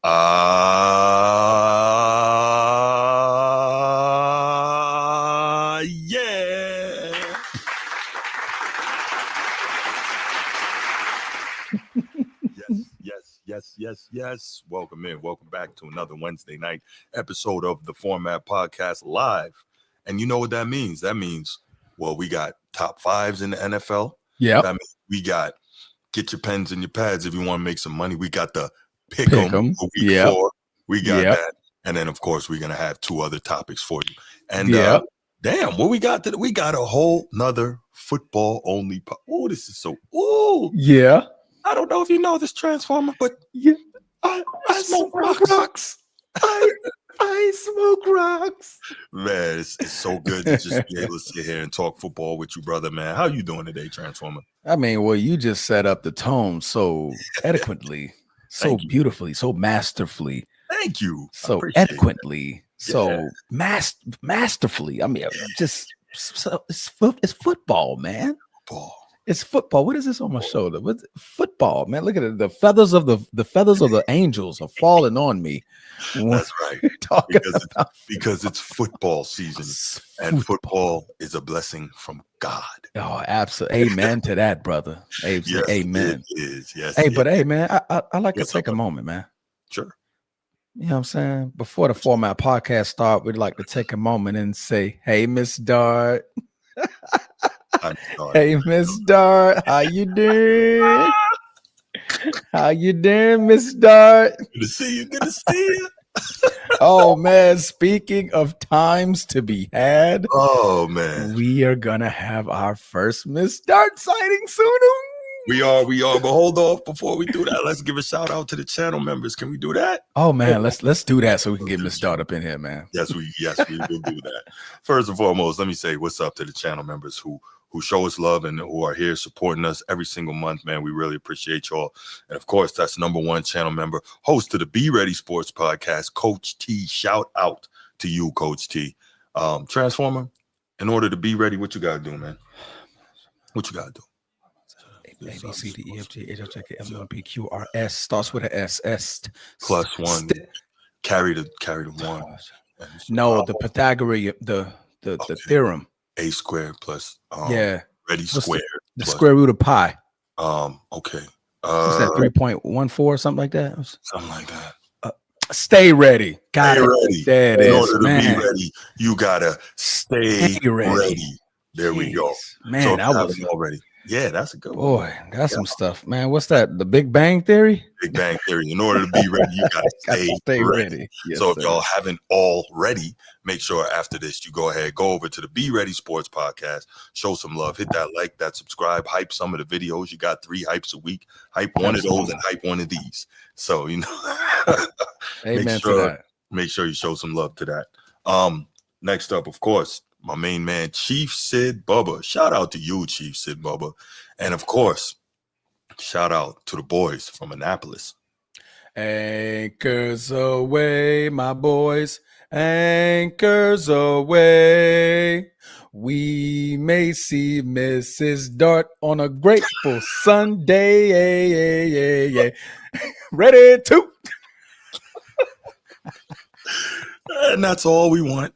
Yeah. Yes. Welcome in. Welcome back to another Wednesday night episode of the Format Podcast live. And you know what that means? That means, well, we got top fives in the NFL. Yeah. That means we got get your pens and your pads if you want to make some money. We got the pick 'em for week 4. We got that. And then, of course, we're going to have 2 other topics for you. And damn, what we got today? We got a whole nother football only. Oh, this is so. Oh, yeah. I don't know if you know this, Transformer, but I smoke rocks. I smoke rocks. Man, it's so good to just be able to sit here and talk football with you, brother, man. How you doing today, Transformer? I mean, well, you just set up the tone so eloquently, so beautifully, so masterfully. Thank you. So eloquently, so masterfully. I mean, just it's football, man. Football. It's football. What is this on my shoulder? What's football, man? Look at it. The feathers of the angels are falling on me. That's right. Because it's football season, and football is a blessing from God. Oh, absolutely. Amen to that, brother. Yes, amen. It is. Yes. Hey, but hey, man, I like to take a moment, man. Sure. You know what I'm saying? Before the Format Podcast start, we'd like to take a moment and say, hey, Miss Dart. Hey, Miss Dart, how you doing? How you doing, Miss Dart? Good to see you. Good to see you. Oh, man, speaking of times to be had. Oh, man. We are going to have our first Miss Dart sighting soon. We are. But hold off before we do that. Let's give a shout out to the channel members. Can we do that? Oh, man, let's do that so we can get Miss Dart up in here, man. Yes, we will do that. First and foremost, let me say what's up to the channel members who show us love and who are here supporting us every single month, man. We really appreciate y'all. And of course, that's number 1 channel member, host of the Be Ready Sports Podcast, Coach T. Shout out to you, Coach T. Transformer, in order to be ready, what you got to do, man? What you got to do? A, B, C, D, E, F, G, H, I, J, K, L, M, N, P, Q, R, S. Starts with an S. S. Plus 1. Carry the 1. No, the Pythagorean, the theorem. A squared plus ready squared. The square root of pi. Okay. What's that, 3.14, something like that? Something like that. Stay ready. Got it. Ready. There it In is, order man. to be ready, you gotta stay ready. There we go. Man, so I was already. Yeah, that's a good one. Boy, that's some stuff, man. What's that? The Big Bang Theory? Big Bang Theory. In order to be ready, you gotta stay ready. Yes, so if y'all haven't already, make sure after this you go over to the Be Ready Sports Podcast, show some love, hit that like, that subscribe, hype some of the videos. You got 3 hypes a week. Hype one of those and hype one of these. So Amen to that. Make sure you show some love to that. Next up, of course, my main man, Chief Sid Bubba. Shout out to you, Chief Sid Bubba. And of course, shout out to the boys from Annapolis. Anchors away, my boys. Anchors away. We may see Mrs. Dart on a grateful Sunday. Ready to. And that's all we want.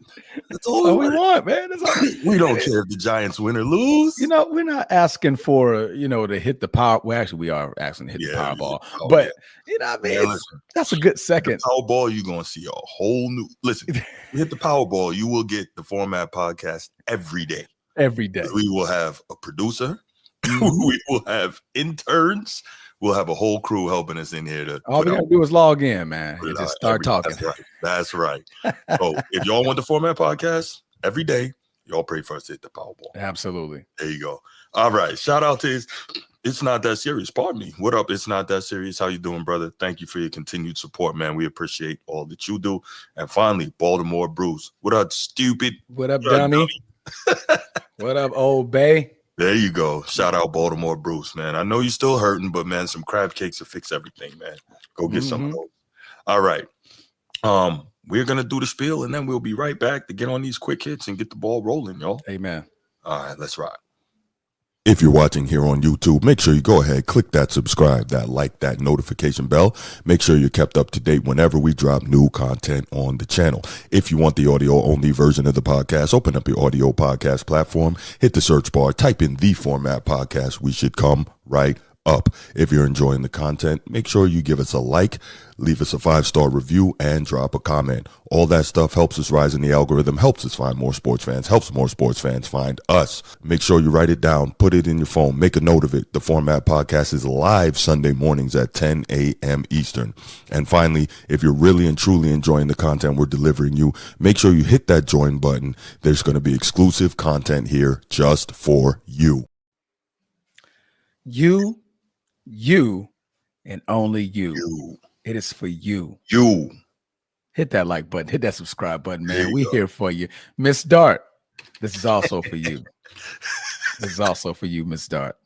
That's all we want, man. That's all we don't care if the Giants win or lose. We're not asking for, to hit the power. Well, actually, we are asking to hit the Powerball. But, you know what I mean? That's a good second. The Powerball, you're going to see a whole new... Listen, you hit the Powerball, you will get the Format Podcast every day. Every day. We will have a producer. We will have interns. We'll have a whole crew helping us in here. All we got to do is log in, man. You just start talking. That's right. So if y'all want the Format Podcast every day, y'all pray for us to hit the Powerball. Absolutely. There you go. All right. Shout out to It's Not That Serious. Pardon me. What up? It's Not That Serious. How you doing, brother? Thank you for your continued support, man. We appreciate all that you do. And finally, Baltimore Bruce. What up, stupid? What up, dummy? What up, old bay? There you go. Shout out Baltimore Bruce, man. I know you're still hurting, but man, some crab cakes will fix everything, man. Go get some of those. All right. We're gonna do the spiel and then we'll be right back to get on these quick hits and get the ball rolling, y'all. Amen. All right, let's rock. If you're watching here on YouTube, make sure you go ahead, click that subscribe, that like, that notification bell. Make sure you're kept up to date whenever we drop new content on the channel. If you want the audio only version of the podcast, open up your audio podcast platform, hit the search bar, type in The Format Podcast. We should come right up. If you're enjoying the content, make sure you give us a like, leave us a 5-star review, and drop a comment. All that stuff helps us rise in the algorithm, helps us find more sports fans, helps more sports fans find us. Make sure you write it down, put it in your phone, make a note of it. The Format Podcast is live Sunday mornings at 10 a.m. Eastern. And finally, if you're really and truly enjoying the content we're delivering you, make sure you hit that join button. There's going to be exclusive content here just for you. You, and only you. It is for you. You. Hit that like button. Hit that subscribe button, man. We here for you. Miss Dart, this is also for you. This is also for you, Miss Dart.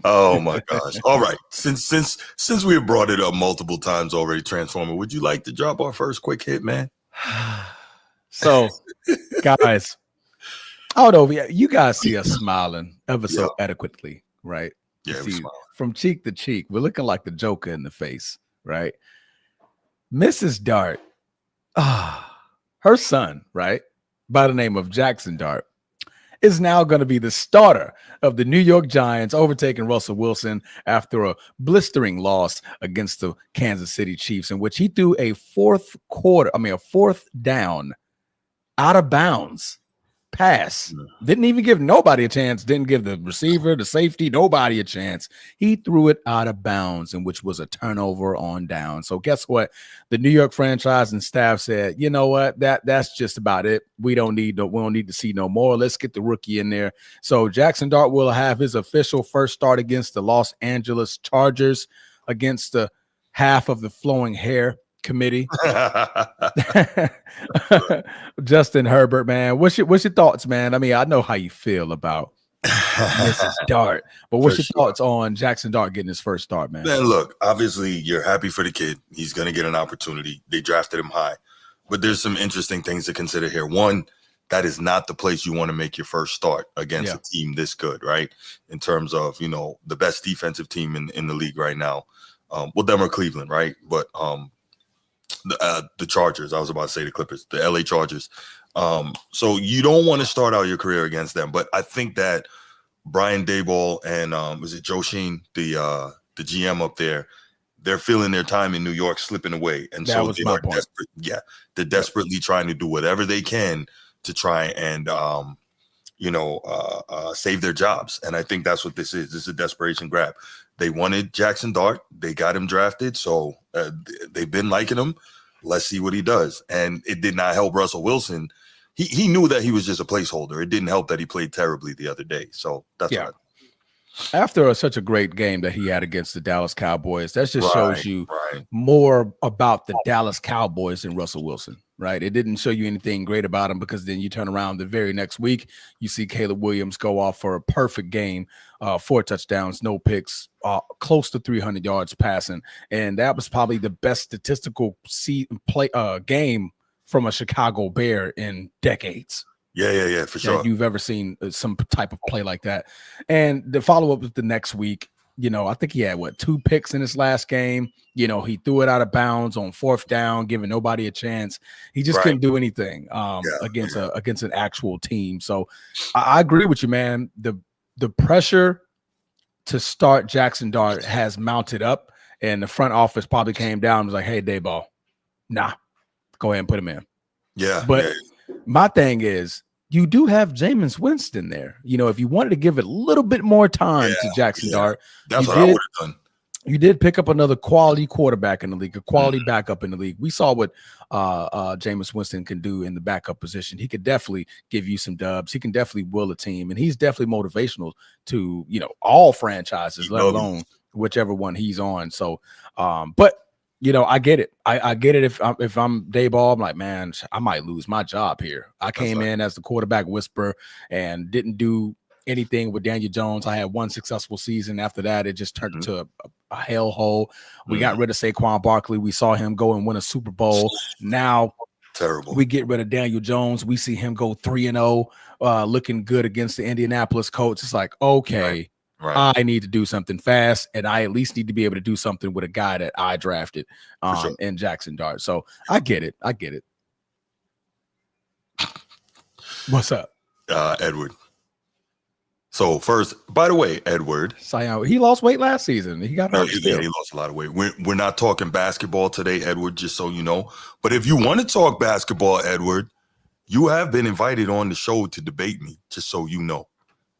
Oh, my gosh. All right. Since we have brought it up multiple times already, Transformer, would you like to drop our first quick hit, man? So, guys, I don't know. You guys see us smiling ever so adequately, right? Yeah, see, from cheek to cheek, we're looking like the Joker in the face, right? Mrs. Dart, her son, right, by the name of Jackson Dart, is now going to be the starter of the New York Giants, overtaking Russell Wilson after a blistering loss against the Kansas City Chiefs, in which he threw a fourth down out of bounds pass. Didn't even give nobody a chance. Didn't give the receiver, the safety, nobody a chance. He threw it out of bounds, in which was a turnover on down. So guess what? The New York franchise and staff said, you know what? That's just about it. We don't need to see no more. Let's get the rookie in there. So Jackson Dart will have his official first start against the Los Angeles Chargers, against the half of the flowing hair committee. Justin Herbert, man, what's your thoughts, man? I mean, I know how you feel about Mrs. Dart, but what's your thoughts on Jackson Dart getting his first start, man? Man, look, obviously you're happy for the kid. He's going to get an opportunity. They drafted him high, but there's some interesting things to consider here. One, that is not the place you want to make your first start against a team this good, right? In terms of, the best defensive team in the league right now. Well, them are Cleveland, right? But the Chargers, I was about to say the Clippers, the LA Chargers. So you don't want to start out your career against them. But I think that Brian Daboll and was it Joe Sheen, the GM up there, they're feeling their time in New York slipping away. And that so they are desperate. Yeah, they're desperately trying to do whatever they can to try and save their jobs. And I think that's what this is. This is a desperation grab. They wanted Jackson Dart. They got him drafted. So they've been liking him. Let's see what he does. And it did not help Russell Wilson. He knew that he was just a placeholder. It didn't help that he played terribly the other day. So that's what after such a great game that he had against the Dallas Cowboys, that just shows you more about the Dallas Cowboys than Russell Wilson, right? It didn't show you anything great about him, because then you turn around the very next week, you see Caleb Williams go off for a perfect game, 4 touchdowns, no picks, close to 300 yards passing. And that was probably the best statistical game from a Chicago Bear in decades. Yeah, for sure. You've ever seen some type of play like that. And the follow-up was the next week. I think he had 2 picks in his last game. He threw it out of bounds on 4th down, giving nobody a chance. He just couldn't do anything against an actual team. So I agree with you, man. The pressure to start Jackson Dart has mounted up, and the front office probably came down and was like, hey, Dayball, nah, go ahead and put him in. Yeah. But my thing is, you do have Jameis Winston there. If you wanted to give it a little bit more time to Jackson Dart, that's what I would have done. You did pick up another quality quarterback in the league, a quality backup in the league. We saw what Jameis Winston can do in the backup position. He could definitely give you some dubs. He can definitely will a team, and he's definitely motivational to all franchises, let alone whichever one he's on. So, but I get it. I get it. If I'm Dayball, I'm like, man, I might lose my job here. I came in as the quarterback whisperer and didn't do anything with Daniel Jones. I had one successful season. After that, it just turned into a hellhole. We got rid of Saquon Barkley. We saw him go and win a Super Bowl. Now Terrible. We get rid of Daniel Jones. We see him go 3-0, looking good against the Indianapolis Colts. It's like, okay, Right. I need to do something fast, and I at least need to be able to do something with a guy that I drafted Sure. in Jackson Dart. So I get it. What's up? Edward. So first, by the way, Edward. He lost weight last season. He got hurt. He lost a lot of weight. We're not talking basketball today, Edward, just so you know. But if you want to talk basketball, Edward, you have been invited on the show to debate me, just so you know.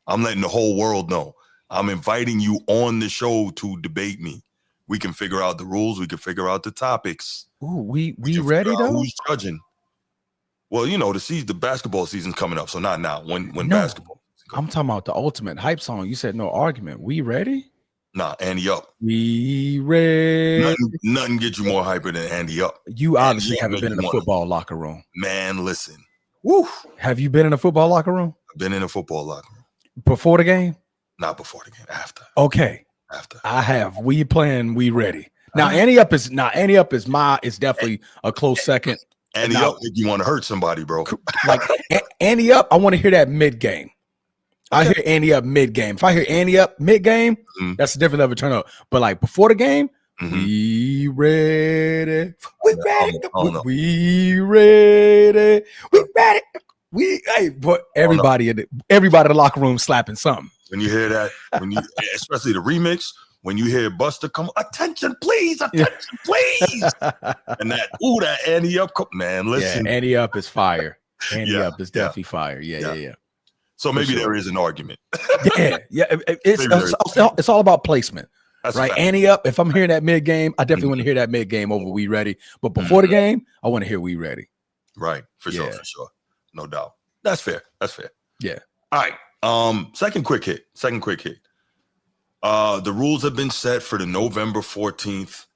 I'm letting the whole world know. I'm inviting you on the show to debate me. We can figure out the rules. We can figure out the topics. Ooh, we ready though? Who's judging? Well, you know, the basketball season's coming up, so not now. When basketball. I'm talking about the ultimate hype song. You said no argument. We ready? Nah, Andy Up. We ready. Nothing gets you more hyper than Andy Up. You obviously haven't been in a football locker room. Man, listen. Woo. Have you been in a football locker room? I've been in a football locker room. Before the game? Not before the game. After. Okay. After. I have. We playing. We ready. Now, Andy Up is definitely a close second. Andy Up, if you want to hurt somebody, bro. Like Andy Up, I want to hear that mid game. I hear Andy Up mid game. If I hear Andy Up mid game, that's a different level of turn up. But like before the game, we ready. We ready. We ready. We ready. But everybody in the locker room slapping something. When you hear that, especially the remix, when you hear Buster come, attention, please, and that Andy Up, man, listen. Yeah, Andy Up is fire. Andy Up is definitely fire. Yeah. So maybe there is an argument. yeah. It's all about placement. That's right. Andy Up. If I'm hearing that mid game, I definitely want to hear that mid game over We Ready. But before the game, I want to hear We Ready. Right. For sure. No doubt. That's fair. Yeah. All right. Second quick hit. The rules have been set for the November 14th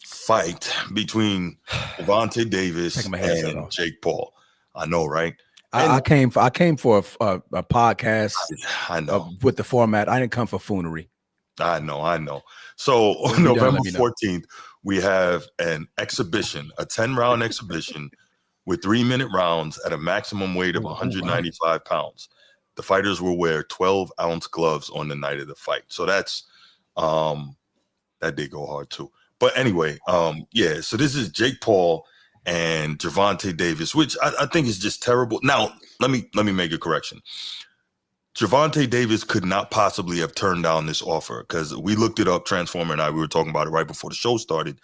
fight between Gervonta Davis and Jake Paul. I know, right? I came for a podcast. I know with the format. I didn't come for foonery. I know. So on November 14th, we have an exhibition, a 10-round exhibition with 3-minute rounds at a maximum weight of 195 pounds. The fighters will wear 12-ounce gloves on the night of the fight. So that's that did go hard too. But anyway, so this is Jake Paul and Gervonta Davis, which I think is just terrible. Now, let me make a correction. Gervonta Davis could not possibly have turned down this offer because we looked it up. Transformer and I, we were talking about it right before the show started.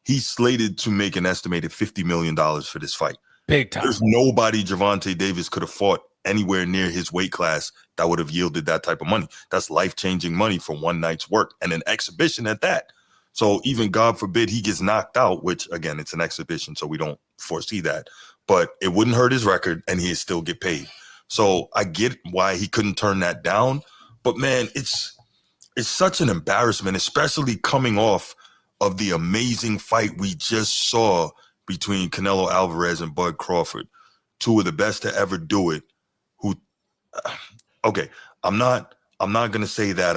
He's slated to make an estimated $50 million for this fight. Big time. There's nobody Gervonta Davis could have fought anywhere near his weight class that would have yielded that type of money. That's life-changing money for one night's work and an exhibition at that. So even God forbid he gets knocked out, which again, it's an exhibition, so we don't foresee that, but it wouldn't hurt his record and he'd still get paid. So I get why he couldn't turn that down, but man, it's such an embarrassment, especially coming off of the amazing fight we just saw between Canelo Alvarez and Bud Crawford, two of the best to ever do it. I'm not gonna say that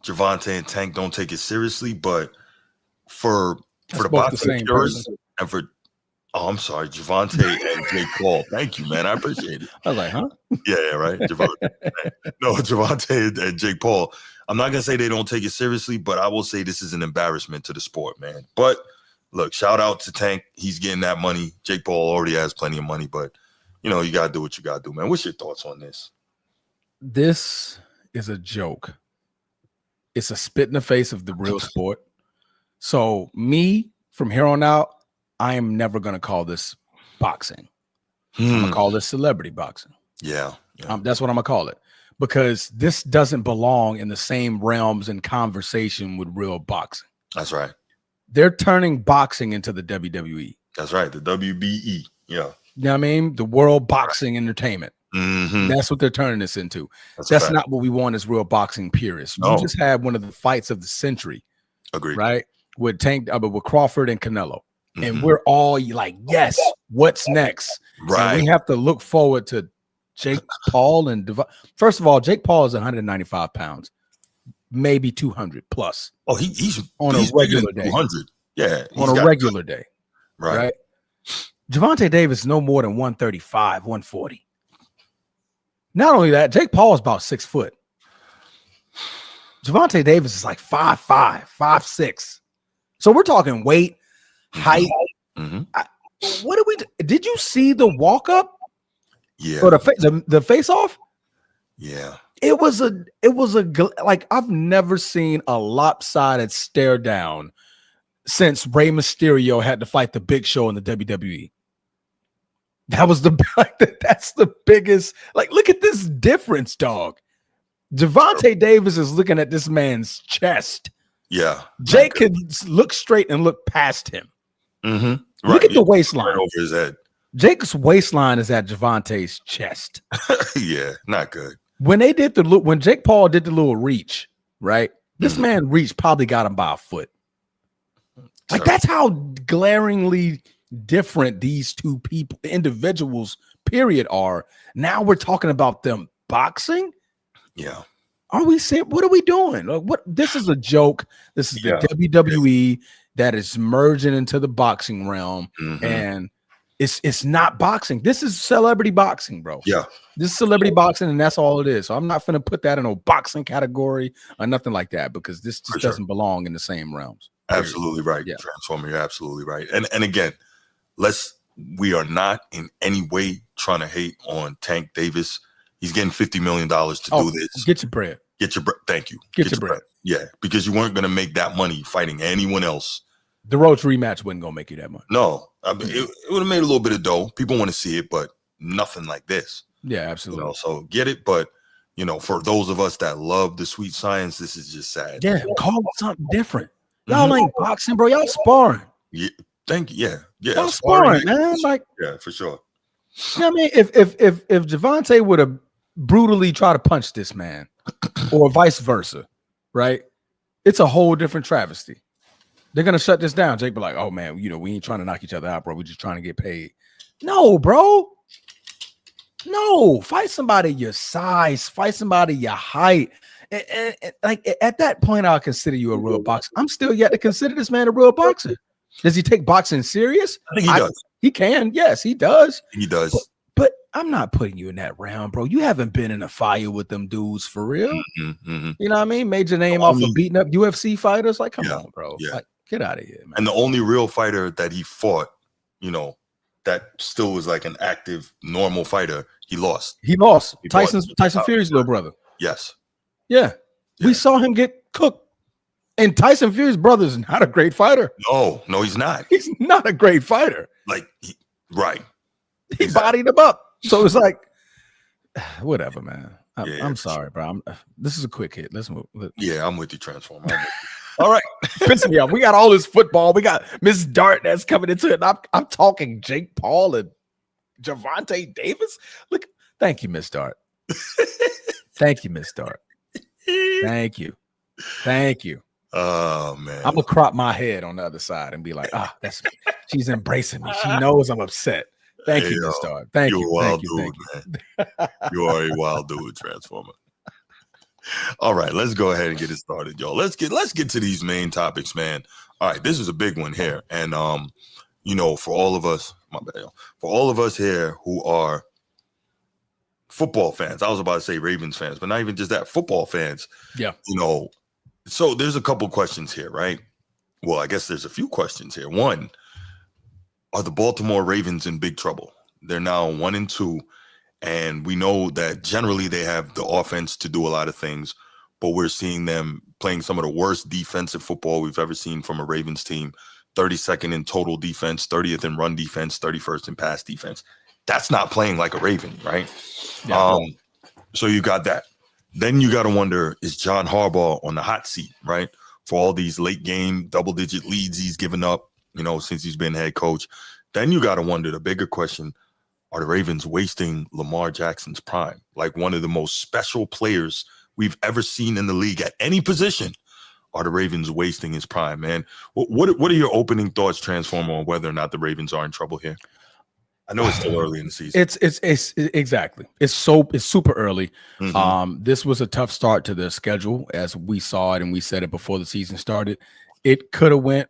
Gervonta and Tank don't take it seriously, but for the boxing purists and for I'm sorry, Gervonta and Jake Paul. Thank you, man. I appreciate it. I was like, huh? Yeah, right. Gervonta and Jake Paul. I'm not gonna say they don't take it seriously, but I will say this is an embarrassment to the sport, man. But look, shout out to Tank. He's getting that money. Jake Paul already has plenty of money, but you gotta do what you gotta do, man. What's your thoughts on this? This is a joke. It's a spit in the face of the real sport. So me, from here on out, I am never going to call this boxing. I'm going to call this celebrity boxing. Yeah. That's what I'm going to call it. Because this doesn't belong in the same realms and conversation with real boxing. That's right. They're turning boxing into the WWE. That's right. The WBE. Yeah. You know what I mean? The World Boxing Entertainment. Mm-hmm. That's what they're turning this into. That's not what we want as real boxing purists. No. You just had one of the fights of the century. Agreed. Right? With Crawford and Canelo. Mm-hmm. And we're all like, yes, what's next? Right. And we have to look forward to Jake Paul and first of all, Jake Paul is 195 pounds, maybe 200 plus. Oh, he's on a regular day. 200. Yeah, on a regular day, right. Javonte Davis is no more than 135, 140. Not only that, Jake Paul is about 6 foot. Javonte Davis is like 5'5", 5'6". So we're talking weight, height. Mm-hmm. What did we? Did you see the walk up? Yeah. Or the face off? Yeah. It was a like I've never seen a lopsided stare down since Rey Mysterio had to fight the Big Show in the WWE. That was that's the biggest. Like, look at this difference, dog. Javonte Davis is looking at this man's chest. Yeah. Jake could look straight and look past him. Mm-hmm. Look at the waistline. Right over his head. Jake's waistline is at Javonte's chest. Yeah, not good. When Jake Paul did the little reach, right? This man reached, probably got him by a foot. Like, that's how glaringly different these two individuals, period, are. Now we're talking about them boxing. Yeah. Are we saying, what are we doing? Like, what? This is a joke. This is the WWE that is merging into the boxing realm, and it's not boxing. This is celebrity boxing, bro. Yeah, this is celebrity boxing, and that's all it is. So I'm not going to put that in a boxing category or nothing like that, because this just doesn't belong in the same realms. Absolutely right. Yeah. Transformer, you're absolutely right. And again, we are not in any way trying to hate on Tank Davis. He's getting $50 million to do this. Get your bread. Get your bread. Thank you. Get your bread. Yeah, because you weren't going to make that money fighting anyone else. The Roach rematch wasn't going to make you that much. No, I mean, it would have made a little bit of dough. People want to see it, but nothing like this. Yeah, absolutely. You know, so get it, but for those of us that love the sweet science, this is just sad. Yeah, call it something different. Y'all ain't boxing, bro. Y'all sparring. Yeah, thank you. Yeah. Y'all sparring, man. Like, yeah, for sure. You know what I mean? If Javonte would have brutally tried to punch this man, or vice versa, right? It's a whole different travesty. They're gonna shut this down. Jake be like, "Oh man, we ain't trying to knock each other out, bro. We're just trying to get paid." No, bro. No, fight somebody your size, fight somebody your height. And like, at that point, I'll consider you a real boxer. I'm still yet to consider this man a real boxer. Does he take boxing serious? I think he does. He can. Yes, he does. He does. But I'm not putting you in that round, bro. You haven't been in a fire with them dudes for real. You know what I mean? Made your name off of beating up UFC fighters. Like, come on, bro. Yeah. Like, get out of here, man. And the only real fighter that he fought, that still was like an active, normal fighter, he lost. He lost. Tyson Fury's little brother. Yes. Yeah. We saw him get cooked. And Tyson Fury's brother is not a great fighter. No, he's not. He's not a great fighter. Like, right. He bodied him up. So it's like, whatever, man. I'm sorry, bro. This is a quick hit. Let's move. Yeah, I'm with you, Transformer. All right. Piss me off. We got all this football. We got Miss Dart that's coming into it. I'm talking Jake Paul and Javonte Davis. Look, thank you, Miss Dart. Thank you, Miss Dart. Thank you. Thank you. Oh man. I'm gonna crop my head on the other side and be like, she's embracing me. She knows I'm upset. Thank you, Miss Dart. Thank you. You're a wild dude, man. You are a wild dude, Transformer. All right, let's go ahead and get it started, y'all. Let's get to these main topics, man. All right, this is a big one here. And for all of us, for all of us here who are football fans, I was about to say Ravens fans, but not even just that, football fans. Yeah. So there's a couple questions here, right? Well, I guess there's a few questions here. One, are the Baltimore Ravens in big trouble? They're now 1-2, and we know that generally they have the offense to do a lot of things, but we're seeing them playing some of the worst defensive football we've ever seen from a Ravens team. 32nd in total defense, 30th in run defense, 31st in pass defense. That's not playing like a Raven, right? Yeah. So you got that. Then you got to wonder, is John Harbaugh on the hot seat, right? For all these late game double-digit leads he's given up, since he's been head coach. Then you got to wonder, the bigger question, are the Ravens wasting Lamar Jackson's prime? Like, one of the most special players we've ever seen in the league at any position. Are the Ravens wasting his prime, man? What are your opening thoughts, Transformer, on whether or not the Ravens are in trouble here? I know it's still early in the season. It's exactly. It's super early. This was a tough start to the schedule, as we saw it and we said it before the season started. It could have went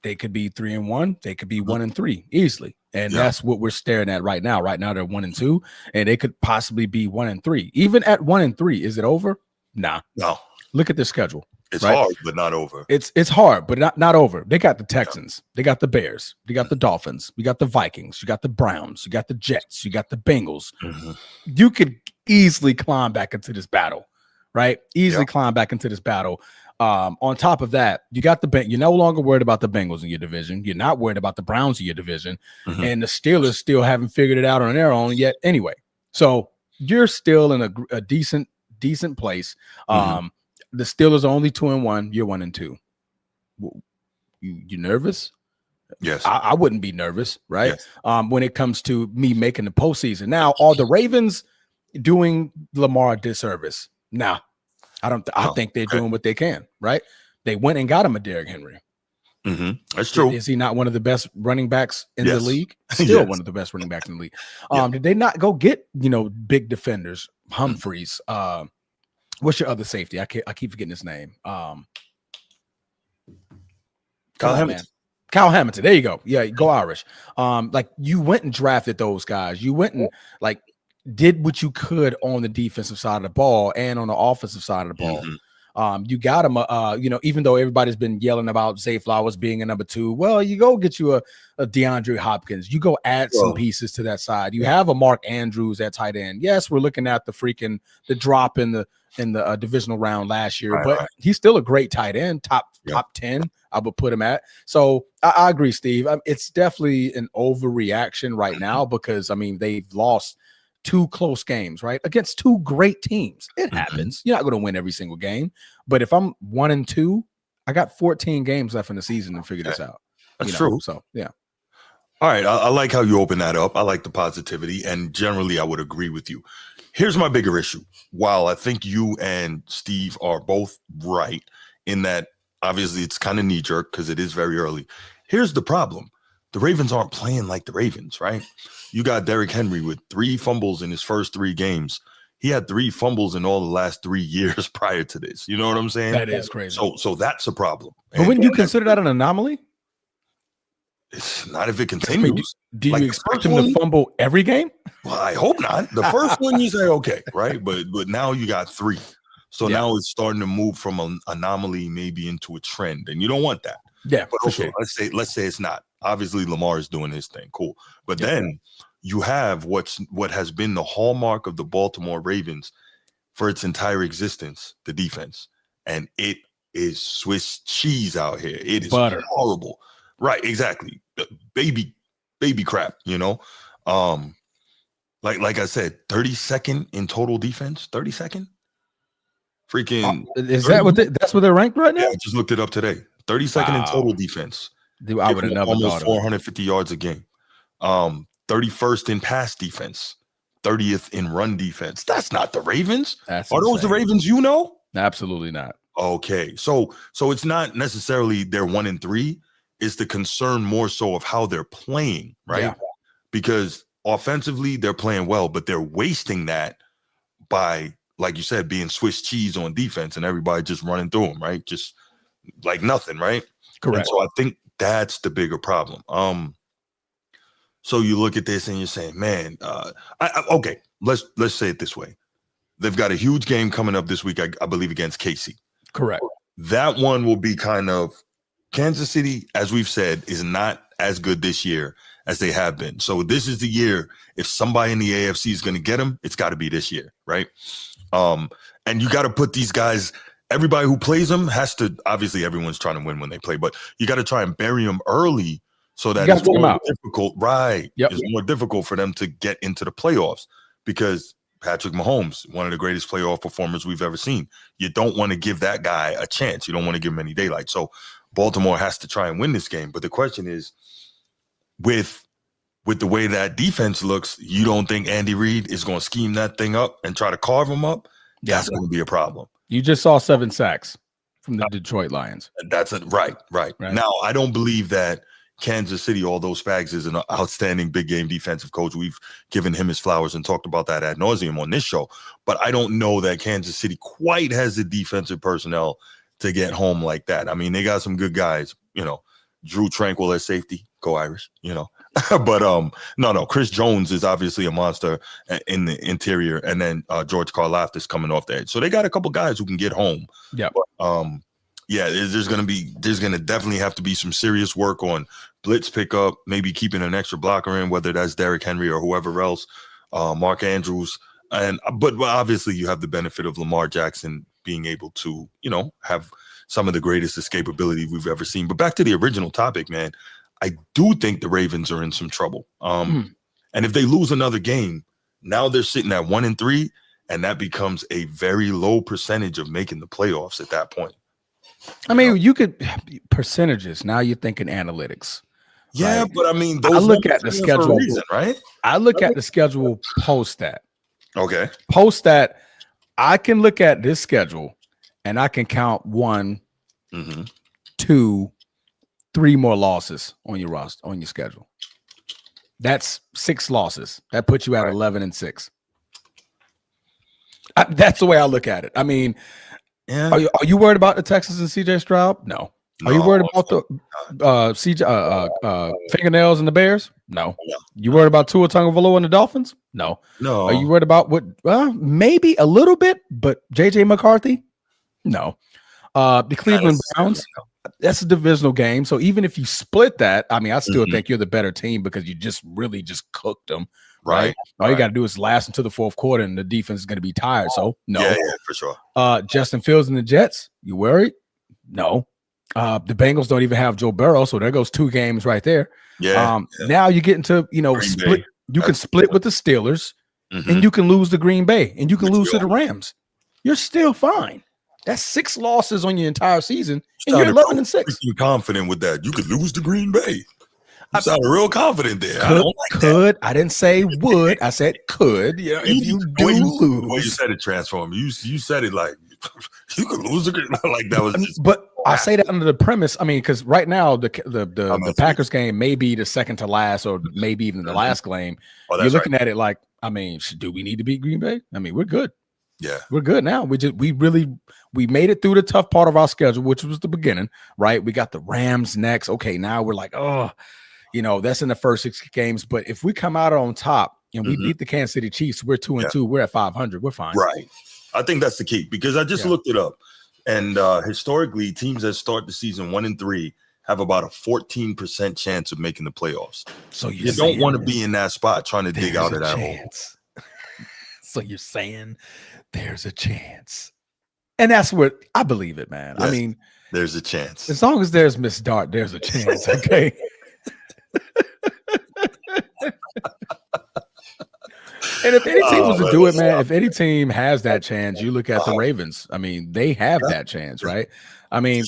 they could be 3-1. They could be 1-3 easily. And that's what we're staring at right now. Right now, they're 1-2, and they could possibly be 1-3. Even at 1-3, is it over? Nah. No. Look at their schedule. It's hard, but not over. It's hard, but not over. They got the Texans. They got the Bears. They got the Dolphins. You got the Vikings. You got the Browns. You got the Jets. You got the Bengals. You could easily climb back into this battle, right? Easily climb back into this battle. On top of that, you got you're no longer worried about the Bengals in your division. You're not worried about the Browns in your division. And the Steelers still haven't figured it out on their own yet anyway. So you're still in a decent place. The Steelers are only 2-1. You're 1-2. You nervous? Yes. I wouldn't be nervous, right? Yes. When it comes to me making the postseason. Now, are the Ravens doing Lamar a disservice? Nah, I don't. I think they're doing what they can, right? They went and got him a Derrick Henry. That's true. Is he not one of the best running backs in the league? Still one of the best running backs in the league. Did they not go get big defenders? Humphreys. What's your other safety? I keep forgetting his name. Kyle Hamilton. Kyle Hamilton. There you go. Yeah, go Irish. Like you went and drafted those guys. You went and like did what you could on the defensive side of the ball and on the offensive side of the ball. You got him, even though everybody's been yelling about Zay Flowers being a number 2, well, you go get you a DeAndre Hopkins. You go add some pieces to that side. You have a Mark Andrews at tight end. Yes, we're looking at the drop in the divisional round last year, but he's still a great tight end, top 10. I would put him at. So I agree, Steve. It's definitely an overreaction right now because they've lost 2 close games, right? Against 2 great teams. It happens. You're not going to win every single game. But if I'm 1-2, I got 14 games left in the season to figure this out. That's true. So, yeah. All right. I like how you open that up. I like the positivity. And generally, I would agree with you. Here's my bigger issue. While I think you and Steve are both right in that, obviously, it's kind of knee-jerk because it is very early. Here's the problem. The Ravens aren't playing like the Ravens, right? You got Derrick Henry with 3 fumbles in his first 3 games. He had 3 fumbles in all the last 3 years prior to this. You know what I'm saying? That is crazy. So that's a problem. But wouldn't you consider that an anomaly? It's not if it continues. Do you expect him to fumble every game? Well, I hope not. The first one you say, okay, right? But now you got 3. So now it's starting to move from an anomaly maybe into a trend. And you don't want that. Yeah, but okay, sure. Let's say it's not. Obviously, Lamar is doing his thing. Cool. But then you have what has been the hallmark of the Baltimore Ravens for its entire existence, the defense. And it is Swiss cheese out here. It is butter. Horrible. Right, exactly. Baby crap, Like I said, 32nd in total defense. 32nd? Freaking is that that's what they're ranked right now? Yeah, I just looked it up today. 32nd in total defense. Dude, I would have never almost 450 yards a game. 31st in pass defense, 30th in run defense. That's not the Ravens. Are those the Ravens you know? Absolutely not. Okay, so it's not necessarily they're 1-3. It's the concern more so of how they're playing, right? Yeah. Because offensively they're playing well, but they're wasting that by, like you said, being Swiss cheese on defense and everybody just running through them, right? Just like nothing, right? Correct. And so I think that's the bigger problem. So you look at this and you're saying, man, okay, let's say it this way. They've got a huge game coming up this week, I believe, against KC. Correct. That one will be kind of Kansas City, as we've said, is not as good this year as they have been. So this is the year. If somebody in the AFC is going to get them, it's got to be this year, right? And you got to put these guys. Everybody who plays them has to. Obviously, everyone's trying to win when they play, but you got to try and bury them early so that it's more difficult. Right? Yep. It's more difficult for them to get into the playoffs because Patrick Mahomes, one of the greatest playoff performers we've ever seen. You don't want to give that guy a chance. You don't want to give him any daylight. So Baltimore has to try and win this game. But the question is, with the way that defense looks, you don't think Andy Reid is going to scheme that thing up and try to carve them up? That's going to be a problem. You just saw 7 sacks from the Detroit Lions. That's it. Right. Now, I don't believe that Kansas City, although Spags is an outstanding big game defensive coach, we've given him his flowers and talked about that ad nauseum on this show. But I don't know that Kansas City quite has the defensive personnel to get home like that. I mean, they got some good guys, Drew Tranquil at safety. Go Irish, But no. Chris Jones is obviously a monster in the interior, and then George Karlaftis coming off the edge. So they got a couple guys who can get home. Yeah. Yeah, there's gonna definitely have to be some serious work on blitz pickup, maybe keeping an extra blocker in, whether that's Derrick Henry or whoever else, Mark Andrews, but obviously you have the benefit of Lamar Jackson being able to, have some of the greatest escapability we've ever seen. But back to the original topic, man, I do think the Ravens are in some trouble. And if they lose another game, now they're sitting at 1-3, and that becomes a very low percentage of making the playoffs at that point. I mean, you could percentages. Now you're thinking analytics. Yeah, right? but I mean, I look at the schedule, for a reason, right? I look at the schedule post that. Okay. Post that, I can look at this schedule and I can count 1, 2, 3 more losses on your roster, on your schedule. That's 6 losses. That puts you at 11-6. That's the way I look at it. I mean, yeah. Are you worried about the Texans and CJ Stroud? No. Are you worried about the fingernails and the Bears? No. You worried about Tua Tagovailoa and the Dolphins? No. Are you worried about what? Maybe a little bit, but JJ McCarthy? No. The Cleveland Browns. That's a divisional game. So even if you split that, I mean, I still think you're the better team because you just really just cooked them. Right. All you got to do is last until the fourth quarter, and the defense is going to be tired. So no. Yeah, for sure. Justin Fields and the Jets. You worried? No. The Bengals don't even have Joe Burrow, so there goes 2 games right there. Yeah. Now you get into split. You can split with the Steelers, and you can lose to Green Bay, and you can lose to the Rams. You're still fine. That's 6 losses on your entire season, and you're 11-6. You're confident with that. You could lose to Green Bay. You sounded real confident there. I didn't say would. I said could. Yeah, if you do lose. The way you said it, Transform. You said it like you could lose like that was. But I say that under the premise. I mean, because right now the Packers game may be the second to last, or maybe even the last game. You're looking at it like, I mean, do we need to beat Green Bay? I mean, we're good. Yeah, we're good now. We made it through the tough part of our schedule, which was the beginning. Right, we got the Rams next. Okay, now we're like, that's in the first 6 games. But if we come out on top and we beat the Kansas City Chiefs, we're 2-2. We're at 500. We're fine. Right. I think that's the key, because I just looked it up, and historically, teams that start the season 1-3 have about a 14% chance of making the playoffs. So you don't want to be in that spot trying to dig out of that hole. So you're saying there's a chance, and that's what I believe it, man. Yes, I mean, there's a chance. As long as there's Miss Dart, there's a chance. Okay. And if any team was to do it, man, if any team has that chance, you look at the Ravens. I mean, they have that chance, right? I mean,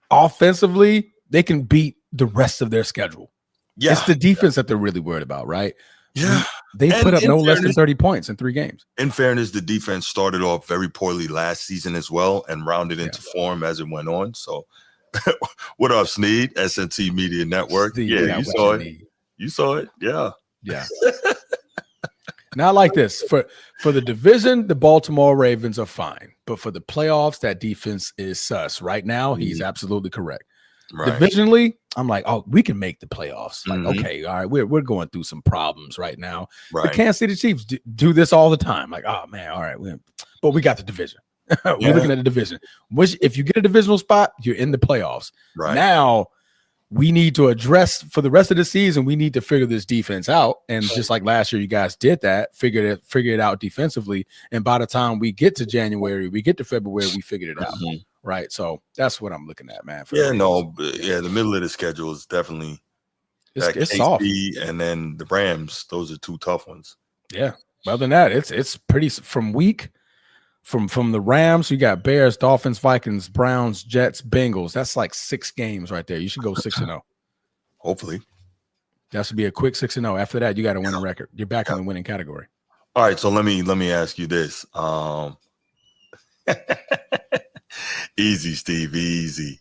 offensively, they can beat the rest of their schedule. Yeah. It's the defense that they're really worried about, right? Yeah. They put up no less than 30 points in 3 games. In fairness, the defense started off very poorly last season as well and rounded into form as it went on. So what up, Sneed? SNT Media Network. Steve, you saw it. You saw it. Yeah. Yeah. Now, like this, for the division, the Baltimore Ravens are fine. But for the playoffs, that defense is sus. Right now, he's absolutely correct. Right. Divisionally, I'm like, oh, we can make the playoffs. Like, okay, all right, we're going through some problems right now. Right. The Kansas City Chiefs do this all the time. Like, oh man, all right, but we got the division. We're looking at the division. Which, if you get a divisional spot, you're in the playoffs. Right now, we need to address for the rest of the season. We need to figure this defense out, and just like last year, you guys did that. Figure it out defensively, and by the time we get to January, we get to February, we figured it out. Right, so that's what I'm looking at, man. The middle of the schedule is definitely it's soft, and then the Rams. Those are 2 tough ones. Yeah, other than that, it's pretty from the Rams. You got Bears, Dolphins, Vikings, Browns, Jets, Bengals. That's like 6 games right there. You should go 6-0. Hopefully, that should be a quick 6-0. After that, you got to win a record. You're back in the winning category. All right, so let me ask you this. Easy, Steve, easy.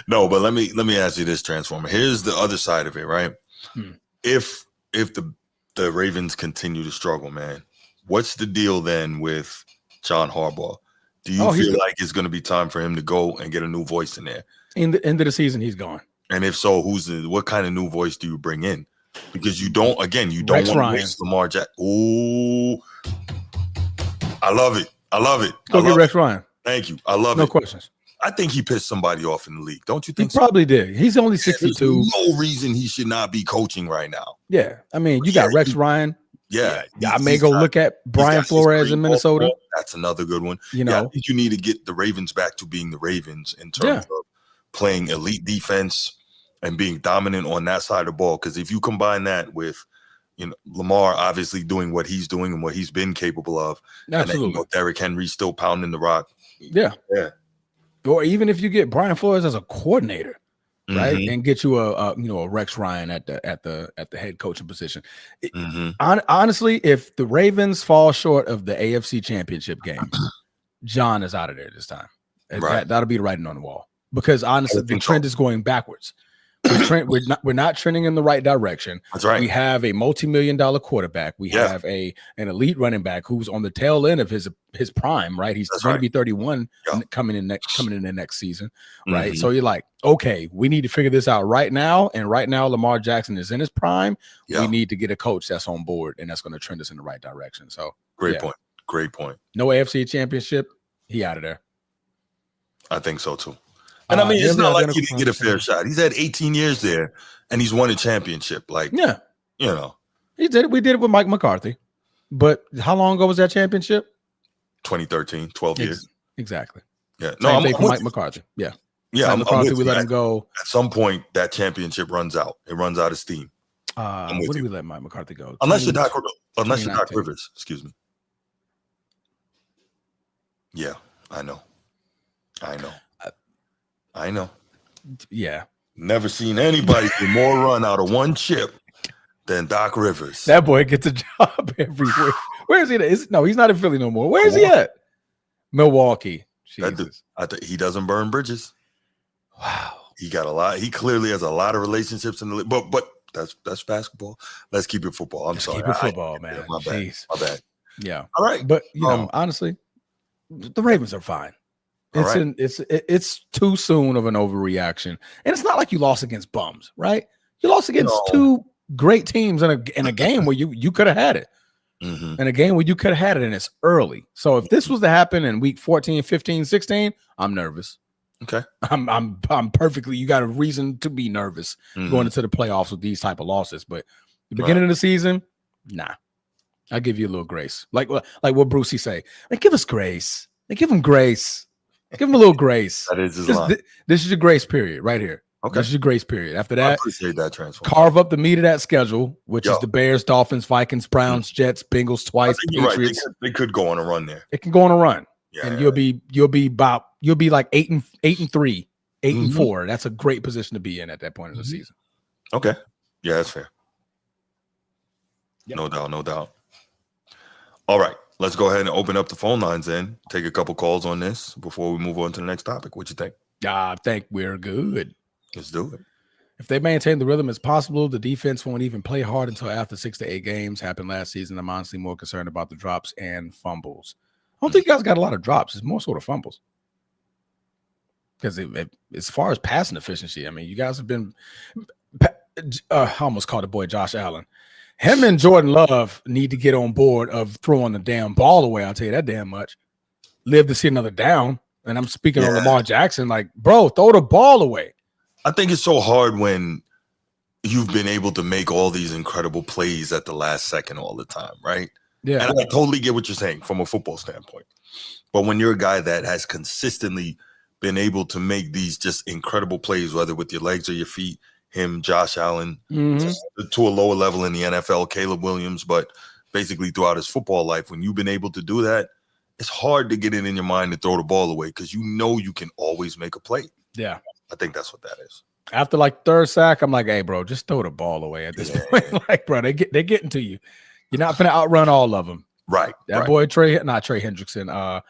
No, but let me ask you this, Transformer. Here's the other side of it, right? If the Ravens continue to struggle, man, what's the deal then with John Harbaugh? Do you feel like it's going to be time for him to go and get a new voice in there? In the end of the season, he's gone. And if so, what kind of new voice do you bring in? Because you don't want to waste Lamar Jackson. Oh, I love it. Go get Rex Ryan. Thank you. I love it. No questions. I think he pissed somebody off in the league. Don't you think he probably did. He's only 62. There's no reason he should not be coaching right now. Yeah. I mean, you got Rex Ryan. Yeah. I may go look at Brian Flores in Minnesota. That's another good one. I think you need to get the Ravens back to being the Ravens in terms of playing elite defense and being dominant on that side of the ball. Because if you combine that with, Lamar obviously doing what he's doing and what he's been capable of, absolutely, and then, Derrick Henry still pounding the rock. Yeah. Or even if you get Brian Flores as a coordinator, right, and get you a Rex Ryan at the head coaching position. Honestly, if the Ravens fall short of the AFC Championship game, John is out of there this time. Right. That'll be the writing on the wall. Because honestly, the trend is going backwards. We're not trending in the right direction. That's right. We have a multi-million-dollar quarterback. We have an elite running back who's on the tail end of his prime, right? He's going to be 31 coming in the next season, right? So you're like, okay, we need to figure this out right now. And right now, Lamar Jackson is in his prime. We need to get a coach that's on board and that's going to trend us in the right direction. So great point. No AFC Championship. He out of there. I think so too. And I mean, it's not like he didn't get a fair shot. He's had 18 years there, and he's won a championship. Like, he did it. We did it with Mike McCarthy. But how long ago was that championship? 2013, 12 years. Exactly. Yeah. Same thing for Mike McCarthy. Yeah. Yeah. Mike McCarthy, we let him go. At some point, that championship runs out. It runs out of steam. When do we let Mike McCarthy go? Unless you're Doc Rivers. Excuse me. Yeah, I know. Yeah. Never seen anybody get more run out of one chip than Doc Rivers. That boy gets a job everywhere. Where is he at? No, he's not in Philly no more. Where is he at? Milwaukee. He doesn't burn bridges. Wow. He got a lot. He clearly has a lot of relationships in the league. But that's basketball. Let's keep it football. I'm sorry. Keep it football, man. My bad. Yeah. All right. But honestly, the Ravens are fine. It's too soon of an overreaction, and it's not like you lost against bums, right? You lost against two great teams in a game where you could have had it, in a game where you could have had it, and it's early. So if this was to happen in week 14, 15, 16, I'm nervous. Okay, I'm perfectly. You got a reason to be nervous going into the playoffs with these type of losses, but the beginning of the season, nah. I'll give you a little grace, like what Brucey say. Like, give us grace. Like, give him grace. Give him a little grace. That is his line. This is your grace period right here. Okay. This is your grace period. After that, I appreciate that transfer. Carve up the meat of that schedule, which is the Bears, Dolphins, Vikings, Browns, Jets, Bengals twice, Patriots. Right. They could go on a run there. It can go on a run. Yeah, and you'll be like 8-3, 8-4. That's a great position to be in at that point of the season. Okay. Yeah, that's fair. Yep. No doubt. All right. Let's go ahead and open up the phone lines and take a couple calls on this before we move on to the next topic. What you think? I think we're good. Let's do it. If they maintain the rhythm as possible, the defense won't even play hard until after 6 to 8 games. Happened last season. I'm honestly more concerned about the drops and fumbles. I don't think you guys got a lot of drops. It's more sort of fumbles. Because as far as passing efficiency, I mean, you guys have been I almost called the boy Josh Allen. Him and Jordan Love need to get on board of throwing the damn ball away. I'll tell you that damn much. Live to see another down. And I'm speaking on Lamar Jackson, like, bro, throw the ball away. I think it's so hard when you've been able to make all these incredible plays at the last second all the time, right? Yeah. And I totally get what you're saying from a football standpoint. But when you're a guy that has consistently been able to make these just incredible plays, whether with your legs or your feet, him, Josh Allen, to a lower level in the NFL, Caleb Williams, but basically throughout his football life, when you've been able to do that, it's hard to get it in your mind to throw the ball away because you know you can always make a play. Yeah. I think that's what that is. After like third sack, I'm like, hey, bro, just throw the ball away at this point. Like, bro, they're getting to you. You're not going to outrun all of them. Right. That boy, Trey Hendrickson,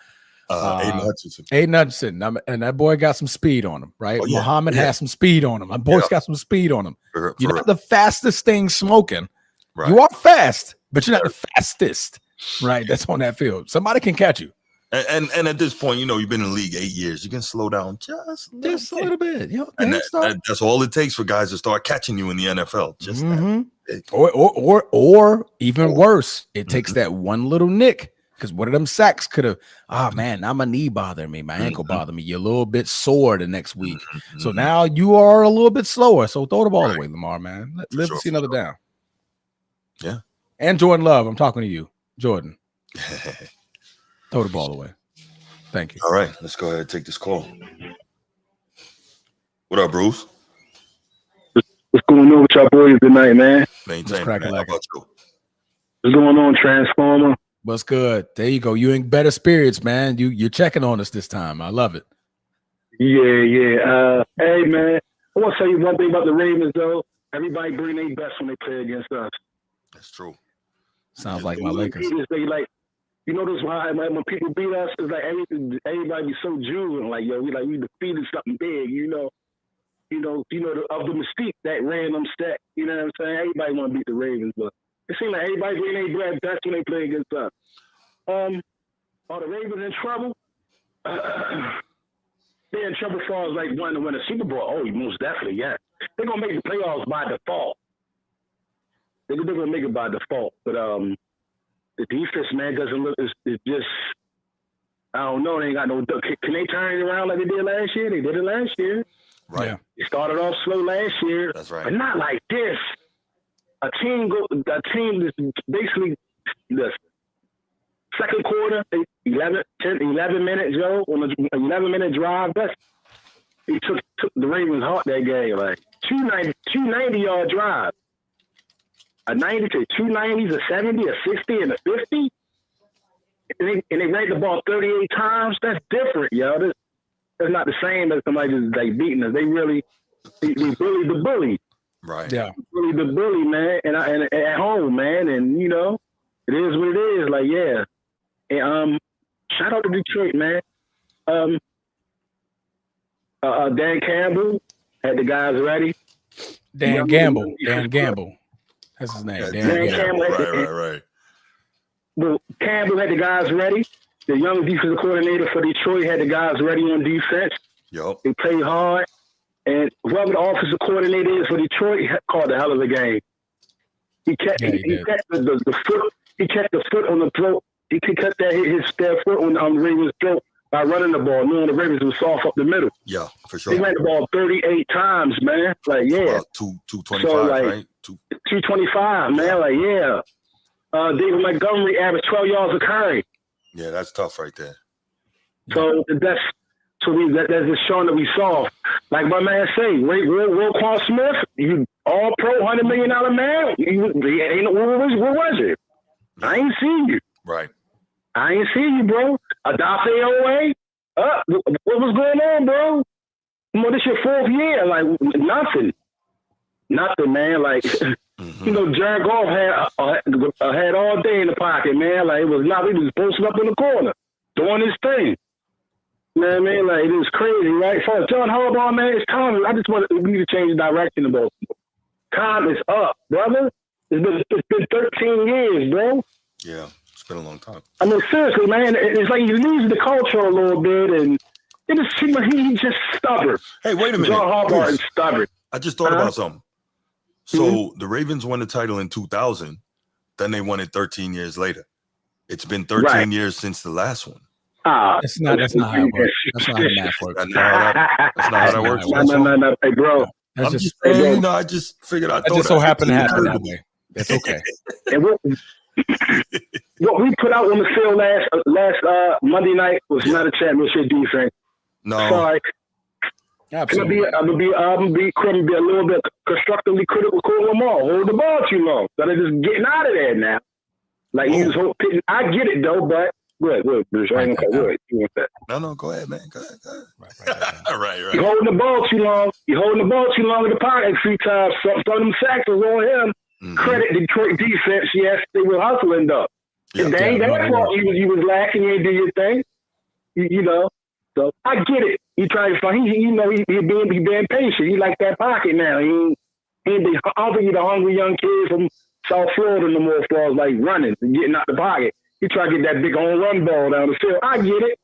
Aiden Hutchinson, and that boy got some speed on him, right? Muhammad has some speed on him. My boy's got some speed on him. You're not the fastest thing smoking. Right. You are fast, but you're not the fastest, right? That's on that field. Somebody can catch you. And at this point, you've been in the league 8 years. You can slow down just a little bit. And that's all it takes for guys to start catching you in the NFL. Just or even worse, it takes that one little nick. Because one of them sacks could have, man, now my knee bothering me, my ankle bothering me. You're a little bit sore the next week. So now you are a little bit slower. So throw the ball away, Lamar, man. Live to see another down. Yeah. And Jordan Love, I'm talking to you, Jordan. Throw the ball away. Thank you. All right, let's go ahead and take this call. What up, Bruce? What's going on with y'all boys tonight, man? Maintain, man. How about you? What's going on, Transformer? What's good? There you go. You in better spirits, man. You're checking on us this time. I love it. Yeah. Hey, man. I want to tell you one thing about the Ravens, though. Everybody bring their best when they play against us. That's true. Sounds like my Lakers. They like, this why when people beat us, it's like everybody be so jubilant. Like, yo, we defeated something big. Of the mystique that random stat. You know what I'm saying? Everybody want to beat the Ravens, but it seems like everybody bring their best when they play against us. Are the Ravens in trouble? They're in trouble as far as like wanting to win a Super Bowl. Oh, most definitely, yeah. They're gonna make the playoffs by default. They're gonna make it by default. But the defense, man, doesn't look. It's just, I don't know. They ain't got no. Can they turn it around like they did last year? They did it last year. Right. Yeah. They started off slow last year. That's right. But not like this. A team is basically the second quarter, 11 minutes, Joe, on an 11-minute drive. He took the Ravens hard that game, like 290-yard drive. A 90 to 290s, a 70, a 60, and a 50. And they ran the ball 38 times. That's different, yo. That's not the same as somebody just like beating us. They bullied the bully. Right. Yeah. Bully the bully, man, and at home, man, and it is what it is. Like, yeah. And shout out to Detroit, man. Dan Campbell had the guys ready. Dan Gamble. That's his name. Dan Gamble. Right. Well, Campbell had the guys ready. The young defensive coordinator for Detroit had the guys ready on defense. Yep. They played hard. And whoever the offensive coordinator is for Detroit, he called a hell of a game. He kept the foot. He kept the foot on the throat. He could cut his foot on the Ravens' throat by running the ball, knowing the Ravens was soft up the middle. Yeah, for sure. They ran the ball 38 times, man. Like, yeah. About 225, so, like, right? 225, man. Like, yeah. David Montgomery averaged 12 yards a carry. Yeah, that's tough right there. So that's just showing that we soft. Like my man say, Roquan Smith, you all pro $100 million man. Where was it? I ain't see you. Right. I ain't see you, bro. Adafe Owe. What was going on, bro? This your fourth year. Like nothing, man. Like Jared Goff had all day in the pocket, man. Like it was not. He was posted up in the corner doing his thing. You know what I mean? Like, it was crazy, right? So, John Harbaugh, man, it's time. We need to change the direction of Baltimore. Time is up, brother. It's been 13 years, bro. Yeah, it's been a long time. I mean, seriously, man, it's like you lose the culture a little bit, and it just seems like he's just stubborn. Hey, wait a minute. John Harbaugh is stubborn. I just thought about something. So, the Ravens won the title in 2000, then they won it 13 years later. It's been 13 years since the last one. That's not how it works. That's not how math works. That's not how that works. No. Hey, bro. I just figured out. That just so happened to happen that way. That's okay. And what we put out on the field last Monday night was not a championship defense. No. Sorry. Absolutely. I'm gonna be a little bit constructively critical of Lamar. Hold the ball too long. Gotta just getting out of there now. Like he was hoping. I get it though, but good, Bruce. I ain't gonna good. You want that? No, go ahead, man. Go ahead. Right. You're holding the ball too long. In the pocket 3 times. Some of them sacks was on him. Mm-hmm. Credit Detroit defense. Yes, they were hustling though. Yeah, they ain't that fault. You was lacking. You ain't do your thing. You know. So I get it. He tried to find. He being patient. He like that pocket now. I don't think he's a hungry young kid from South Florida no more as far as like running and getting out the pocket. He tried to get that big home run ball down the field. I get it.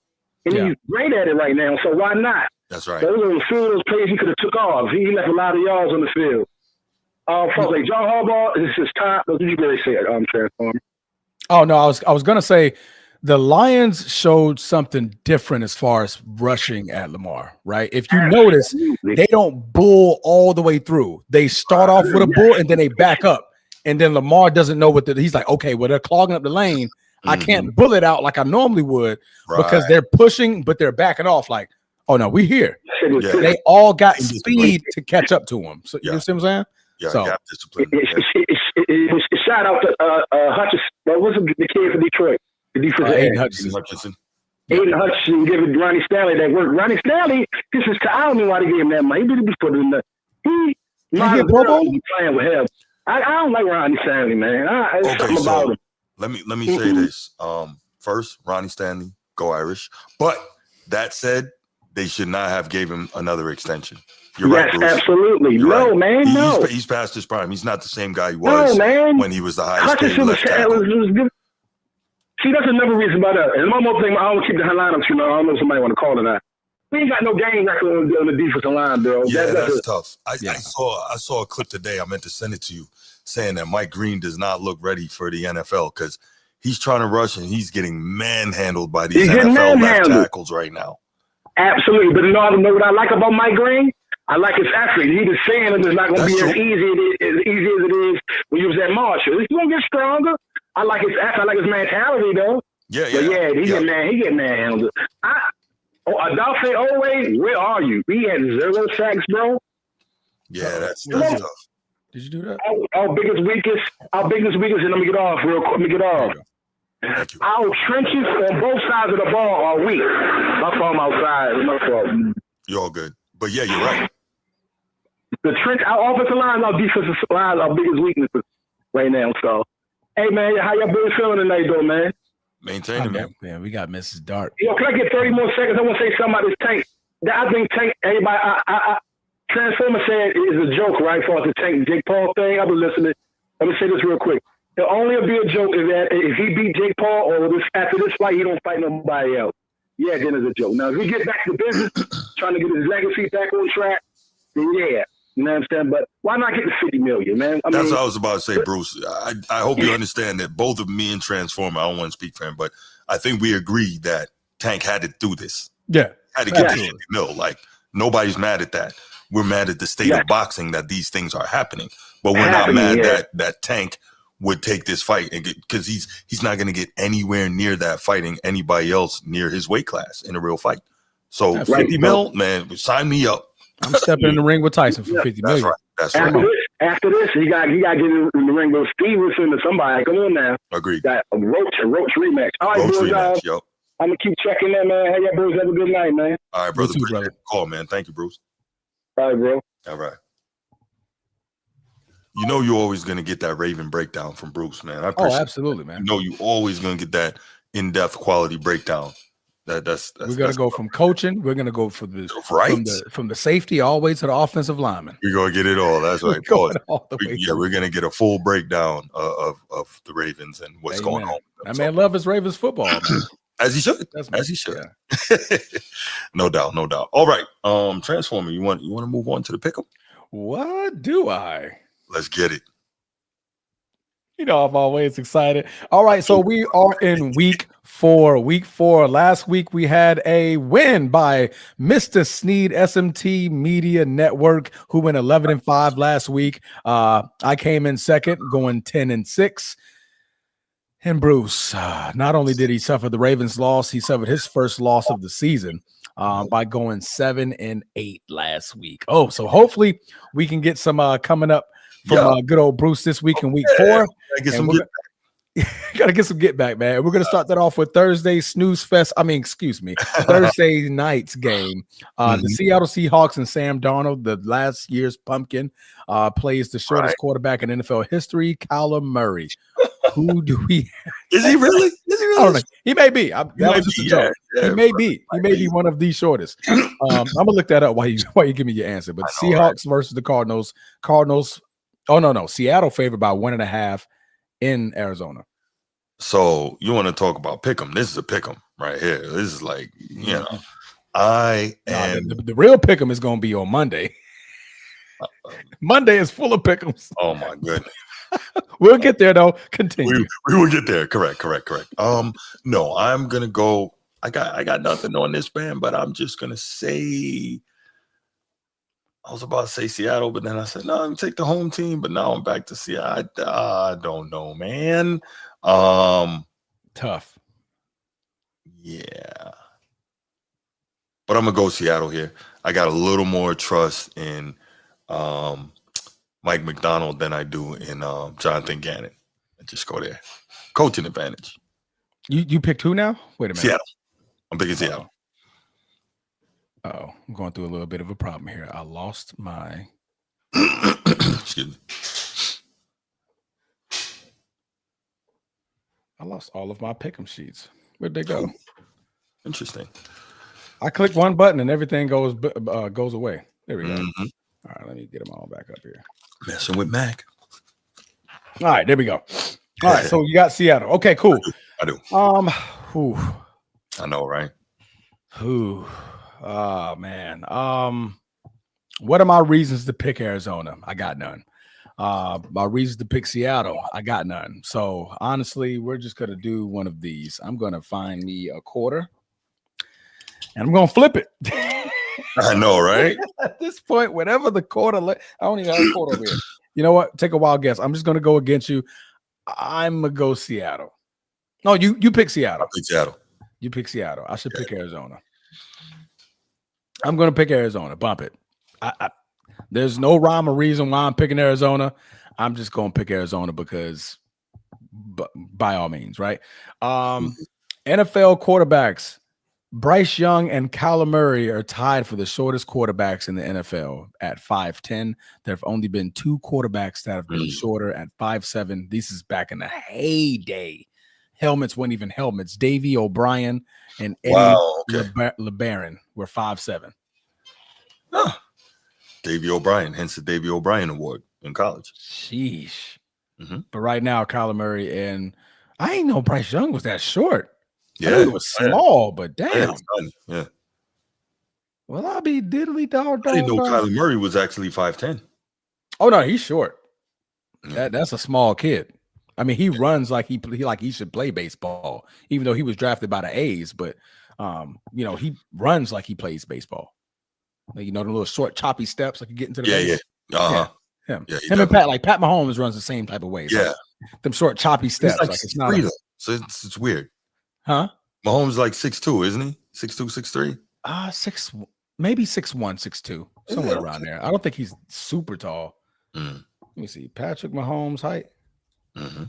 And he's great at it right now, so why not? That's right. Those are a few of those plays he could have took off. He left a lot of yards on the field. Folks like John Harbaugh, this is time. What did you really say, Transformer? Oh no, I was gonna say the Lions showed something different as far as rushing at Lamar, right? If you notice, they don't bull all the way through. They start off with a bull and then they back up. And then Lamar doesn't know what he's like, okay, well, they're clogging up the lane. I can't bull it out like I normally would because they're pushing, but they're backing off like, oh no, we here. Yeah. They all got speed to catch up to him. So you see what I'm saying? Yeah, so, gap discipline. Shout out to Hutchinson. What was the kid from Detroit? The defensive Aiden Hutchinson. Aiden Hutchinson giving Ronnie Stanley that work. Ronnie Stanley, I don't know why they gave him that money. He did it before the he might have been playing with him. I don't like Ronnie Stanley, man. Something about him. Let me say this. First, Ronnie Stanley, go Irish. But that said, they should not have gave him another extension. You're right, Bruce. Absolutely. You're no, right. man, no. He's past his prime. He's not the same guy he was when he was the highest paid left tackle. See, that's another reason about that. And one more thing, I don't keep the lineups, I don't know if somebody want to call it that. We ain't got no game record on the defensive line, bro. Yeah, that's tough. I saw a clip today. I meant to send it to you saying that Mike Green does not look ready for the NFL because he's trying to rush and he's getting manhandled by these NFL left tackles right now. Absolutely. But you know what I like about Mike Green? I like his effort. He just saying it's not going to be as easy as it is when you was at Marshall. He's going to get stronger. I like his effort. I like his mentality, though. Yeah. He get manhandled. Adolphe Owe, where are you? He had 0 sacks, bro. Yeah, that's tough. Did you do that? Our biggest weakest, and let me get off real quick. Let me get off. Our trenches on both sides of the ball are weak. My fault, I'm outside. My fault. You're all good. But yeah, you're right. The trench, our offensive line, our defensive line, our biggest weaknesses right now. So, hey man, how y'all boys feeling tonight, though, man? Maintaining, man. We got Mrs. Dart. Yo, can I get 30 more seconds? I want to say something about this Tank. I think Tank. Everybody, Transformer said is a joke, right? For the Tank Jake Paul thing. I've been listening. Let me say this real quick. It'll only be a joke if he beat Jake Paul or after this fight, he don't fight nobody else. Yeah, then it's a joke. Now, if we get back to business, trying to get his legacy back on track, then yeah. You know what I'm saying? But why not get the $50 million, man? That's what I was about to say, Bruce. I hope you understand that both of me and Transformer, I don't want to speak for him, but I think we agree that Tank had to do this. Yeah. Had to get the $50 million. Like, nobody's mad at that. We're mad at the state of boxing that these things are happening. But we're not mad that Tank would take this fight and because he's not going to get anywhere near that fighting anybody else near his weight class in a real fight. So $50 million, man, sign me up. I'm stepping in the ring with Tyson for $50 million. That's right. After this, he got to get in the ring with Stevenson or somebody. Come on now. Agreed. Got a Roach rematch. All right, boys. I'm gonna keep checking in, man. Hey, y'all boys, have a good night, man. All right, brother. Appreciate the call, man. Thank you, Bruce. All right, bro. All right. You know you're always going to get that Raven breakdown from Bruce, man. I appreciate absolutely, man. You know you're always going to get that in-depth quality breakdown. That's we're going to go from coaching. We're going to go from the safety all the way to the offensive lineman. We're going to get it all. That's right. We're going to get a full breakdown of the Ravens and what's going on. That man loves his Ravens football, man. As he should. Yeah. No doubt. All right. Transformer, you want to move on to the pick'em? What do I? Let's get it. You know, I'm always excited. All right, so we are in week 4. Week 4. Last week we had a win by Mr. Sneed SMT Media Network, who went 11-5 last week. I came in second, going 10-6. And Bruce, not only did he suffer the Ravens' loss, he suffered his first loss of the season by going 7-8 last week. Oh, so hopefully we can get some coming up from good old Bruce this week in week 4. Gotta get some get back, man. We're gonna start that off with Thursday snooze fest. Thursday night's game. The Seattle Seahawks and Sam Darnold, the last year's pumpkin, plays the shortest quarterback in NFL history, Kyler Murray. Who do we? Is he really? I don't know. He may be. That was just a joke. He may be. He may be one of the shortest. I'm gonna look that up while you give me your answer. But Seahawks versus the Cardinals. Cardinals. Oh no. Seattle favored by 1.5 in Arizona. So you want to talk about pick'em? This is a pick'em right here. This is like, I am. The real pick'em is going to be on Monday. Monday is full of pick'ems. Oh my goodness. We'll get there though. Continue. We will get there. Correct. No, I'm gonna go. I got nothing on this band, but I'm just gonna say. I was about to say Seattle, but then I said no. I'm gonna take the home team, but now I'm back to Seattle. I don't know, man. Tough. Yeah, but I'm gonna go Seattle here. I got a little more trust in Mike McDonald than I do in Jonathan Gannon. I just go there. Coaching advantage. You picked who now? Wait a minute. Seattle. I'm picking Seattle. Oh, I'm going through a little bit of a problem here. I lost my. Excuse me. I lost all of my pick'em sheets. Where'd they go? Interesting. I click one button and everything goes away. There we go. Mm-hmm. All right, let me get them all back up here. Messing with Mac. All right, there we go. All right, so you got Seattle. Okay, cool. I do. Whew. I know, right? Whew. Oh man. What are my reasons to pick Arizona? I got none. My reasons to pick Seattle, I got none. So honestly, we're just gonna do one of these. I'm gonna find me a quarter and I'm gonna flip it. I know, right? At this point, whatever the quarter, I don't even have a quarter over here. You know what? Take a wild guess. I'm just gonna go against you. I'm gonna go Seattle. No, you pick Seattle. I pick Seattle. You pick Seattle. I should pick Arizona. I'm gonna pick Arizona. Bump it. There's no rhyme or reason why I'm picking Arizona. I'm just gonna pick Arizona because, by all means, right? NFL quarterbacks. Bryce Young and Kyler Murray are tied for the shortest quarterbacks in the NFL at 5'10". There have only been two quarterbacks that have been shorter at 5'7". This is back in the heyday. Helmets weren't even helmets. Davey O'Brien and Eddie LeBaron were 5'7". Oh, Davey O'Brien, hence the Davey O'Brien Award in college. Sheesh. Mm-hmm. But right now, Kyler Murray and I ain't know Bryce Young was that short. Yeah, it was small, but damn. Yeah. Well, I'll be diddly dog. I didn't know Kyler Murray was actually 5'10". Oh no, he's short. That's a small kid. I mean, he runs like he should play baseball, even though he was drafted by the A's. But he runs like he plays baseball. Like, the little short, choppy steps like you get into the base. Him and Pat Mahomes runs the same type of way. Yeah, them short, choppy steps. Like it's not. So it's weird. Huh? Mahomes like 6'2", isn't he? 6'2", 6'3"? Maybe 6'1", 6'2", somewhere around there. I don't think he's super tall. Let me see. Patrick Mahomes' height. Mm-hmm.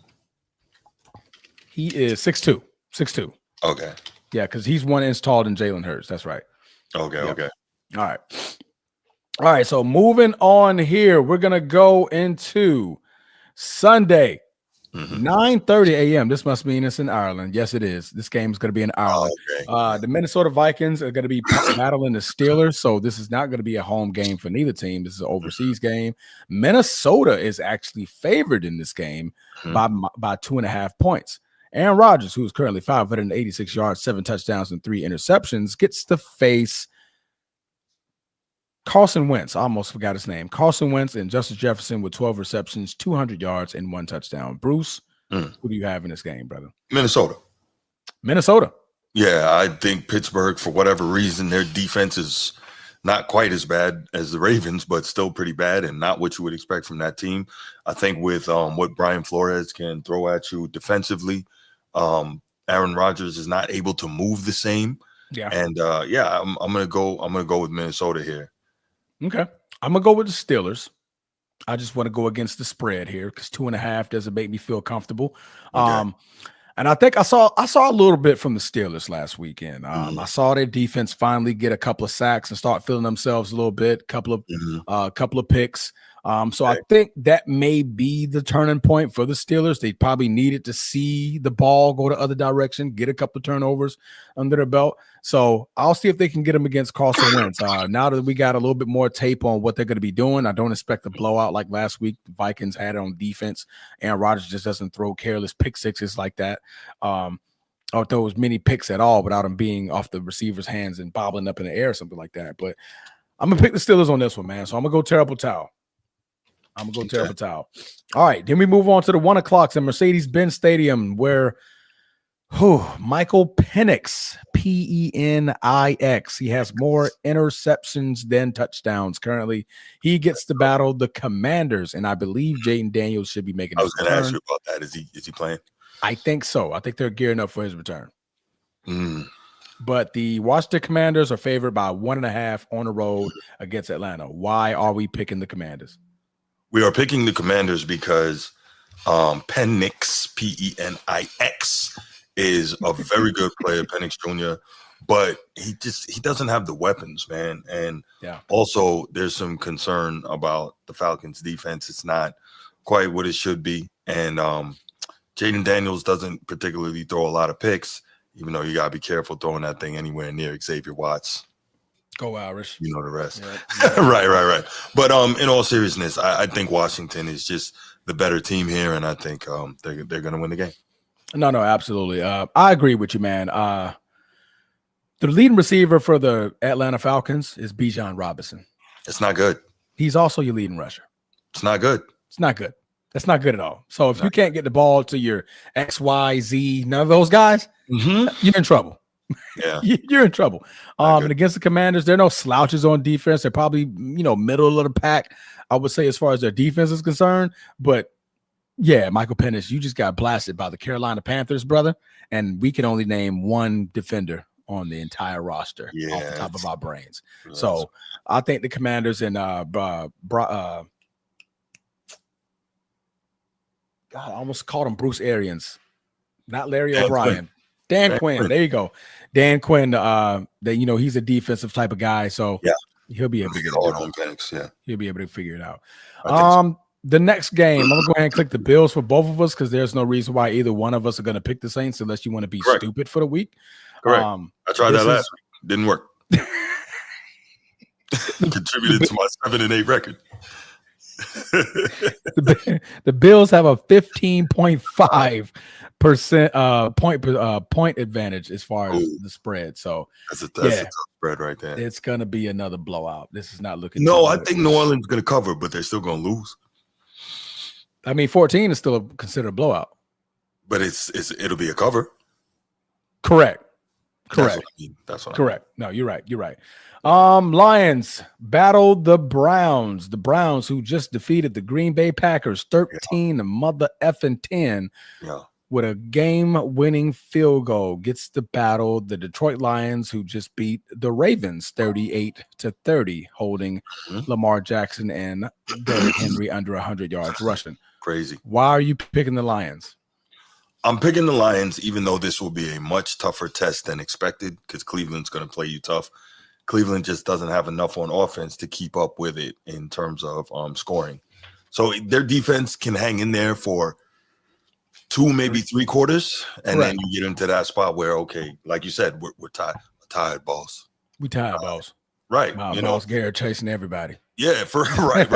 He is 6'2". 6'2". Okay. Yeah, because he's 1 inch taller than Jalen Hurts. That's right. Okay. Yep. Okay. All right. So moving on here, we're gonna go into Sunday. 9:30 a.m. This must mean it's in Ireland. Yes, it is. This game is going to be in Ireland. Okay. The Minnesota Vikings are going to be battling the Steelers, so this is not going to be a home game for neither team. This is an overseas game. Minnesota is actually favored in this game by 2.5 points. Aaron Rodgers, who is currently 586 yards, 7 touchdowns, and 3 interceptions, gets to face Carson Wentz. I almost forgot his name. Carson Wentz and Justin Jefferson with 12 receptions, 200 yards, and 1 touchdown. Bruce, who do you have in this game, brother? Minnesota. Yeah, I think Pittsburgh, for whatever reason, their defense is not quite as bad as the Ravens, but still pretty bad and not what you would expect from that team. I think with what Brian Flores can throw at you defensively, Aaron Rodgers is not able to move the same. Yeah. And I'm gonna go with Minnesota here. Okay. I'm gonna go with the Steelers. I just want to go against the spread here because 2.5 doesn't make me feel comfortable. Okay. And I think I saw a little bit from the Steelers last weekend. I saw their defense finally get a couple of sacks and start feeling themselves a little bit. Couple of picks. So I think that may be the turning point for the Steelers. They probably needed to see the ball go the other direction, get a couple of turnovers under their belt. So I'll see if they can get them against Carson Wentz. Now that we got a little bit more tape on what they're going to be doing, I don't expect a blowout like last week. The Vikings had it on defense. Aaron Rodgers just doesn't throw careless pick sixes like that. Or throws many picks at all without them being off the receiver's hands and bobbling up in the air or something like that. But I'm going to pick the Steelers on this one, man. So I'm going to go terrible towel. Terrible towel. All right, then we move on to the 1 o'clocks in Mercedes-Benz Stadium where Michael Penix, Penix, he has more interceptions than touchdowns currently. He gets to battle the Commanders, and I believe Jaden Daniels should be making his return. I was going to ask you about that. Is he playing? I think so. I think they're gearing up for his return. But the Washington Commanders are favored by 1.5 on the road against Atlanta. Why are we picking the Commanders? We are picking the Commanders because Penix, Penix, is a very good player, Penix Jr., but he doesn't have the weapons, man. And also there's some concern about the Falcons defense. It's not quite what it should be. And Jaden Daniels doesn't particularly throw a lot of picks, even though you got to be careful throwing that thing anywhere near Xavier Watts. Go Irish. You know the rest. Yeah. Right. But in all seriousness, I think Washington is just the better team here, and I think they're going to win the game. No, absolutely. I agree with you, man. The leading receiver for the Atlanta Falcons is Bijan Robinson. It's not good. He's also your leading rusher. It's not good. It's not good. That's not good at all. So if you can't get the ball to your X, Y, Z, none of those guys, you're in trouble. Yeah, you're in trouble. And against the Commanders, there are no slouches on defense. They're probably middle of the pack, I would say, as far as their defense is concerned. But yeah, Michael Penix, you just got blasted by the Carolina Panthers, brother, and we can only name one defender on the entire roster off the top of our brains. So I think the Commanders and God, I almost called him Bruce Arians, not Larry O'Brien. Dan Quinn. There you go. Dan Quinn, he's a defensive type of guy, so he'll be able to get it done. Penix, he'll be able to figure it out. The next game, I'm gonna go ahead and click the Bills for both of us because there's no reason why either one of us are gonna pick the Saints unless you want to be stupid for the week. Correct. I tried that last week. Didn't work. Contributed to my 7-8 record. The Bills have a 15.5% point advantage as far as the spread. So that's a tough spread right there. It's gonna be another blowout. This is not looking. No, I think New Orleans is gonna cover, but they're still gonna lose. I mean, 14 is still considered a blowout, but it'll be a cover. Correct. That's what correct. No, you're right. Lions battled the Browns. The Browns, who just defeated the Green Bay Packers 13-10 with a game-winning field goal, gets to battle the Detroit Lions, who just beat the Ravens 38-30, holding Lamar Jackson and Derrick Henry under 100 yards rushing. Crazy. Why are you picking the Lions? I'm picking the Lions, even though this will be a much tougher test than expected because Cleveland's going to play you tough. Cleveland just doesn't have enough on offense to keep up with it in terms of scoring. So their defense can hang in there for 2, maybe 3 quarters, and then you get into that spot where, okay, like you said, we're tired. We're tired, boss. We tired, boss. Right. Boss Garrett chasing everybody. Yeah, right,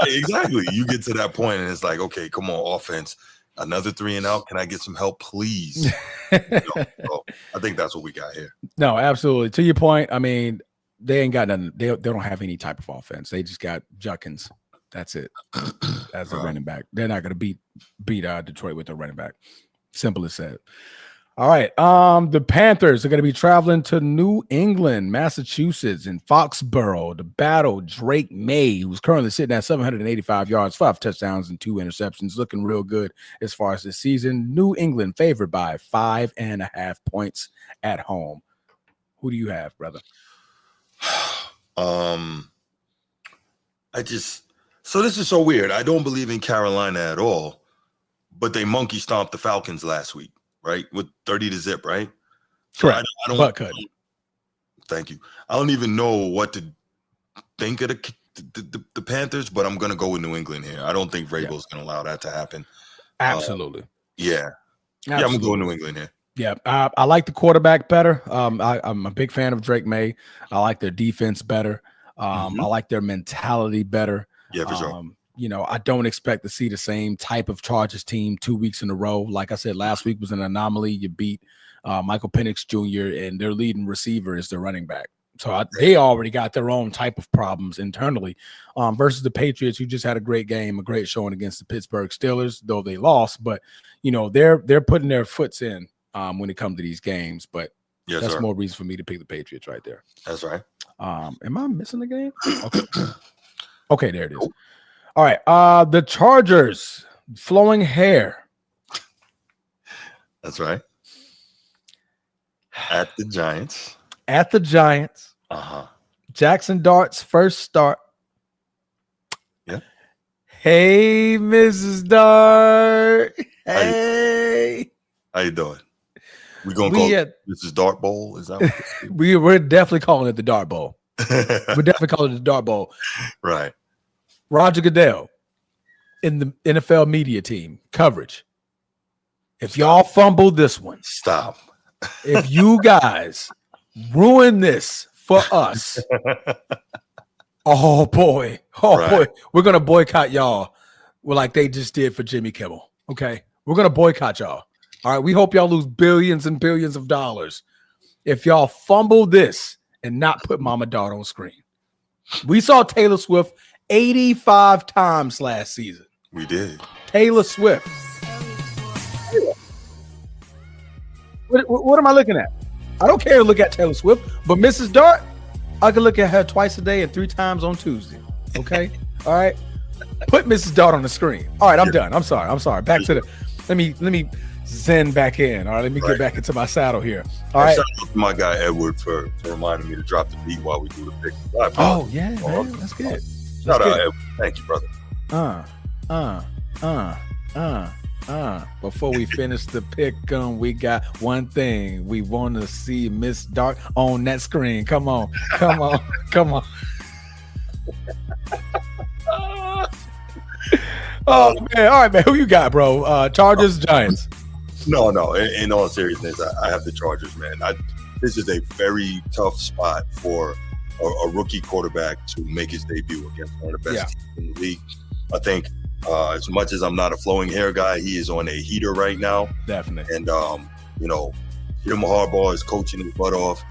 exactly. You get to that point, and it's like, okay, come on, offense. Another 3 and out. Can I get some help, please? So I think that's what we got here. No, absolutely. To your point, I mean, they ain't got nothing. They don't have any type of offense. They just got Juckins. That's it. As a running back. They're not going to beat Detroit with a running back. Simple as that. All right. The Panthers are going to be traveling to New England, Massachusetts, in Foxborough to battle Drake May, who's currently sitting at 785 yards, 5 touchdowns, and 2 interceptions. Looking real good as far as this season. New England favored by 5.5 points at home. Who do you have, brother? So this is so weird. I don't believe in Carolina at all, but they monkey stomped the Falcons last week. Right, with 30-0, right? Correct. Thank you. I don't even know what to think of the the Panthers, but I'm going to go with New England here. I don't think Vrabel's going to allow that to happen. Absolutely. Yeah, I'm going to go with New England here. Yeah, I like the quarterback better. I'm a big fan of Drake May. I like their defense better. I like their mentality better. Yeah, for sure. I don't expect to see the same type of Chargers team 2 weeks in a row. Like I said, last week was an anomaly. You beat Michael Penix Jr. and their leading receiver is their running back. So they already got their own type of problems internally versus the Patriots, who just had a great game, a great showing against the Pittsburgh Steelers, though they lost. But, they're putting their foots in when it comes to these games. But that's more reason for me to pick the Patriots right there. That's right. Am I missing the game? Okay. Okay, there it is. All right. The Chargers, flowing hair. That's right. At the Giants. Jackson Dart's first start. Yeah. Hey, Mrs. Dart. Hey. How you doing? We're going to call it Mrs. Dart Bowl? Is that what we're definitely calling it the Dart Bowl. We're definitely calling it the Dart Bowl. Right. Roger Goodell in the NFL media team coverage. If y'all fumble this one. Stop. If you guys ruin this for us, oh boy, we're gonna boycott y'all. Like they just did for Jimmy Kimmel. Okay, we're gonna boycott y'all. All right, we hope y'all lose billions and billions of dollars if y'all fumble this and not put Mama Dart on screen. We saw Taylor Swift 85 times last season. We did. Taylor Swift. What am I looking at? I don't care to look at Taylor Swift, but Mrs. Dart, I can look at her twice a day and 3 times on Tuesday. Okay? All right? Put Mrs. Dart on the screen. All right, I'm done. I'm sorry. Back to the let me zen back in. All right, let me get back into my saddle here. All right. Shout out to my guy Edward for reminding me to drop the beat while we do the pick. Oh yeah, man. That's good. Shout out, Edward. Thank you, brother. Before we finish the pick, we got one thing. We want to see Miss Dart on that screen. Come on. Oh man, all right, man. Who you got, bro? Chargers, Giants. No. In all seriousness, I have the Chargers, man. This is a very tough spot for a rookie quarterback to make his debut against one of the best teams in the league. I think as much as I'm not a flowing hair guy, he is on a heater right now. Definitely. And Jim Harbaugh is coaching his butt off,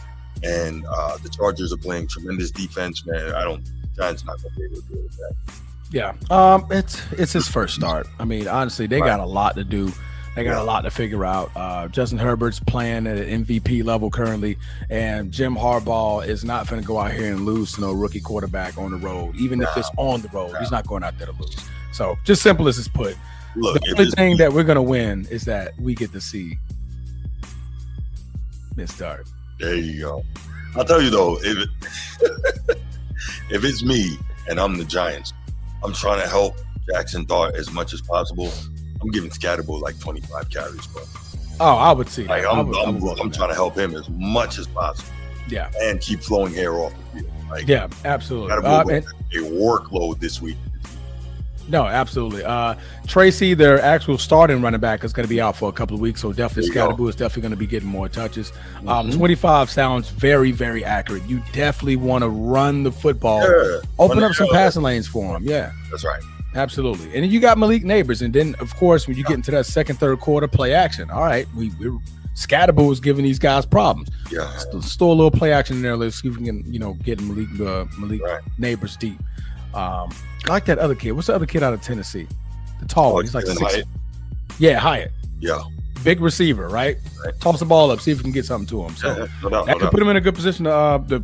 and the Chargers are playing tremendous defense, man. Giants not gonna be able to deal with that. Yeah. It's his first start. I mean, honestly, they got a lot to do. They got a lot to figure out. Justin Herbert's playing at an MVP level currently, and Jim Harbaugh is not going to go out here and lose to no rookie quarterback on the road. Even if it's on the road, he's not going out there to lose. So just simple as it's put. Look, the only thing that we're going to win is that we get to see Miss Dart. There you go. I'll tell you though, if it's me and I'm the Giants, I'm trying to help Jackson Dart as much as possible. I'm giving Scatterbo like 25 carries, bro. Oh, I would see that. Like, I'm trying to help him as much as possible. Yeah. And keep flowing hair off the field. Like, yeah, absolutely. A workload this week. No, absolutely. Tracy, their actual starting running back, is going to be out for a couple of weeks, so definitely Scatterbo is definitely going to be getting more touches. 25 sounds very, very accurate. You definitely want to run the football, open up some passing lanes for him. Yeah, that's right. Absolutely. And then you got Malik Neighbors, and then of course when you get into that second, third quarter, play action. All right, we're Scatterbo is giving these guys problems. Yeah, store a little play action in there. Let's see if we can, get Malik Neighbors deep. I like that other kid. What's the other kid out of Tennessee? The tall one. He's like 6. Hyatt. Yeah, Hyatt. Yeah. Big receiver, right? Toss the ball up, see if we can get something to him. So that could put him in a good position to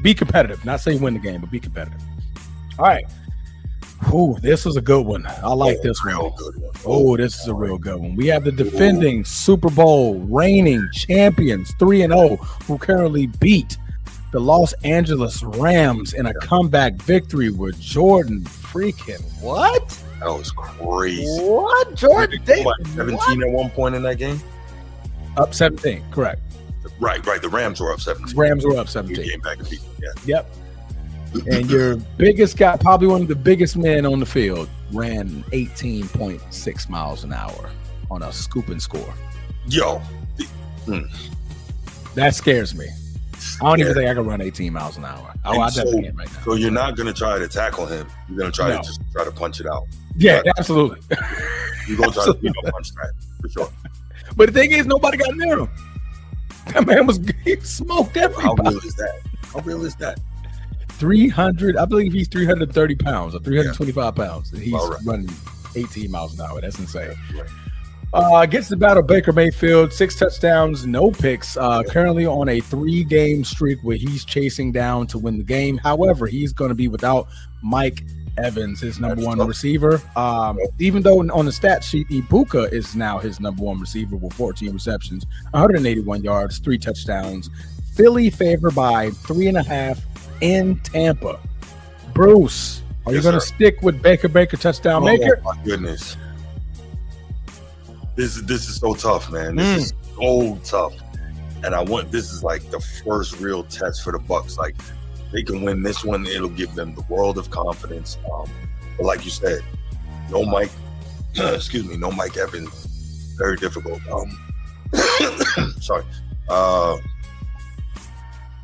be competitive. Not say win the game, but be competitive. All right. Ooh, this was a good one. I like this one. Oh, this is a real good one. We have the defending Super Bowl reigning champions 3-0 who currently beat the Los Angeles Rams in a comeback victory with Jordan freaking what? That was crazy. What? Jordan? 17 at one point in that game? Up 17, correct. Right. The Rams were up 17. Rams were up 17. Game back and beat them, Yep. And your biggest guy, probably one of the biggest men on the field, ran 18.6 miles an hour on a scoop and score. Yo. That scares me. I don't even think I can run 18 miles an hour. I definitely can't right now. So you're not going to try to tackle him. You're going to try to just try to punch it out. Yeah, absolutely. You're going to try to punch that for sure. But the thing is, nobody got near him. That man he smoked everybody. How real is that? How real is that? 300, I believe he's 330 pounds or 325 pounds. And he's right. running 18 miles an hour. That's insane. Right. Gets the battle Baker Mayfield, 6 touchdowns, no picks. Currently on a 3-game streak where he's chasing down to win the game. However, he's going to be without Mike Evans, his number one receiver. Even though on the stat sheet, Ibuka is now his number one receiver with 14 receptions, 181 yards, 3 touchdowns. Philly favored by 3.5 in Tampa. Bruce, are you going to stick with Baker touchdown maker? Oh my goodness. This is so tough, man. This is so tough. And this is like the first real test for the Bucs. Like, they can win this one, it'll give them the world of confidence. But like you said, no Mike, no Mike Evans. Very difficult. Sorry. I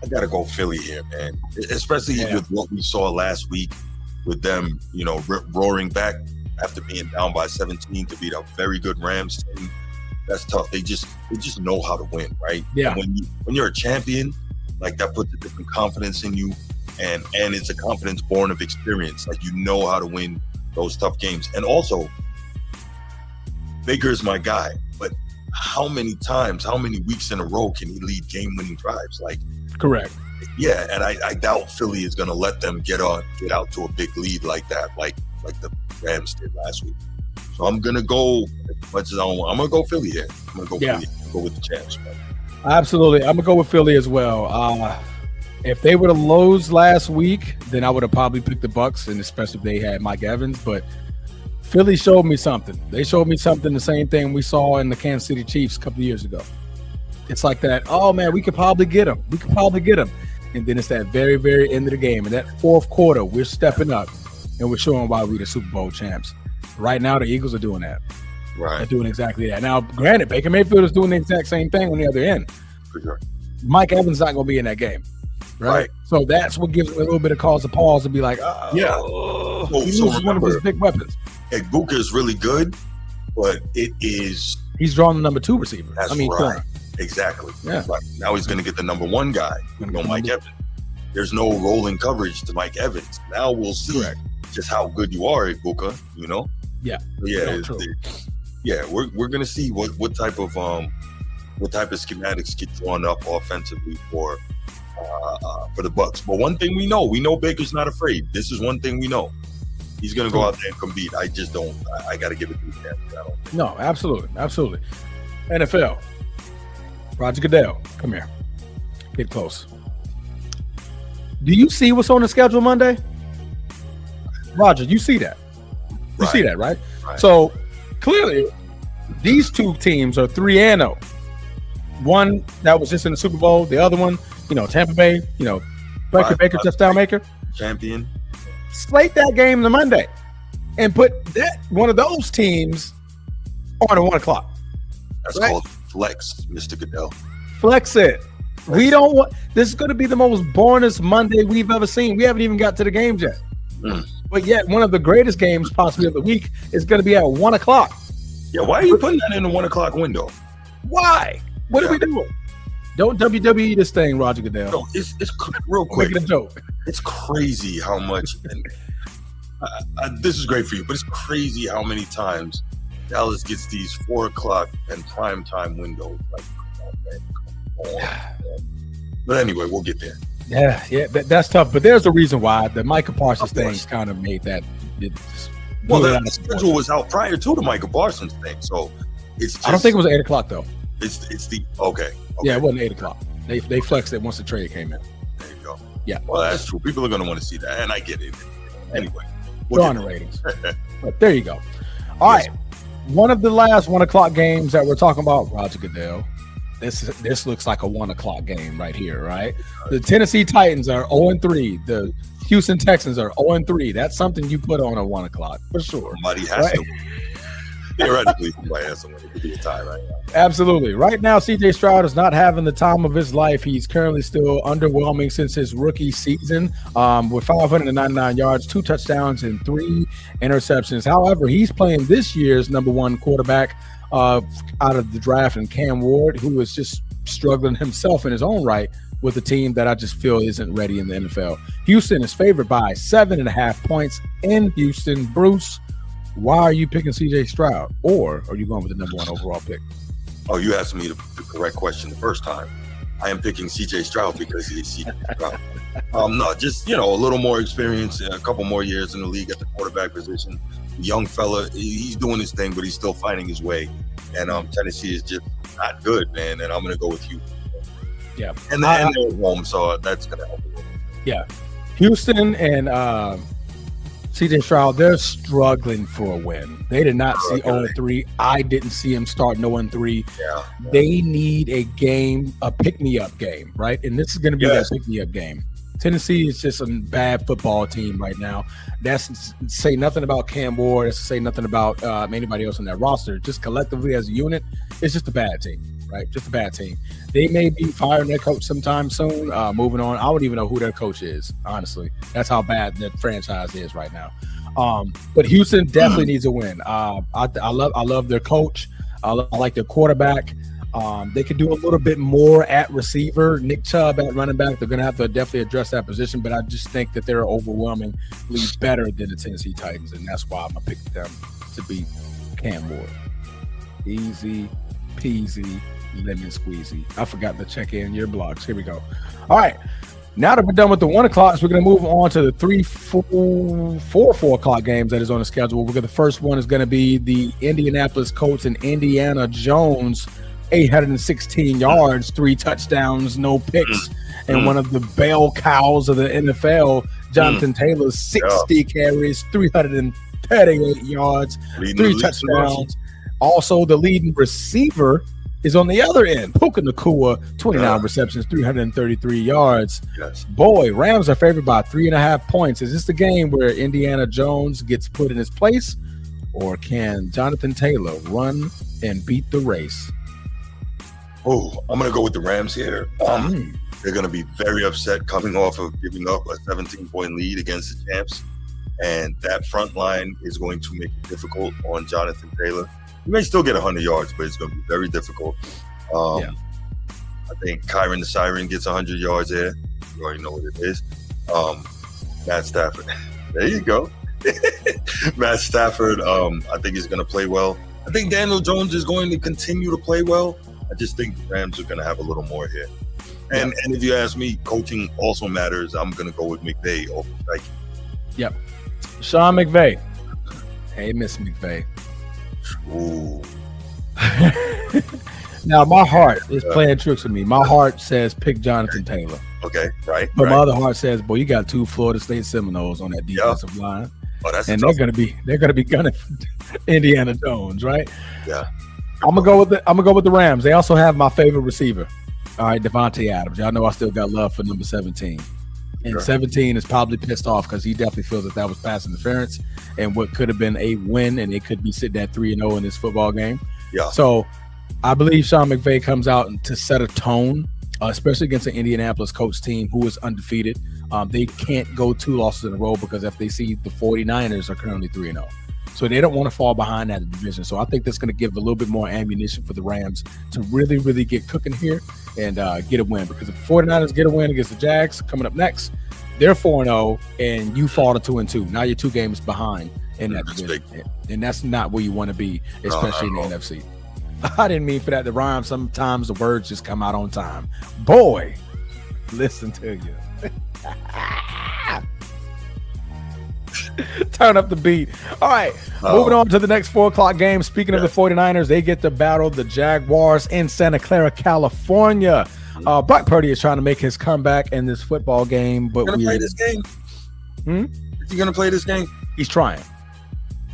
gotta go Philly here, man. Especially with what we saw last week with them, roaring back after being down by 17 to beat a very good Rams team. That's tough. They just know how to win, right? Yeah. And when you're a champion, like, that puts a different confidence in you, and it's a confidence born of experience. Like, you know how to win those tough games. And also, Baker's my guy, but how many weeks in a row can he lead game-winning drives? Like, correct. Yeah, and I doubt Philly is going to let them get out to a big lead like that, like the Rams did last week. So I'm going to go, as much as I'm going to go Philly here. I'm going to go Philly. Go with the champs, man. Absolutely. I'm going to go with Philly as well. If they would have lose last week, then I would have probably picked the Bucs, and especially if they had Mike Evans. But Philly showed me something. They showed me something, the same thing we saw in the Kansas City Chiefs a couple of years ago. It's like that, oh, man, we could probably get him. And then it's that very, very end of the game. In that fourth quarter, we're stepping up, and we're showing why we're the Super Bowl champs. Right now, the Eagles are doing that. Right. They're doing exactly that. Now, granted, Baker Mayfield is doing the exact same thing on the other end. For sure. Mike Evans not going to be in that game. Right. So that's what gives me a little bit of cause to pause and be like, oh, he loses one of his big weapons. Ibuka is really good, but he's drawing the number 2 receiver. That's right. Corner. Exactly. Yeah. Right. Now he's going to get the number 1 guy. Mike Evans. There's no rolling coverage to Mike Evans. Now we'll see just how good you are, Ibuka. Yeah. We're going to see what type of schematics get drawn up offensively for the Bucs. But one thing we know Baker's not afraid. This is one thing we know. He's going to go out there and compete. I just don't. I got to give it to him. No, absolutely. NFL. Roger Goodell, come here. Get close. Do you see what's on the schedule Monday? Roger, you see that. You see that, right? So, clearly, these 2 teams are 3-0. One that was just in the Super Bowl. The other one, Tampa Bay, Baker touchdown maker. Champion. Slate that game to Monday and put one of those teams on at 1 o'clock. That's called flex, Mr. Goodell. Flex it. We don't want this is going to be the most boringest Monday we've ever seen. We haven't even got to the games yet. But yet, one of the greatest games possibly of the week is going to be at 1 o'clock. Yeah, why are you putting that in the 1 o'clock window? Why? What are we doing? Don't WWE this thing, Roger Goodell. No, it's real quick. Making a joke. It's crazy how much. And this is great for you, but it's crazy how many times Dallas gets these 4 o'clock and prime time windows. Like, come on, man. But anyway, we'll get there. Yeah, that's tough. But there's a reason why the Micah Parsons thing kind of made that. The schedule was out prior to the Micah Parsons thing, so it's. Just, I don't think it was 8 o'clock though. It's the okay. Yeah, it wasn't 8 o'clock. They flexed it once the trade came in. There you go. Yeah. Well, that's true. People are going to want to see that, and I get it. Anyway, drawing the ratings. But there you go. All right. One of the last 1 o'clock games that we're talking about, Roger Goodell. This looks like a 1 o'clock game right here, right? The Tennessee Titans are 0-3. The Houston Texans are 0-3. That's something you put on a 1 o'clock for sure. Somebody has to. Theoretically, somebody has to win. It could be a tie right now. Absolutely. Right now, CJ Stroud is not having the time of his life. He's currently still underwhelming since his rookie season with 599 yards, 2 touchdowns, and 3 interceptions. However, he's playing this year's number 1 quarterback out of the draft, and Cam Ward, who is just struggling himself in his own right with a team that I just feel isn't ready in the NFL. Houston is favored by 7.5 points in Houston. Bruce, why are you picking CJ Stroud, or are you going with the number 1 overall pick? Oh, you asked me the correct question the first time. I am picking CJ Stroud because he's CJ Stroud. No, just, a little more experience, a couple more years in the league at the quarterback position. Young fella, he's doing his thing, but he's still finding his way. And Tennessee is just not good, man. And I'm going to go with you. Yeah. And they're at home, so that's going to help a little. Yeah. Houston and CJ Stroud, they're struggling for a win. They did not see 0-3. I didn't see him start 0-3. Yeah. They need a game, a pick-me-up game, right? And this is going to be that pick-me-up game. Tennessee is just a bad football team right now. That's say nothing about Cam Ward. That's say nothing about anybody else on that roster. Just collectively as a unit, it's just a bad team, right? Just a bad team. They may be firing their coach sometime soon. Moving on, I wouldn't even know who their coach is, honestly. That's how bad that franchise is right now. But Houston definitely needs a win. I love their coach. I like their quarterback. They could do a little bit more at receiver. Nick Chubb at running back, they're going to have to definitely address that position, but I just think that they're overwhelmingly better than the Tennessee Titans, and that's why I'm going to pick them to beat Cam Ward. Easy peasy, lemon squeezy. I forgot to check in your blogs. Here we go. All right. Now that we're done with the 1 o'clocks, we're going to move on to the 3, 4 o'clock games that is on the schedule. The first one is going to be the Indianapolis Colts and Indiana Jones, 816 yards, 3 touchdowns, no picks, and one of the bell cows of the NFL, Jonathan Taylor, 60 carries, 338 yards, 3 touchdowns. Also, the leading receiver is on the other end. Puka Nacua, 29 receptions, 333 yards. Yes. Boy, Rams are favored by 3.5 points. Is this the game where Indiana Jones gets put in his place, or can Jonathan Taylor run and beat the race? Oh, I'm going to go with the Rams here. They're going to be very upset coming off of giving up a 17-point lead against the champs. And that front line is going to make it difficult on Jonathan Taylor. He may still get 100 yards, but it's going to be very difficult. I think Kyron the Siren gets 100 yards there. You already know what it is. Matt Stafford. There you go. Matt Stafford, I think he's going to play well. I think Daniel Jones is going to continue to play well. I just think the Rams are going to have a little more here. And if you ask me, coaching also matters. I'm going to go with McVay over Steichen. Yep. Sean McVay. Hey, Miss McVay. Ooh. Now, my heart is playing tricks with me. My heart says pick Jonathan Taylor. Okay, right. But my other heart says, boy, you got 2 Florida State Seminoles on that defensive line. Oh, that's and they're gonna be gunning Indiana Jones, right? Yeah. I'm gonna go with the Rams. They also have my favorite receiver. All right, Devontae Adams. Y'all know I still got love for number 17. And 17 is probably pissed off because he definitely feels that was pass interference and what could have been a win, and they could be sitting at 3-0 in this football game. Yeah. So I believe Sean McVay comes out to set a tone, especially against the Indianapolis Colts team who is undefeated. They can't go 2 losses in a row because if they see the 49ers are currently 3-0. So they don't want to fall behind that division. So I think that's going to give a little bit more ammunition for the Rams to really, really get cooking here and get a win. Because if the 49ers get a win against the Jags coming up next, they're 4-0 and you fall to 2-2. Now you're 2 games behind in that division. And that's not where you want to be, especially in the NFC. I didn't mean for that to rhyme. Sometimes the words just come out on time. Boy, listen to you. Turn up the beat. All right, moving on to the next 4 o'clock game. Speaking of the 49ers, they get to battle the Jaguars in Santa Clara, California. Brock Purdy is trying to make his comeback in this football game. But going to play this game? Is he going to play this game? He's trying.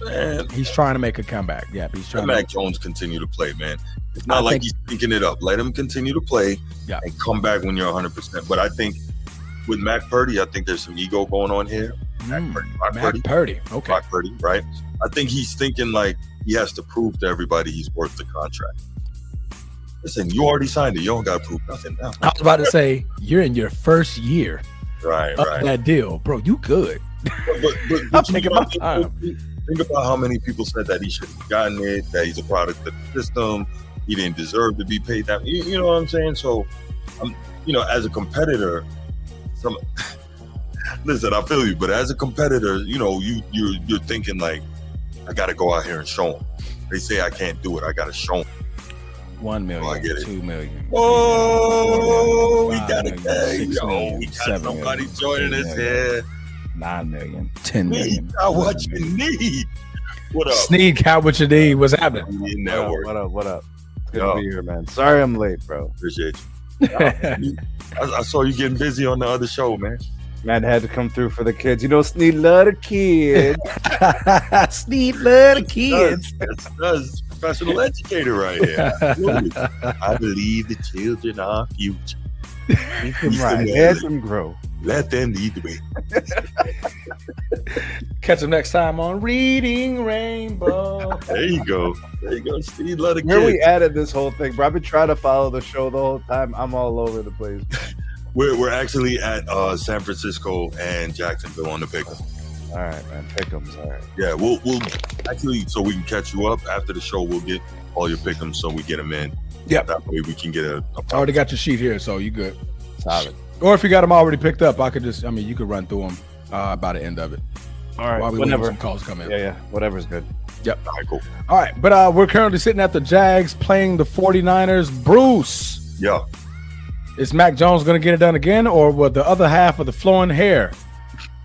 Man. He's trying to make a comeback. Yeah, he's trying. Let Mac Jones continue to play, man. It's not he's picking it up. Let him continue to play and come back when you're 100%. But I think with Mac Purdy, I think there's some ego going on here. Mac Purdy. Okay. Mac Purdy, right? I think he's thinking like he has to prove to everybody he's worth the contract. Listen, you already signed it. You don't got to prove nothing now. I was about to say, you're in your first year Right. of that deal. Bro, you good. But I'm taking my time. Think about how many people said that he should have gotten it, that he's a product of the system, he didn't deserve to be paid that. You know what I'm saying? So, as a competitor, listen, I feel you, but as a competitor, you're thinking like, I got to go out here and show them. They say I can't do it. I got to show them. 1 million, I get it. 2 million. Oh, we 5 got million, it. 6 million, We got 7 somebody million, joining 8 us million, here. 9 million, 10 We million. got what you need. What up? Sneed, got what you need. What's happening? Network. What up? It's good to be here, man. Sorry I'm late, bro. Appreciate you. I saw you getting busy on the other show, man. Man, had to come through for the kids. You know, Sneed love the kids. Sneed love the kids. That's professional educator right here. Absolutely. I believe the children are future. Keep them right. Let them grow. Let them lead the way. Catch them next time on Reading Rainbow. There you go, Steve. Let it Where we added this whole thing, bro. I've been trying to follow the show the whole time. I'm all over the place. We're actually at San Francisco and Jacksonville on the pick'em. All right, man. Pick'ems. All right. Yeah, we'll actually, so we can catch you up after the show. We'll get all your pick'ems so we get them in. Yep. That way we can get a I already got your sheet here, so you good. Solid. Or if you got them already picked up, you could run through them by the end of it. All right. While we wait for some calls come in. Yeah. Whatever's good. Yep. All right, cool. All right, but we're currently sitting at the Jags playing the 49ers. Bruce. Yeah. Is Mac Jones going to get it done again, or will the other half of the flowing hair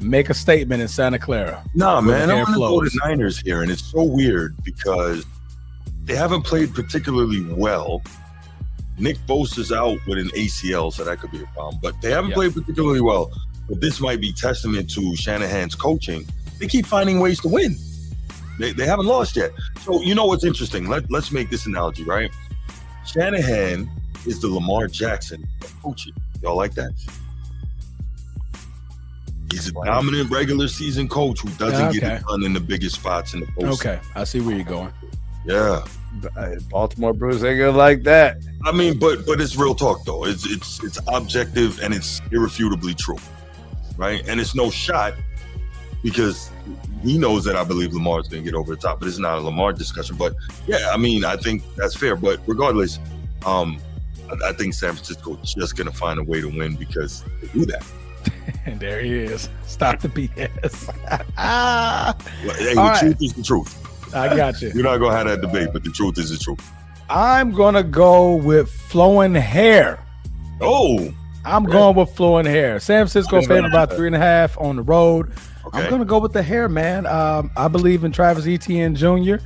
make a statement in Santa Clara? Nah, man, I'm going to go to flows? Niners here, and it's so weird because they haven't played particularly well. Nick Bosa's out with an ACL, so that could be a problem. But they haven't played particularly well. But this might be testament to Shanahan's coaching. They keep finding ways to win. They haven't lost yet. So you know what's interesting? Let's make this analogy, right? Shanahan is the Lamar Jackson of coaching. Y'all like that? He's a dominant regular season coach who doesn't get it done in the biggest spots in the postseason. Okay, I see where you're going. Yeah. Baltimore Bruce ain't gonna like that. I mean, but it's real talk though. It's objective and it's irrefutably true, right? And it's no shot because he knows that I believe Lamar's gonna get over the top, but it's not a Lamar discussion. But yeah, I mean, I think that's fair. But regardless, I think San Francisco is just gonna find a way to win because they do that. And there he is. Stop the BS. Hey, the truth is the truth. I got you. You're not gonna have that debate, but the truth is the truth. I'm gonna go with flowing hair. Oh, I'm going with flowing hair. San Francisco favored by 3.5 on the road. okay. I'm gonna go with the hair, man. I believe in Travis Etienne Jr.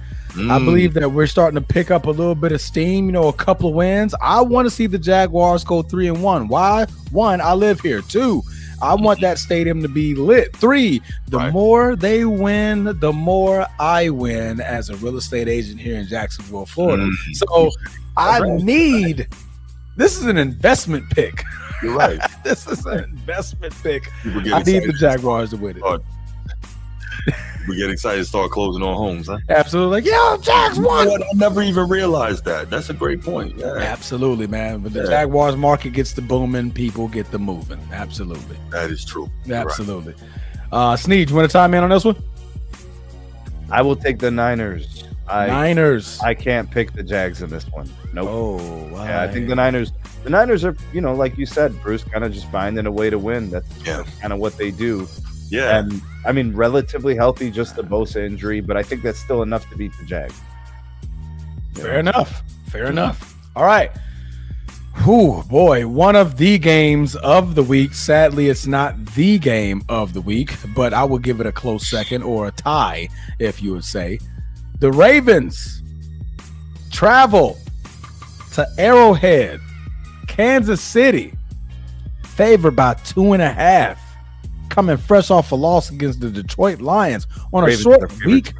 I believe that we're starting to pick up a little bit of steam, a couple of wins. I want to see the Jaguars go 3-1. Why? 1, I live here. 2, I want that stadium to be lit. 3, the more they win, the more I win as a real estate agent here in Jacksonville, Florida. So this is an investment pick. You're right. This is an investment pick. I need the Jaguars to win it. We get excited to start closing on homes, huh? Absolutely. Like, yo, Jags won. I never even realized that. That's a great point. Yeah. Absolutely, man. But the Jaguars market gets the booming, people get the moving. Absolutely. That is true. Absolutely. Right. Sneed, you want to chime in on this one? I will take the Niners. Niners. I can't pick the Jags in this one. Nope. Oh, wow. Yeah, I think the Niners are, like you said, Bruce, kind of just finding a way to win. That's kind of what they do. Yeah. And I mean, relatively healthy, just the Bosa injury, but I think that's still enough to beat the Jags. Fair enough. All right. Whew, boy, one of the games of the week. Sadly, it's not the game of the week, but I will give it a close second, or a tie, if you would say. The Ravens travel to Arrowhead, Kansas City, favored by 2.5. Coming fresh off a loss against the Detroit Lions on a short week,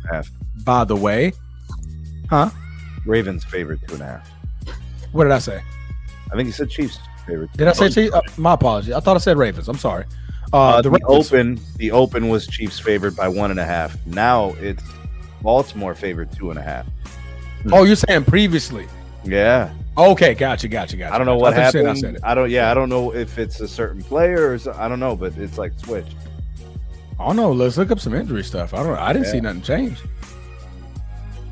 by the way. Huh? Ravens favored 2.5. What did I say? I think you said Chiefs. favorite. Did I say Chiefs? My apologies. I thought I said Ravens. I'm sorry. The open was Chiefs favored by 1.5. Now it's Baltimore favored 2.5. Oh, you're saying previously? Yeah. Okay, gotcha. I don't know what happened. I said it. I don't know if it's a certain player or I don't know, but it's like switched. Oh no, let's look up some injury stuff. I didn't see nothing change.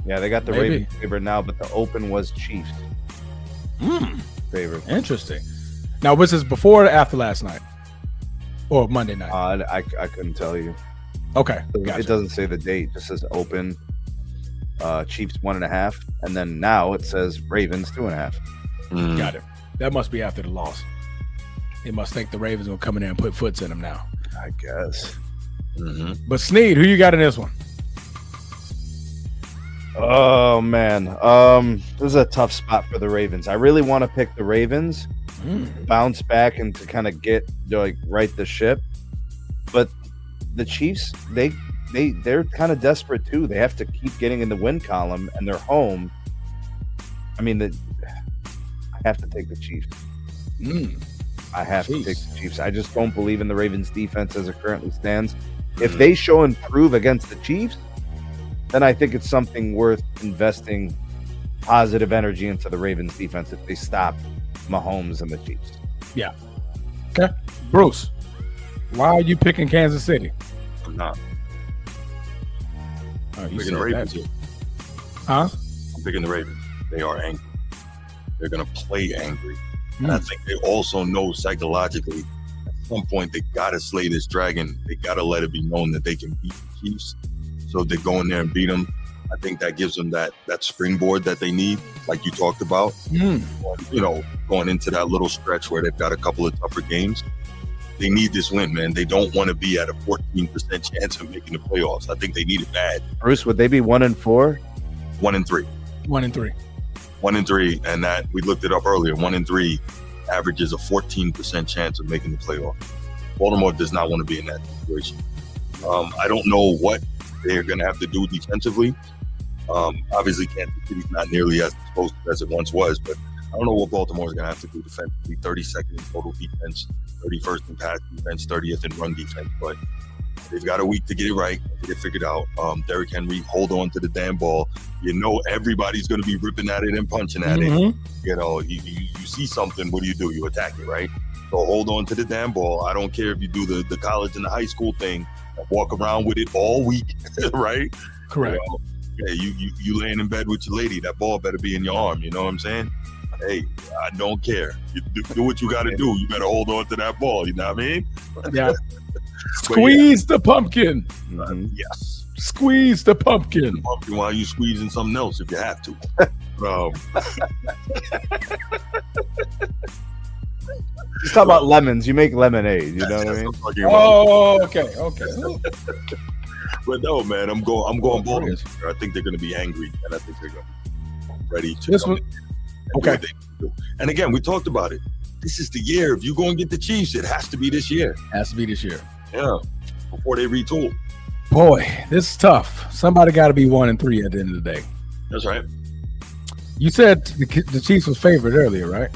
Yeah, they got the Ravens favorite now, but the open was Chiefs favorite. Interesting. Now, was this before or after last night? Or Monday night? I couldn't tell you. Okay, gotcha. It doesn't say the date. It just says open. Chiefs 1.5, and then now it says Ravens 2.5. Got it. That must be after the loss. They must think the Ravens will come in there and put foots in them now. I guess. But Sneed, who you got in this one? Oh man, this is a tough spot for the Ravens. I really want to pick the Ravens, bounce back and to kind of get right the ship, but the Chiefs they're kind of desperate too. They have to keep getting in the win column, and they're home. I mean, I have to take the Chiefs. I have to take the Chiefs. I just don't believe in the Ravens' defense as it currently stands. If they show improve against the Chiefs, then I think it's something worth investing positive energy into the Ravens' defense if they stop Mahomes and the Chiefs. Yeah. Okay. Bruce, why are you picking Kansas City? I'm not. I'm picking the Ravens here. Huh? I'm picking the Ravens. They are angry. They're going to play angry. And I think they also know psychologically at some point they got to slay this dragon. They got to let it be known that they can beat the Chiefs. So they go in there and beat them. I think that gives them that springboard that they need, like you talked about. Going into that little stretch where they've got a couple of tougher games. They need this win, man. They don't want to be at a 14% chance of making the playoffs. I think they need it bad. Bruce, would they be 1-4? 1-3. 1-3. 1-3, and that we looked it up earlier. 1-3 averages a 14% chance of making the playoff. Baltimore does not want to be in that situation. I don't know what they're going to have to do defensively. Obviously, Kansas City's not nearly as exposed as it once was, but I don't know what Baltimore is going to have to do defensively. 32nd in total defense, 31st in pass defense, 30th in run defense. But they've got a week to get it right, get it figured out. Derrick Henry, hold on to the damn ball. You know everybody's going to be ripping at it and punching at it. You know, you see something, what do? You attack it, right? So hold on to the damn ball. I don't care if you do the college and the high school thing. Walk around with it all week, right? Correct. You laying in bed with your lady, that ball better be in your arm. You know what I'm saying? Hey, I don't care. You do what you got to do. You better hold on to that ball. You know what I mean? Yeah. Squeeze the pumpkin. Yes. Squeeze the pumpkin. The pumpkin while you squeezing something else if you have to. Just talk about lemons. You make lemonade. You know what I mean? Oh, okay. But no, man, I'm going Baltimore. I think they're going to be angry, and I think they're going to be ready to come in. Okay. And again, we talked about it. This is the year. If you go and get the Chiefs, it has to be this year. Yeah. Before they retool. Boy, this is tough. Somebody got to be 1-3 at the end of the day. That's right. You said the Chiefs was favored earlier, right?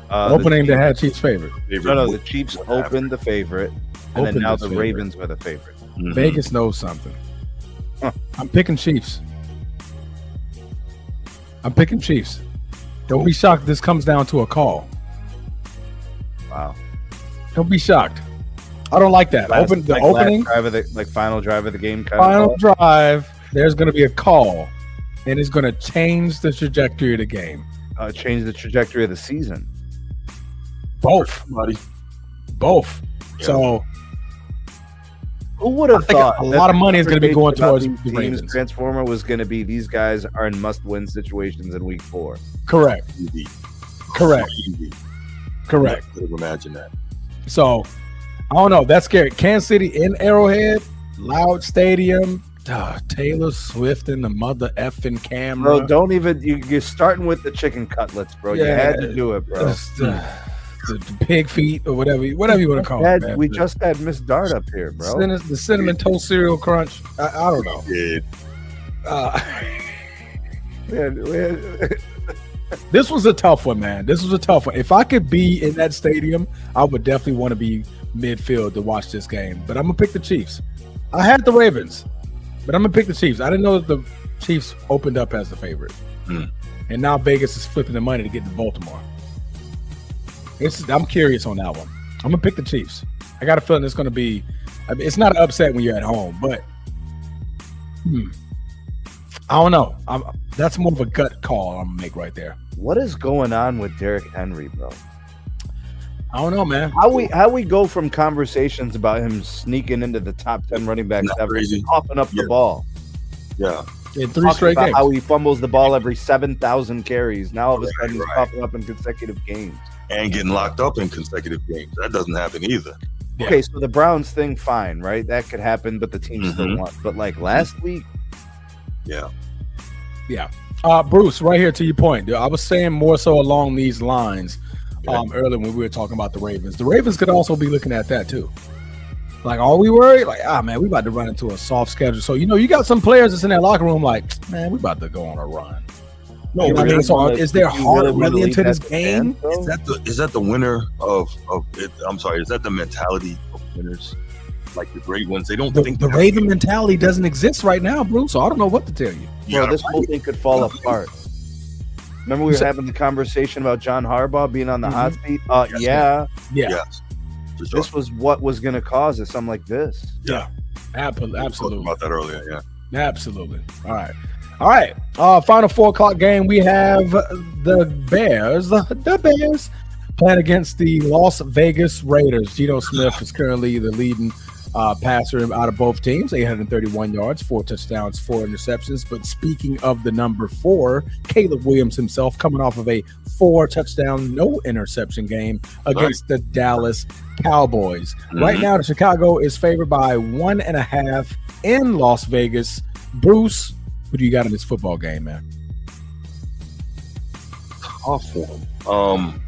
Opening they had Chiefs favorite. No, the Chiefs opened the favorite, and then now the Ravens were the favorite. Vegas knows something. I'm picking Chiefs. Don't be shocked if this comes down to a call. Wow. Don't be shocked. I don't like that. Opening. Final drive of the game. Final drive. There's going to be a call, and it's going to change the trajectory of the game. Change the trajectory of the season. Both. Yeah. So, who would have thought a lot of money is going to be going towards the Ravens? Transformer was going to be these guys are in must-win situations in Week 4. Correct. Could have imagined that. So, I don't know. That's scary. Kansas City in Arrowhead, loud stadium. Taylor Swift in the mother effing camera. Bro, don't even. You're starting with the chicken cutlets, bro. Yeah, you had to do it, bro. The pig feet or whatever you want to call it. Man. We just had Miss Dart up here, bro. The cinnamon toast cereal crunch. I don't know. This was a tough one, man. This was a tough one. If I could be in that stadium, I would definitely want to be midfield to watch this game. But I'm gonna pick the Chiefs. I had the Ravens, but I'm gonna pick the Chiefs. I didn't know that the Chiefs opened up as the favorite, and now Vegas is flipping the money to get to Baltimore. I'm curious on that one. I'm gonna pick the Chiefs. I got a feeling it's gonna be. I mean, it's not an upset when you're at home, but I don't know. That's more of a gut call I'm gonna make right there. What is going on with Derrick Henry, bro? I don't know, man. How we go from conversations about him sneaking into the top 10 running backs ever, coughing up the ball. Yeah. In 3 straight games. How he fumbles the ball every 7,000 carries. Now all of a sudden he's coughing up in consecutive games. And getting locked up in consecutive games. That doesn't happen either. Yeah. Okay, so the Browns thing, fine, right? That could happen, but the team still won. But like last week. Yeah. Bruce, right here to your point. I was saying more so along these lines earlier when we were talking about the Ravens. The Ravens could also be looking at that too. Like, are we worried? Like, man, we about to run into a soft schedule. So, you got some players that's in that locker room like, man, we about to go on a run. No, really, I mean, so is their heart really into this game? Is that the winner of it? I'm sorry, is that the mentality of winners? Like the great ones, they don't think the Raven mentality doesn't exist right now, Bruce. So I don't know what to tell you. Bro, this whole thing could fall apart. Remember we were having the conversation about John Harbaugh being on the hot seat? Yes. This was what was going to cause it, something like this. Yeah. Absolutely. We talked about that earlier, Absolutely. All right. Final 4:00 game. We have the Bears playing against the Las Vegas Raiders. Geno Smith is currently the leading passer out of both teams, 831 yards, 4 touchdowns, 4 interceptions. But speaking of the number 4, Caleb Williams himself coming off of a 4-touchdown, no interception game against the Dallas Cowboys. Right now, the Chicago is favored by 1.5 in Las Vegas. Bruce, who do you got in this football game, man? Tough one.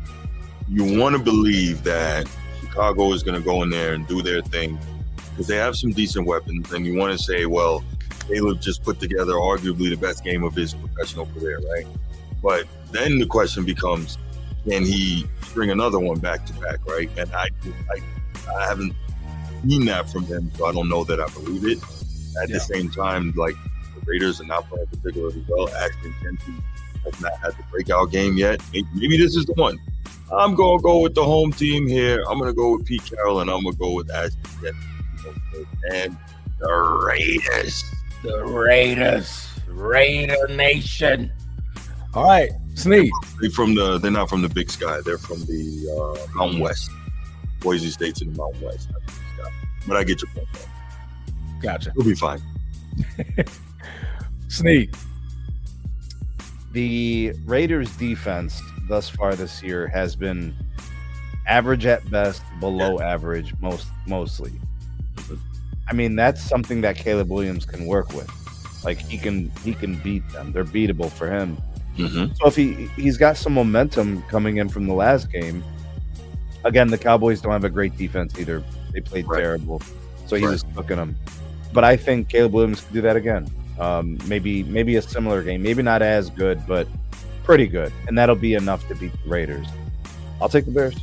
You want to believe that Chicago is going to go in there and do their thing because they have some decent weapons, and you want to say, well, Caleb just put together arguably the best game of his professional career, right? But then the question becomes, can he bring another one back to back, right? And I haven't seen that from him, so I don't know that I believe it. At the same time, like, the Raiders are not playing particularly well. Ashton Kutcher has not had the breakout game yet. Maybe this is the one. I'm going to go with the home team here. I'm going to go with Pete Carroll, and I'm going to go with Ashton Kutcher. And the Raiders. Raider Nation. All right, Sneak. They're not from the Big Sky. They're from the Mountain West. Boise State's in the Mountain West. But I get your point, though. Gotcha. We'll be fine. Sneak. The Raiders' defense thus far this year has been average at best, below average mostly. I mean, that's something that Caleb Williams can work with. Like, he can beat them. They're beatable for him. So if he's got some momentum coming in from the last game, again, the Cowboys don't have a great defense either. They played terrible. So he's just cooking them. But I think Caleb Williams can do that again. Maybe a similar game. Maybe not as good, but pretty good. And that'll be enough to beat the Raiders. I'll take the Bears.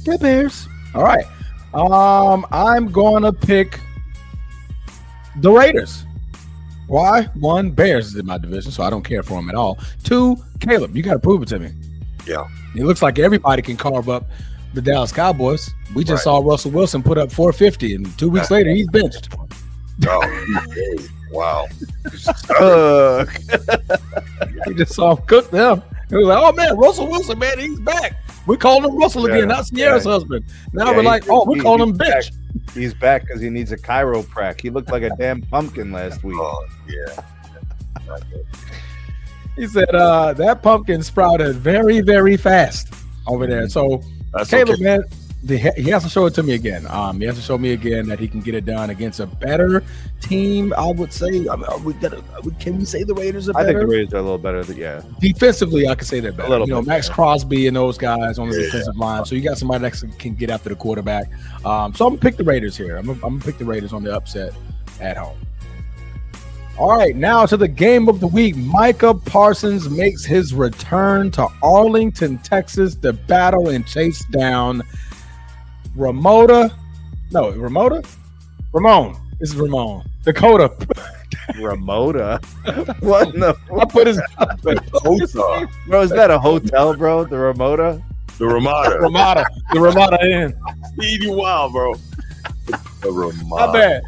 The Bears. All right. I'm going to pick the Raiders. Why? 1, Bears is in my division, so I don't care for them at all. 2, Caleb, you got to prove it to me. Yeah. It looks like everybody can carve up the Dallas Cowboys. We just saw Russell Wilson put up 450, and 2 weeks later, he's benched. Oh, wow. We just saw him cook them. He was like, oh, man, Russell Wilson, man, he's back. We're calling him Russell again, not Sierra's husband. Now we're like, we're calling him bitch. He's back because he needs a chiroprac. He looked like a damn pumpkin last week. Oh, yeah. He said that pumpkin sprouted very, very fast over there. So, Caleb, man, he has to show it to me again. He has to show me again that he can get it done against a better team, I would say. I mean, can we say the Raiders are better? I think the Raiders are a little better. Yeah. Defensively, I could say they're better. A little bit, Max Crosby and those guys on the defensive line. So you got somebody that can get after the quarterback. So I'm going to pick the Raiders here. I'm going to pick the Raiders on the upset at home. All right, now to the game of the week. Micah Parsons makes his return to Arlington, Texas to battle and chase down Ramon. This is Ramon. Dakota. Ramona. What in the I put his bro? Is that a hotel, bro? The Ramona. The Ramada. The Ramada Inn. Steve, you wild, bro. The Ramada. My bad.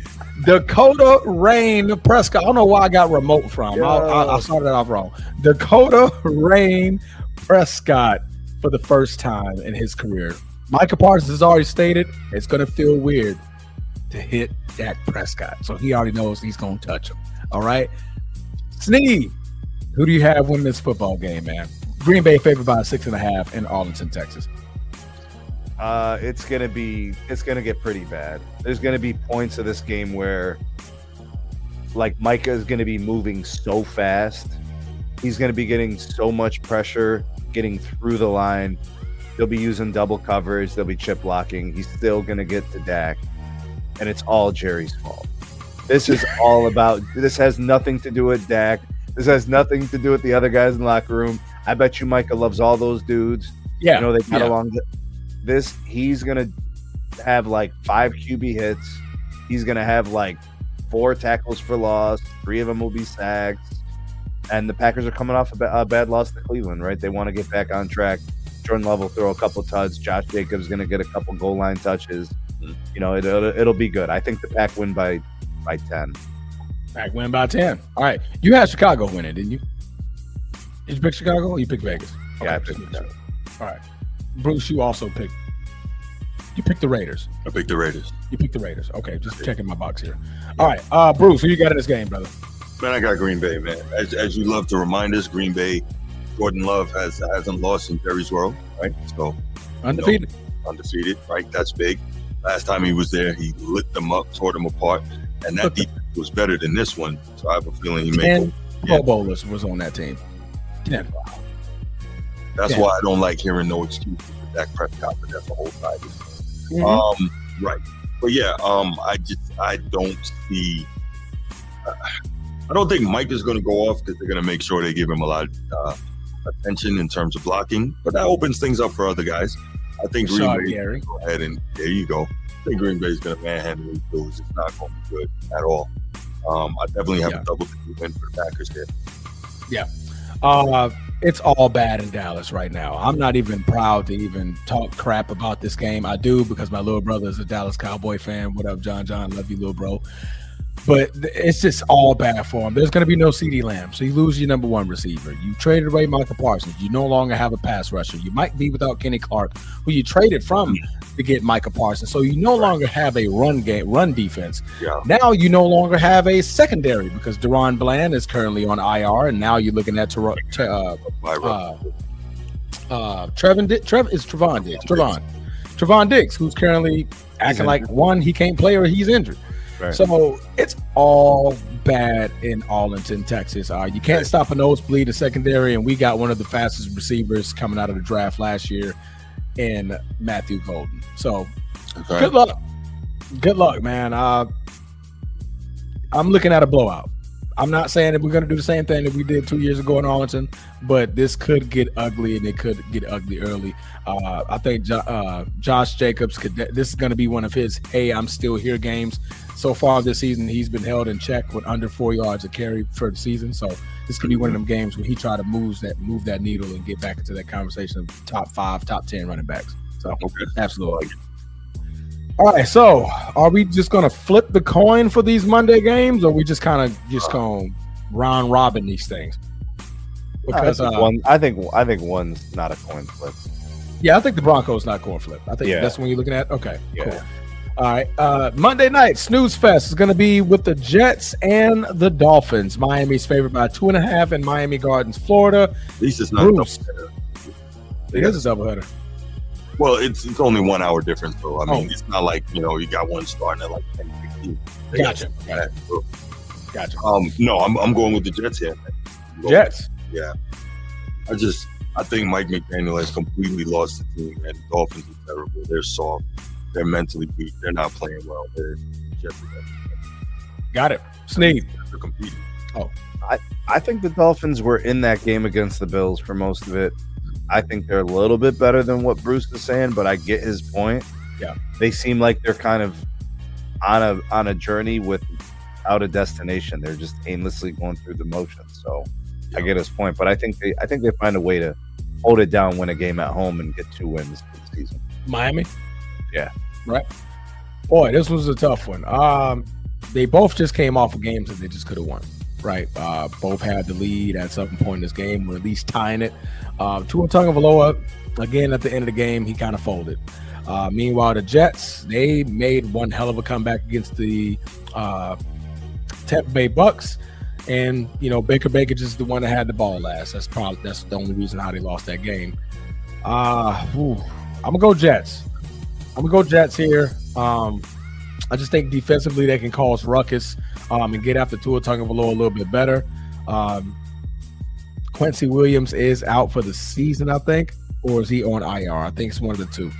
Dakota Rain Prescott. I don't know where I got remote from. I started off wrong. Dakota Rain Prescott for the first time in his career. Micah Parsons has already stated it's going to feel weird to hit Dak Prescott. So he already knows he's going to touch him. All right. Sneed, who do you have winning this football game, man? Green Bay favored by 6.5 in Arlington, Texas. It's gonna get pretty bad. There's gonna be points of this game where, like, Micah is gonna be moving so fast. He's gonna be getting so much pressure, getting through the line. They'll be using double coverage. They'll be chip blocking. He's still gonna get to Dak, and it's all Jerry's fault. This is all about. This has nothing to do with Dak. This has nothing to do with the other guys in the locker room. I bet you Micah loves all those dudes. Yeah, you know they got along. He's gonna have like 5 QB hits. He's gonna have like 4 tackles for loss. 3 of them will be sacks. And the Packers are coming off a bad loss to Cleveland, right? They want to get back on track. Jordan Love will throw a couple tuds. Josh Jacobs gonna get a couple goal line touches. You know, it'll be good. I think the Pack win by 10. Pack win by 10. All right, you had Chicago winning, didn't you? Did you pick Chicago or you picked Vegas? Yeah, I picked that. All right. Bruce, you also picked. You picked the Raiders. I picked the Raiders. You picked the Raiders. Okay, just checking my box here. All right, Bruce, who you got in this game, brother? Man, I got Green Bay, man. As you love to remind us, Green Bay, Jordan Love hasn't lost in Jerry's world, right? So Undefeated. Undefeated, right? That's big. Last time he was there, he lit them up, tore them apart, and that defense was better than this one. So I have a feeling he made 10 Pro Bowlers was on that team. 10. That's why I don't like hearing no excuses for Dak Prescott, but that's a whole side. Right. But yeah, I don't see. I don't think Mike is going to go off because they're going to make sure they give him a lot of attention in terms of blocking. But that opens things up for other guys. I think Green Bay Gary. Go ahead and there you go. I think Green Bay is going to manhandle these dudes. It's not going to be good at all. I definitely have a double-digit win for the Packers here. Yeah. It's all bad in Dallas right now. I'm not even proud to even talk crap about this game. I do because my little brother is a Dallas Cowboy fan. What up, John? Love you, little bro. But it's just all bad for him. There's going to be no CeeDee Lamb, so you lose your number 1 receiver. You traded away Micah Parsons. You no longer have a pass rusher. You might be without Kenny Clark, who you traded from to get Micah Parsons. So you no longer have a run defense. Yeah. Now you no longer have a secondary because Deron Bland is currently on IR, and now you're looking at Trevon Diggs, who's currently acting like one, he can't play or he's injured. Right. So it's all bad in Arlington, Texas. You can't stop a nosebleed in secondary, and we got one of the fastest receivers coming out of the draft last year in Matthew Golden. So good luck. Good luck, man. I'm looking at a blowout. I'm not saying that we're going to do the same thing that we did 2 years ago in Arlington, but this could get ugly, and it could get ugly early. I think Josh Jacobs this is going to be one of his "Hey, I'm still here" games. So far this season, he's been held in check with under 4 yards a carry for the season. So this could be one of them games where he try to move that needle and get back into that conversation of top 5, top 10 running backs. So absolutely. All right, so are we just going to flip the coin for these Monday games, or are we just kind of going to round robin these things? Because I think one's not a coin flip. Yeah, I think the Broncos not coin flip. I think that's what you're looking at. Okay, yeah. Cool. All right, Monday night snooze fest is going to be with the Jets and the Dolphins. Miami's favored by 2.5 in Miami Gardens, Florida. At least it's not a doubleheader. It is a doubleheader. Well, it's only 1 hour difference, though. I mean, it's not like, you got one starting at like 10:15. Gotcha. No, I'm going with the Jets here. Jets. Yeah. I think Mike McDaniel has completely lost the team, and the Dolphins are terrible. They're soft. They're mentally weak. They're not playing well. They're Jets. Got it. Sneed. They're competing. I think the Dolphins were in that game against the Bills for most of it. I think they're a little bit better than what Bruce is saying, but I get his point. Yeah. They seem like they're kind of on a journey without a destination. They're just aimlessly going through the motions. So I get his point, but I think they find a way to hold it down, win a game at home, and get 2 wins for the season. Miami? Yeah. Right. Boy, this was a tough one. They both just came off of games that they just could have won. Right. Both had the lead at some point in this game, or at least tying it. Tua Tagovailoa, again, at the end of the game, he kind of folded. Meanwhile, the Jets, they made one hell of a comeback against the Tampa Bay Bucks. And, Baker just is the one that had the ball last. That's the only reason how they lost that game. I'm going to go Jets. I'm going to go Jets here. I just think defensively they can cause ruckus and get after Tua Tagovailoa a little bit better. Quincy Williams is out for the season, I think, or is he on IR? I think it's one of the two.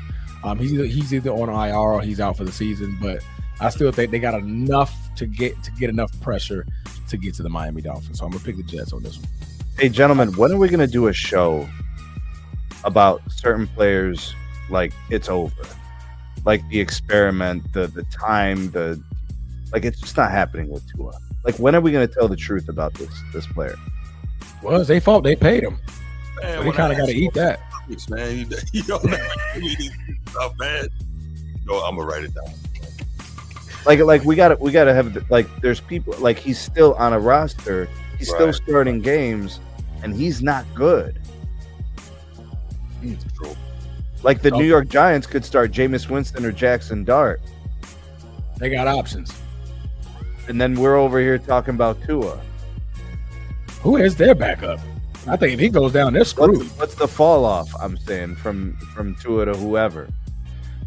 He's either on IR or he's out for the season, but I still think they got enough to get enough pressure to get to the Miami Dolphins. So I'm gonna pick the Jets on this one. Hey, gentlemen, when are we gonna do a show about certain players? Like it's over, like the experiment, the time, it's just not happening with Tua. Like, when are we gonna tell the truth about this player? Well, it's their fault. They paid him. Man, so he kind of got to eat that. Man, stuff, man. I'm gonna write it down. Like we gotta have there's people like he's still on a roster, he's still starting games, and he's not good. True. Like the New York Giants could start Jameis Winston or Jackson Dart. They got options. And then we're over here talking about Tua. Who is their backup? I think if he goes down, they're screwed. What's the fall off, I'm saying, from Tua to whoever?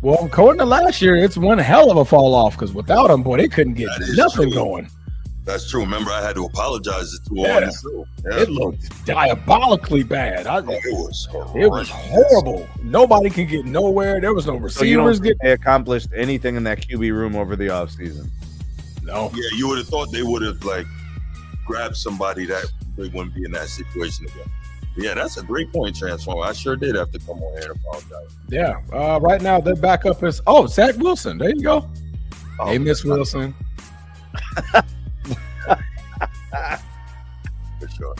Well, according to last year, it's one hell of a fall off because without him, boy, they couldn't get nothing going. That's true. Remember, I had to apologize to Tua on the show. Yeah. It looked diabolically bad. It was horrible. It was horrible. Nobody could get nowhere. There was no receivers. So you don't think they accomplished anything in that QB room over the offseason? No. Yeah, you would have thought they would have grabbed somebody that they wouldn't be in that situation again. Yeah, that's a great point, Transformer. I sure did have to come on here and apologize. Yeah. Right now, their backup is Zach Wilson. There you go. Hey, Miss Wilson. For sure.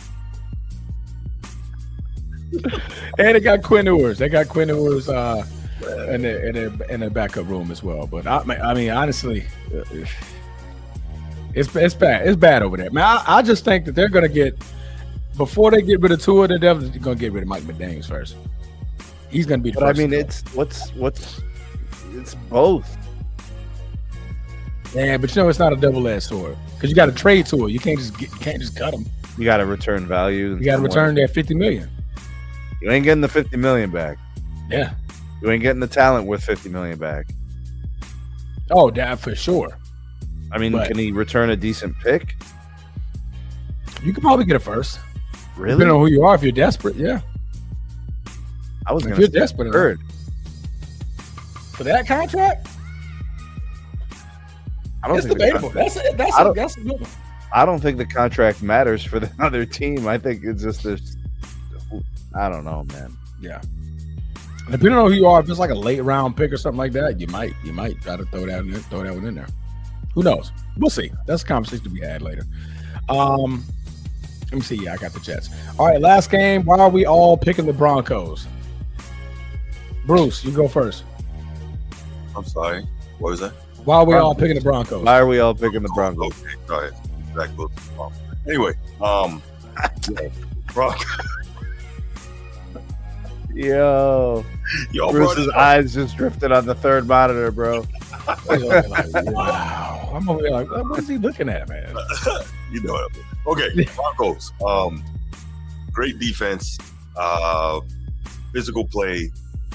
And they got Quinn Ewers. They got Quinn Ewers in their backup room as well. But I mean, honestly, it's bad. It's bad over there. Man, I just think that they're gonna get. Before they get rid of Tua, they're definitely going to get rid of Mike McDaniels first. He's going to be the first. I mean, it's both. Yeah, but it's not a double-edged sword because you got to trade Tua. You can't just cut him. You got to return value. You got to return that $50 million. You ain't getting the $50 million back. Yeah, you ain't getting the talent worth $50 million back. Oh, that for sure. I mean, can he return a decent pick? You could probably get a first. Really? Depending on who you are, if you're desperate, yeah. I was going to say desperate third. For that contract? I don't think debatable. That's a good one. I don't think the contract matters for the other team. I think it's just this. I don't know, man. Yeah. Depending on who you are, if it's like a late round pick or something like that, you might try to throw that one in there. Who knows? We'll see. That's a conversation to be had later. Let me see. Yeah, I got the Jets. All right, last game. Why are we all picking the Broncos? Bruce, you go first. I'm sorry. What was that? Why are we all picking the Broncos? Why are we all picking the Broncos? Okay, go ahead. Exactly. Anyway, Broncos. Yo, Bruce's eyes just drifted on the third monitor, bro. Wow. I'm over here like, what is he looking at, man? You know what I mean. Okay, Broncos. Great defense, physical play,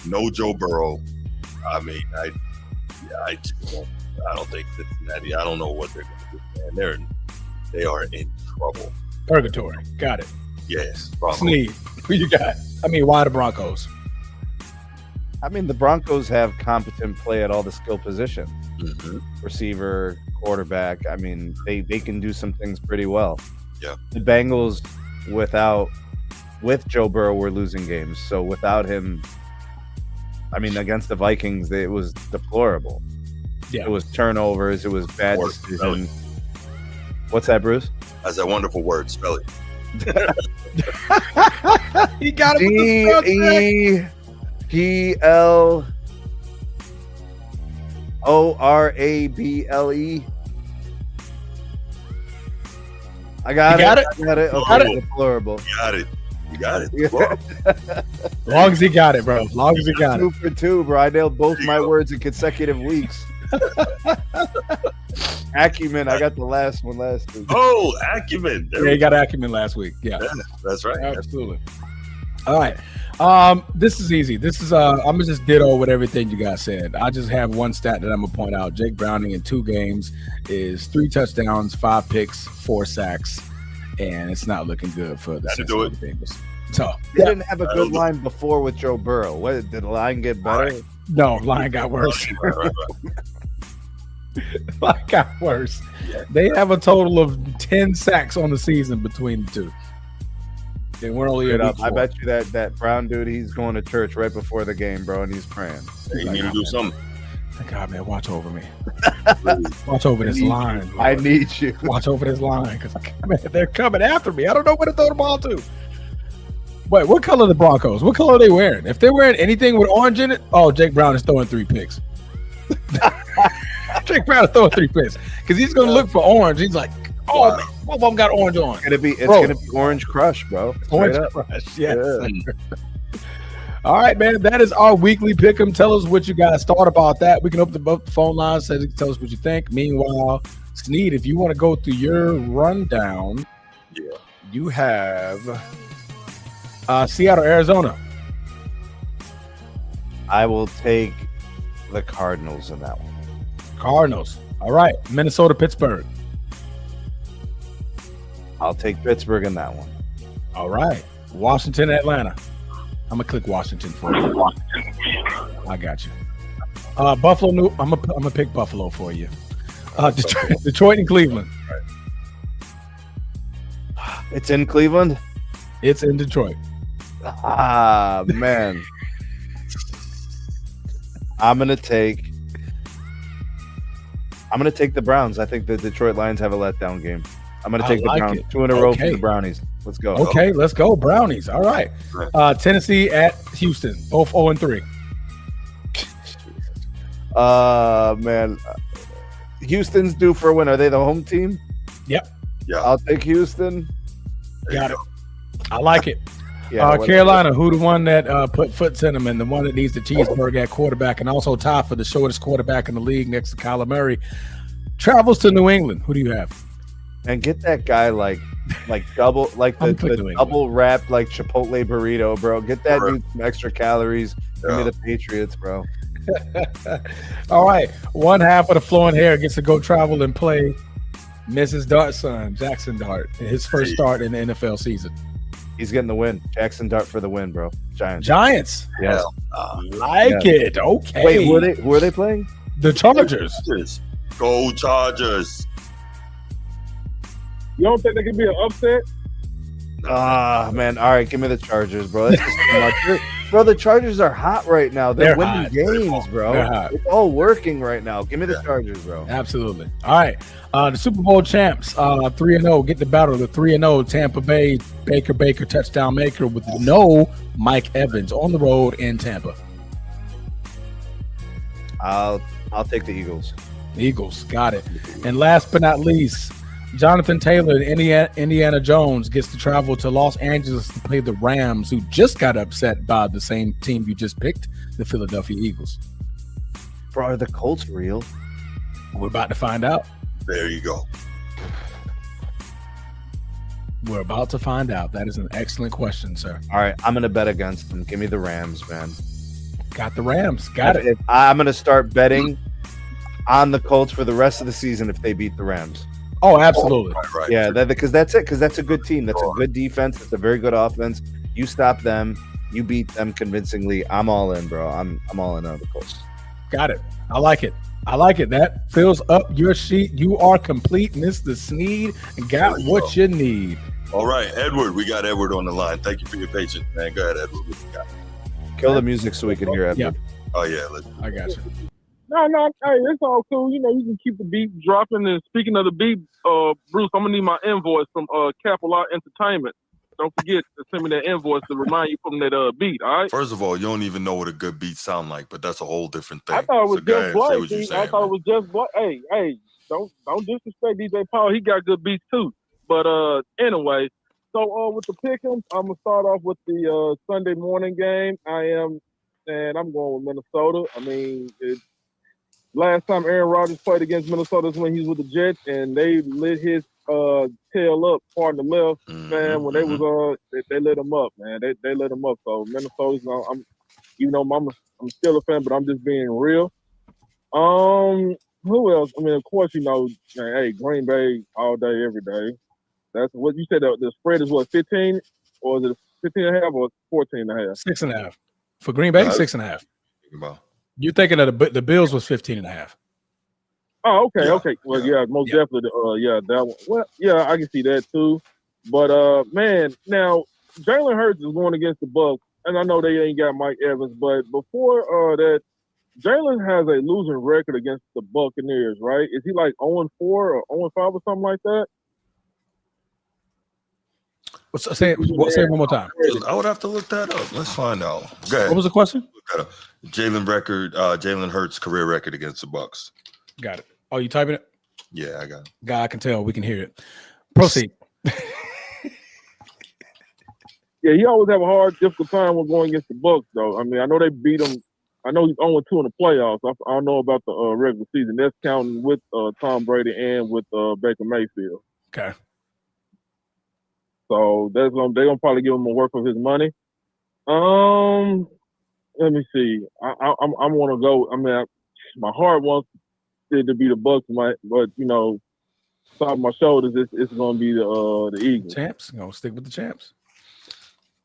no Joe Burrow. I mean, I don't think Cincinnati. I don't know what they're going to do, man. They are in trouble. Purgatory. Got it. Yes. Broncos. Sneed. Who you got? I mean, why the Broncos? I mean, the Broncos have competent play at all the skill positions. Mm-hmm. Receiver, quarterback. I mean, they can do some things pretty well. The Bengals with Joe Burrow were losing games. So without him, I mean, against the Vikings, it was deplorable. Yeah. It was turnovers. It was bad Word, decisions. What's that, Bruce? That's that wonderful word, spell it. He got it with the spell check. DEPLORABLE. I got You got it. it? I got it. Got Okay, deplorable. You got it. Yeah. Well, Long as he got it, bro. Long as he got it. 2 for 2, bro. I nailed both my words in consecutive weeks. Acumen. I got the last one last week. oh, acumen. There Yeah, we he got acumen last week. Yeah. go. That's right. Absolutely. All right. This is easy. This is I'm gonna just ditto with everything you guys said. I just have one stat that I'm gonna point out. Jake Browning in 2 games is 3 touchdowns, 5 picks, 4 sacks, and it's not looking good for the Had to do it. Cincinnati Bengals. So They didn't have a good line before with Joe Burrow. What did the line get better? Right. no, line got worse. Right. Line got worse. Yeah. They have a total of 10 sacks on the season between the two. And we're only Straight at up. week I 4. bet you that Brown dude, he's going to church right before the game, bro, and he's praying. You need to do something. God, man, watch over me. Watch over this line. I need you. Watch over this line because they're coming after me. I don't know where to throw the ball to. Wait, what color are the Broncos? What color are they wearing? If they're wearing anything with orange in it, oh, Jake Brown is throwing 3 picks. Jake Brown is throwing 3 picks because he's going to look for orange. He's like, oh, man, both of them got orange on. It's Bro. gonna be Orange Crush, bro. Straight Orange up. crush, yes. Yeah. All right, man. That is our weekly pick'em. Tell us what you guys thought about that. We can open the phone lines. So tell us what you think. Meanwhile, Sneed, if you want to go through your rundown, you have Seattle, Arizona. I will take the Cardinals in that one. Cardinals. All right. Minnesota, Pittsburgh. I'll take Pittsburgh in that one. All right. Washington, Atlanta. I'm gonna click Washington for you. I got you. Buffalo. I'm gonna pick Buffalo for you. Detroit and Cleveland. It's in Cleveland. It's in Detroit. Ah, man. I'm gonna take the Browns. I think the Detroit Lions have a letdown game. I'm gonna take the Browns. 2 in a row for the Brownies. Let's go. Okay, let's go. Brownies. All right. Tennessee at Houston. Both 0-3. Man. Houston's due for a win. Are they the home team? Yep. Yeah. I'll take Houston. Got it. I like it. Yeah. Carolina, who the one that put foots in them and the one that needs the cheeseburger at quarterback and also tied for the shortest quarterback in the league next to Kyler Murray, travels to New England. Who do you have? And get that guy like double, like the double wrapped like Chipotle burrito, bro. Get that dude some extra calories. Give me the Patriots, bro. All right. One half of the flowing hair gets to go travel and play Mrs. Dart's son, Jackson Dart, his first start in the NFL season. He's getting the win. Jackson Dart for the win, bro. Giants. Yes. It. Okay. Wait, who are they playing? The Chargers. Go Chargers. You don't think there could be an upset? Ah, man. All right, give me the Chargers, bro. That's just too much. Bro, the Chargers are hot right now. They're winning hot. games, bro. They're hot. It's all working right now. Give me the Chargers, bro. Absolutely. All right. The Super Bowl champs, 3-0. Get the battle. The 3-0 Tampa Bay Baker touchdown maker with no Mike Evans on the road in Tampa. I'll take the Eagles. Eagles. Got it. And last but not least, Jonathan Taylor, Indiana Jones, gets to travel to Los Angeles to play the Rams, who just got upset by the same team you just picked, the Philadelphia Eagles. Bro, are the Colts real? We're about to find out. There you go. We're about to find out. That is an excellent question, sir. All right, I'm going to bet against them. Give me the Rams, man. Got the Rams. Got it. I'm going to start betting on the Colts for the rest of the season if they beat the Rams. Oh, absolutely. Right. Yeah, because that's it. Because that's a good team. That's a good defense. It's a very good offense. You stop them. You beat them convincingly. I'm all in, bro. I'm all in on the Colts. Got it. I like it. I like it. That fills up your sheet. You are complete, Mr. Sneed, and got what you need. All right, Edward. We got Edward on the line. Thank you for your patience, man. Go ahead, Edward. What you got? Kill the music so we can hear Edward. Yeah. Oh yeah, I got you. No, hey, it's all cool. You know, you can keep the beat dropping. And speaking of the beat, Bruce, I'm gonna need my invoice from Capital Entertainment. Don't forget to send me that invoice to remind you from that beat. All right. First of all, you don't even know what a good beat sound like, but that's a whole different thing. I thought it was So go just ahead, say Blake. what you're I saying, thought man. it was just Blake. Hey, don't disrespect DJ Paul. He got good beats too. But anyway, so with the pick'ems, I'm gonna start off with the Sunday morning game. I'm going with Minnesota. I mean, last time Aaron Rodgers played against Minnesota is when he was with the Jets, and they lit his tail up, pardon the left, man. When they was they lit him up, man. They lit him up. So Minnesota's, even though I'm still a fan, but I'm just being real. Who else? I mean, of course, you know, man, hey, Green Bay all day, every day. That's what you said. The spread is what, 15, or is it 15.5 or 14.5? 6.5 for Green Bay. 6.5. Wow. You're thinking of the Bills was 15.5. Oh, okay, Yeah, okay. Well, yeah, most definitely. That one. Well, yeah, I can see that too. But man, now Jalen Hurts is going against the Bucs, and I know they ain't got Mike Evans, but before that, Jalen has a losing record against the Buccaneers, right? Is he like 0-4 or 0-5 or something like that? Say it one more time. I would have to look that up. Let's find out. Go ahead. What was the question? Look that up. Jalen Hurts career record against the Bucs. Got it. Oh, you typing it? Yeah, I got it. God, I can tell. We can hear it. Proceed. Yeah, he always have a hard, difficult time with going against the Bucs, though. I mean, I know they beat him. I know he's 0-2 in the playoffs. I don't know about the regular season. That's counting with Tom Brady and with Baker Mayfield. Okay. So they're gonna probably give him a work of his money. Let me see. I want to go. I mean, my heart wants it to be the Bucs, but you know, top of my shoulders, it's gonna be the Eagles. Champs. Gonna stick with the champs.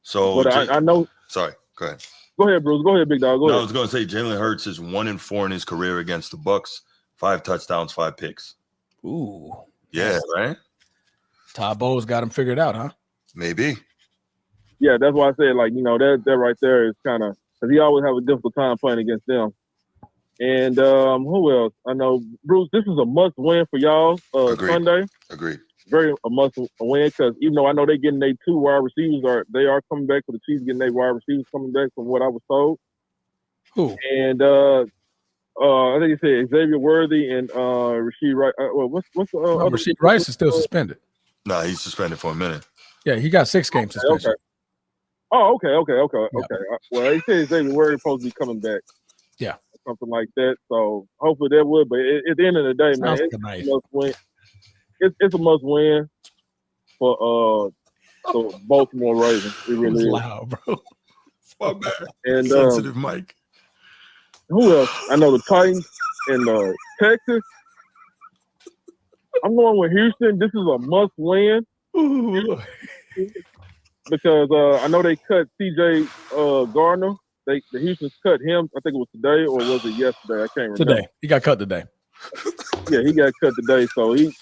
So, but I know. Sorry, go ahead. Go ahead, Bruce. Go ahead, big dog. Go ahead. I was going to say Jalen Hurts is 1-4 in his career against the Bucs. 5 touchdowns, 5 picks. Ooh. Yeah, right? Todd Bowles got him figured out, huh? Maybe. Yeah, that's why I said, like, you know, that right there is kind of, because he always have a difficult time playing against them. And who else? I know, Bruce, this is a must-win for y'all Sunday. Agreed. Very a must-win, because even though I know they're getting their 2 wide receivers, they are coming back for the Chiefs, getting their wide receivers coming back from what I was told. Who? And I think he said Xavier Worthy and Rasheed Rice. What's Rasheed Rice is still suspended. Nah, he's suspended for a minute. Yeah, he got 6 game suspension. Okay. Oh, okay. Yeah. Well, he said Xavier Worthy supposed to be coming back. Yeah. Something like that. So hopefully that would. But at the end of the day, man, Sounds it's like a knife. a must win. It's a must win for the Baltimore Ravens. It really is. Loud, bro. My bad. And Sensitive Mike. who else? I know the Titans and Texas. I'm going with Houston. This is a must win because I know they cut CJ Gardner. The Houston's cut him. I think it was today or was it yesterday? I can't remember. Today. He got cut today. Yeah, he got cut today. So he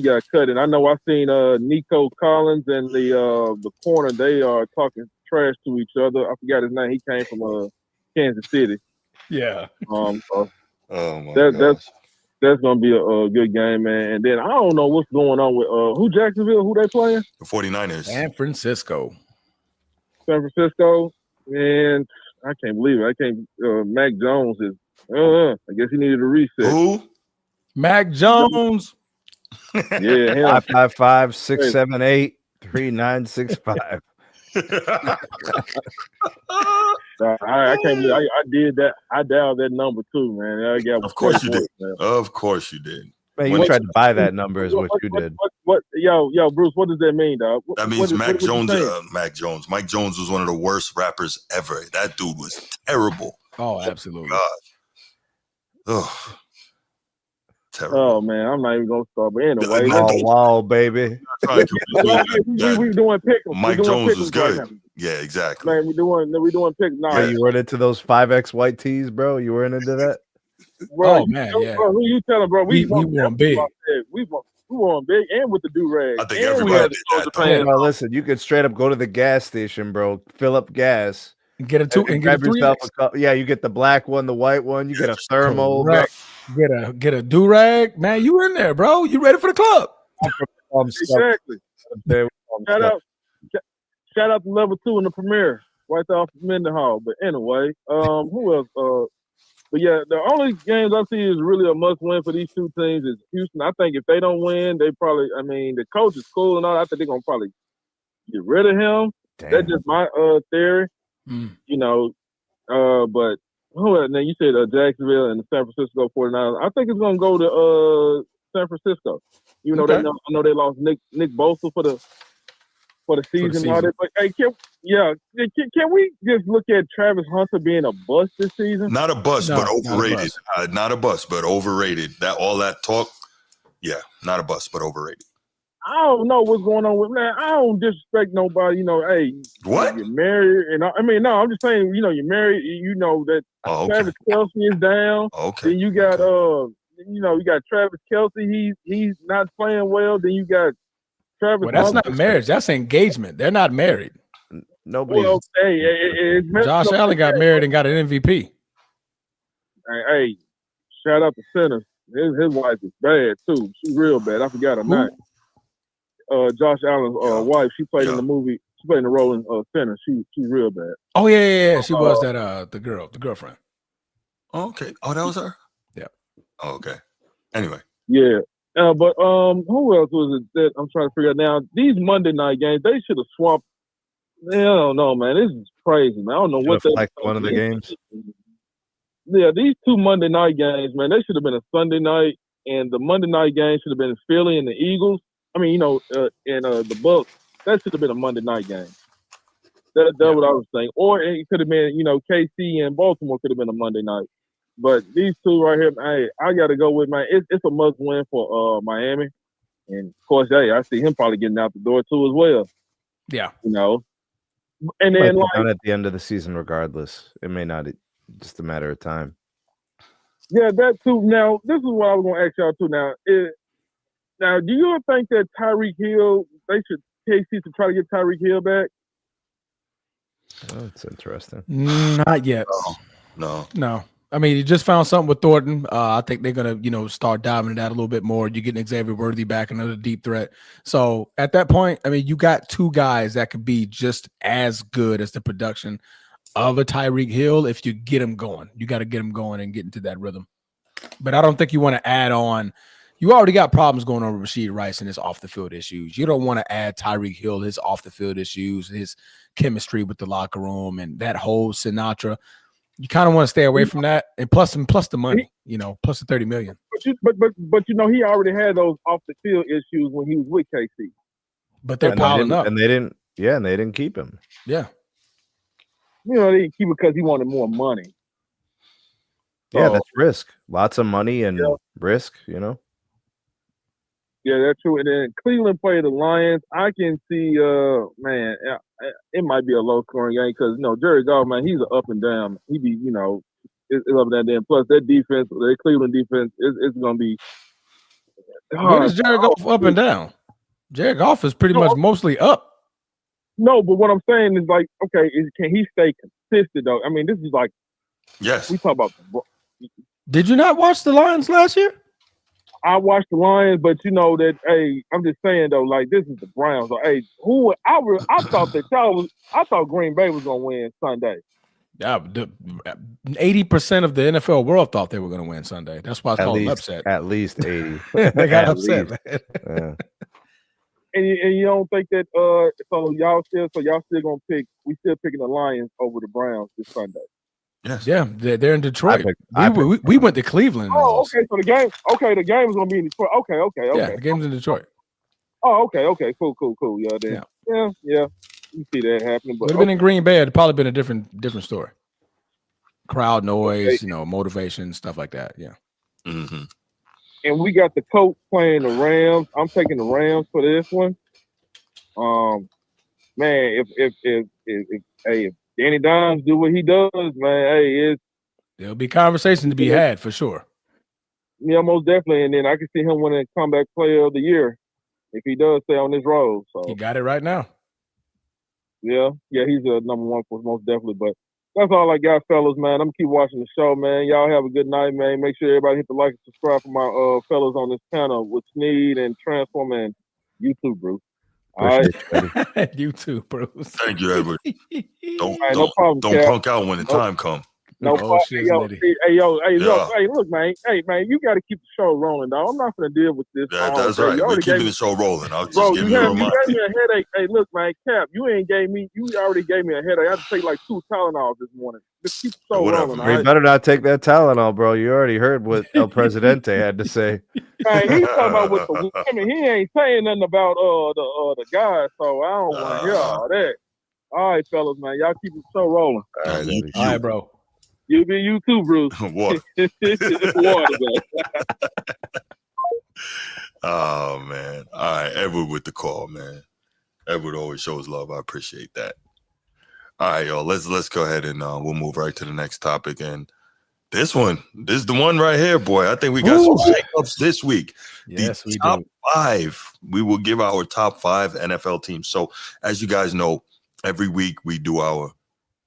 got cut. And I know I've seen Nico Collins and the corner. They are talking trash to each other. I forgot his name. He came from Kansas City. Yeah. So Oh my gosh. that's gonna be a good game, man. And then I don't know what's going on with who they playing? The 49ers. San Francisco. San Francisco. And I can't believe it. Mac Jones is I guess he needed a reset. Who? Mac Jones. Yeah, him. 555-678-3965. I can't believe I did that. I dialed that number too, man. Of course you did. Of course you did. Man, you tried to buy that number is what you did. Yo, Bruce, what does that mean, dog? That means Mac Jones. Mac Jones. Mike Jones was one of the worst rappers ever. That dude was terrible. Oh, absolutely. Oh, terrible. Oh man, I'm not even gonna start. But anyway, wow, baby. we doing pickles. Mike Jones was good. Right, yeah, exactly. Man, we doing pickles. Nah, you weren't into those 5X white tees, bro. You weren't into that. Oh man, yeah. Bro, who you telling, bro? We won big. We won big, and with the do-rag. I think and everybody we had did to close that, the though. pants. Bro, listen, you could straight up go to the gas station, bro. Fill up gas. Get a two and get a grab yourself 3X. a cup. Yeah, you get the black one, the white one. You get a thermal. Correct. Get a do rag, man. You in there, bro? You ready for the club? Exactly. Shout out to level 2 in the premiere, right there off Mendenhall. But anyway, who else? But yeah, the only games I see is really a must win for these two teams is Houston. I think if they don't win, they probably. I mean, the coach is cool and all. I think they're gonna probably get rid of him. Damn. That's just my theory. You know, but who else? Now you said Jacksonville and the San Francisco 49ers. I think it's gonna go to San Francisco. Even though I know they lost Nick Bosa for the season. All that. But hey, can we just look at Travis Hunter being a bust this season? Not a bust, but overrated. Not a bust, but overrated. All that talk, yeah, not a bust, but overrated. I don't know what's going on with man. I don't disrespect nobody. You know, hey, what? You're married, and I mean, no, I'm just saying. You know, you're married. You know that Travis Kelce is down. Okay. Then you got you got Travis Kelce. He's not playing well. Then you got Travis. Well, that's not marriage. That's engagement. They're not married. Nobody. Well, hey, Josh Allen got married and got an MVP. Hey, shout out to Center. His wife is bad too. She's real bad. I forgot her name. Josh Allen's wife. She played in the movie. She played in the role in Center. She's real bad. Oh yeah. She was that the girlfriend. Oh, okay. Oh, that was her. Yeah. Oh, okay. Anyway. Yeah. But who else was it that I'm trying to figure out now? These Monday night games, they should have swapped. I don't know, man. This is crazy, man. I don't know what they one of the games. Yeah, these two Monday night games, man, they should have been a Sunday night, and the Monday night game should have been Philly and the Eagles. I mean, and the Bucks. That should have been a Monday night game. That's what I was saying. Or it could have been, KC and Baltimore could have been a Monday night. But these two right here, hey, I got to go with it's a must win for Miami, and of course, hey, I see him probably getting out the door too as well. Yeah, and then down at the end of the season, regardless, it may not. Just a matter of time. Yeah, that too. Now, this is what I was going to ask y'all too. Now, do you think that Tyreek Hill, KC should try to get Tyreek Hill back? Oh, that's interesting. Not yet. No. I mean, you just found something with Thornton. I think they're gonna, start diving into that a little bit more. You're getting Xavier Worthy back, another deep threat. So at that point, I mean, you got two guys that could be just as good as the production of a Tyreek Hill if you get him going. You got to get him going and get into that rhythm. But I don't think you want to add on. You already got problems going on with Rashid Rice and his off-the-field issues. You don't want to add Tyreek Hill, his off-the-field issues, his chemistry with the locker room, and that whole Sinatra. You kind of want to stay away from that. And plus the money, plus the $30 million. But he already had those off-the-field issues when he was with KC. But they're piling up. And they didn't keep him. Yeah. They didn't keep it because he wanted more money. Yeah, that's risk. Lots of money and risk, Yeah, that's true. And then Cleveland played the Lions. I can see, man, it might be a low-scoring game because, Jared Goff, man, he's an up and down. He be, it's up and down. Plus, that defense, that Cleveland defense, it's going to be hard. What is Jared Goff up and down? Jared Goff is pretty much mostly up. No, but what I'm saying is like, okay, can he stay consistent though? I mean, this is like, yes, we talk about. Did you not watch the Lions last year? I watched the Lions, but that. Hey, I'm just saying though, like this is the Browns. So, hey, I thought Green Bay was gonna win Sunday. Yeah, 80% of the NFL world thought they were gonna win Sunday. That's why it's called an upset. At least 80. They got upset. Yeah. And you don't think that so y'all still gonna pick? We still picking the Lions over the Browns this Sunday. Yes. Yeah, they're in Detroit. We went to Cleveland. Oh, okay. So the game is gonna be in Detroit. Okay. Yeah, the game's in Detroit. Oh, okay. Cool. Yeah, then. Yeah. You see that happening, but would have been in Green Bay. It'd probably been a different story. Crowd noise, motivation, stuff like that. Yeah. Mm-hmm. And we got the Colts playing the Rams. I'm taking the Rams for this one. Man, if Danny Dimes do what he does, man, there'll be conversation to be had for sure. Yeah, most definitely. And then I can see him winning comeback player of the year if he does stay on this road. So He got it right now. yeah, he's a number one for most definitely. But that's all I got, fellas, man. I'm gonna keep watching the show, man. Y'all have a good night, man. Make sure everybody hit the like and subscribe for my fellas on this channel with Sneed and Transform and YouTube, Bruce. All right. Appreciate you, Eddie. You too, Bruce. Thank you, Edward. Don't All right, no problem, don't Cap. punk out when the time comes. No Oh, problem. shit, Hey, Liddy. hey, look, man. Hey, man, you got to keep the show rolling, dog. I'm not going to deal with this. Yeah, all that's day. right. You We're already keeping gave the me, show rolling. I'll just bro, give you you a gave reminder. me a headache. Hey, look, man, Cap, you already gave me a headache. I had to take like 2 Tylenols this morning. Just keep the show Whatever, rolling, all man. You right? better not take that Tylenol, bro. You already heard what El Presidente had to say. Man, he's talking about with the women. He ain't saying nothing about the guys, so I don't want to hear all that. All right, fellas, man, y'all keep the show rolling. All right, you, Eddie. All right, bro. You too, Bruce. Water. Water, man. Oh man. All right, Edward with the call, man. Edward always shows love. I appreciate that. All right, y'all. Let's go ahead and we'll move right to the next topic. And this is the one right here, boy. I think we got some shakeups this week. Yes, the we top do. 5. We will give our top 5 NFL teams. So as you guys know, every week we do our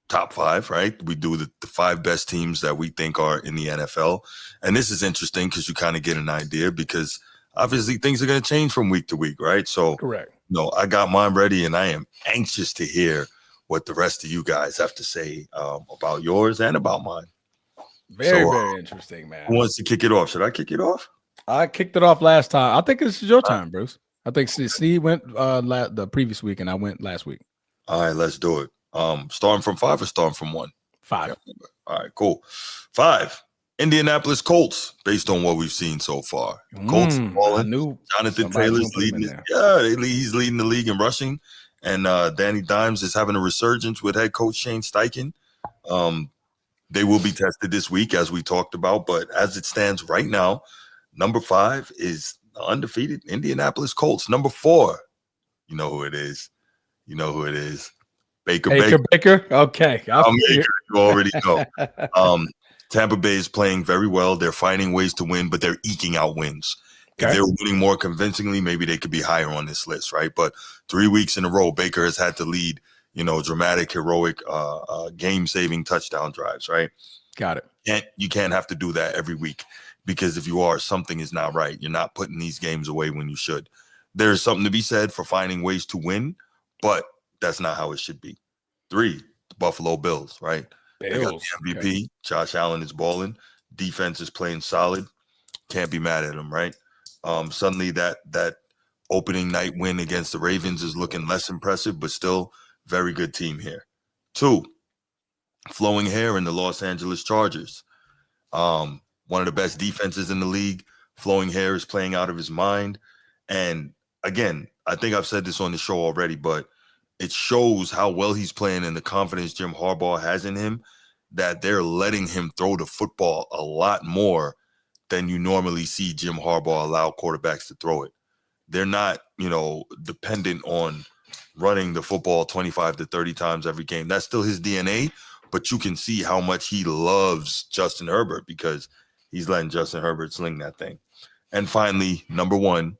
top 5, right? We do the 5 best teams that we think are in the NFL. And this is interesting because you kind of get an idea because obviously things are going to change from week to week, right? So, Correct. no, I got mine ready and I am anxious to hear what the rest of you guys have to say about yours and about mine. Very interesting, man. Who wants to kick it off? Should I kick it off? I kicked it off last time. I think this is your time, Bruce. I think Steve went the previous week and I went last week. All right, let's do it. Starting from 5 or starting from 1? 5. All right, cool. 5. Indianapolis Colts, based on what we've seen so far. Colts I balling. knew Jonathan somebody was Taylor's gonna put him leading. in there. He's leading the league in rushing, and Danny Dimes is having a resurgence with head coach Shane Steichen. They will be tested this week, as we talked about, but as it stands right now, number 5 is the undefeated Indianapolis Colts. Number 4, you know who it is. Baker. Okay. You already know. Tampa Bay is playing very well. They're finding ways to win, but they're eking out wins. If they're winning more convincingly, maybe they could be higher on this list, right? But 3 weeks in a row, Baker has had to lead, dramatic, heroic, game-saving touchdown drives, right? Got it. You can't have to do that every week because if you are, something is not right. You're not putting these games away when you should. There's something to be said for finding ways to win, but that's not how it should be. 3, the Buffalo Bills, right? They got the MVP. Okay. Josh Allen is balling. Defense is playing solid. Can't be mad at him, right? Suddenly that opening night win against the Ravens is looking less impressive, but still very good team here. 2, flowing hair in the Los Angeles Chargers. One of the best defenses in the league. Flowing hair is playing out of his mind. And again, I think I've said this on the show already, but it shows how well he's playing and the confidence Jim Harbaugh has in him that they're letting him throw the football a lot more than you normally see Jim Harbaugh allow quarterbacks to throw it. They're not, dependent on running the football 25 to 30 times every game. That's still his DNA, but you can see how much he loves Justin Herbert because he's letting Justin Herbert sling that thing. And finally, number 1,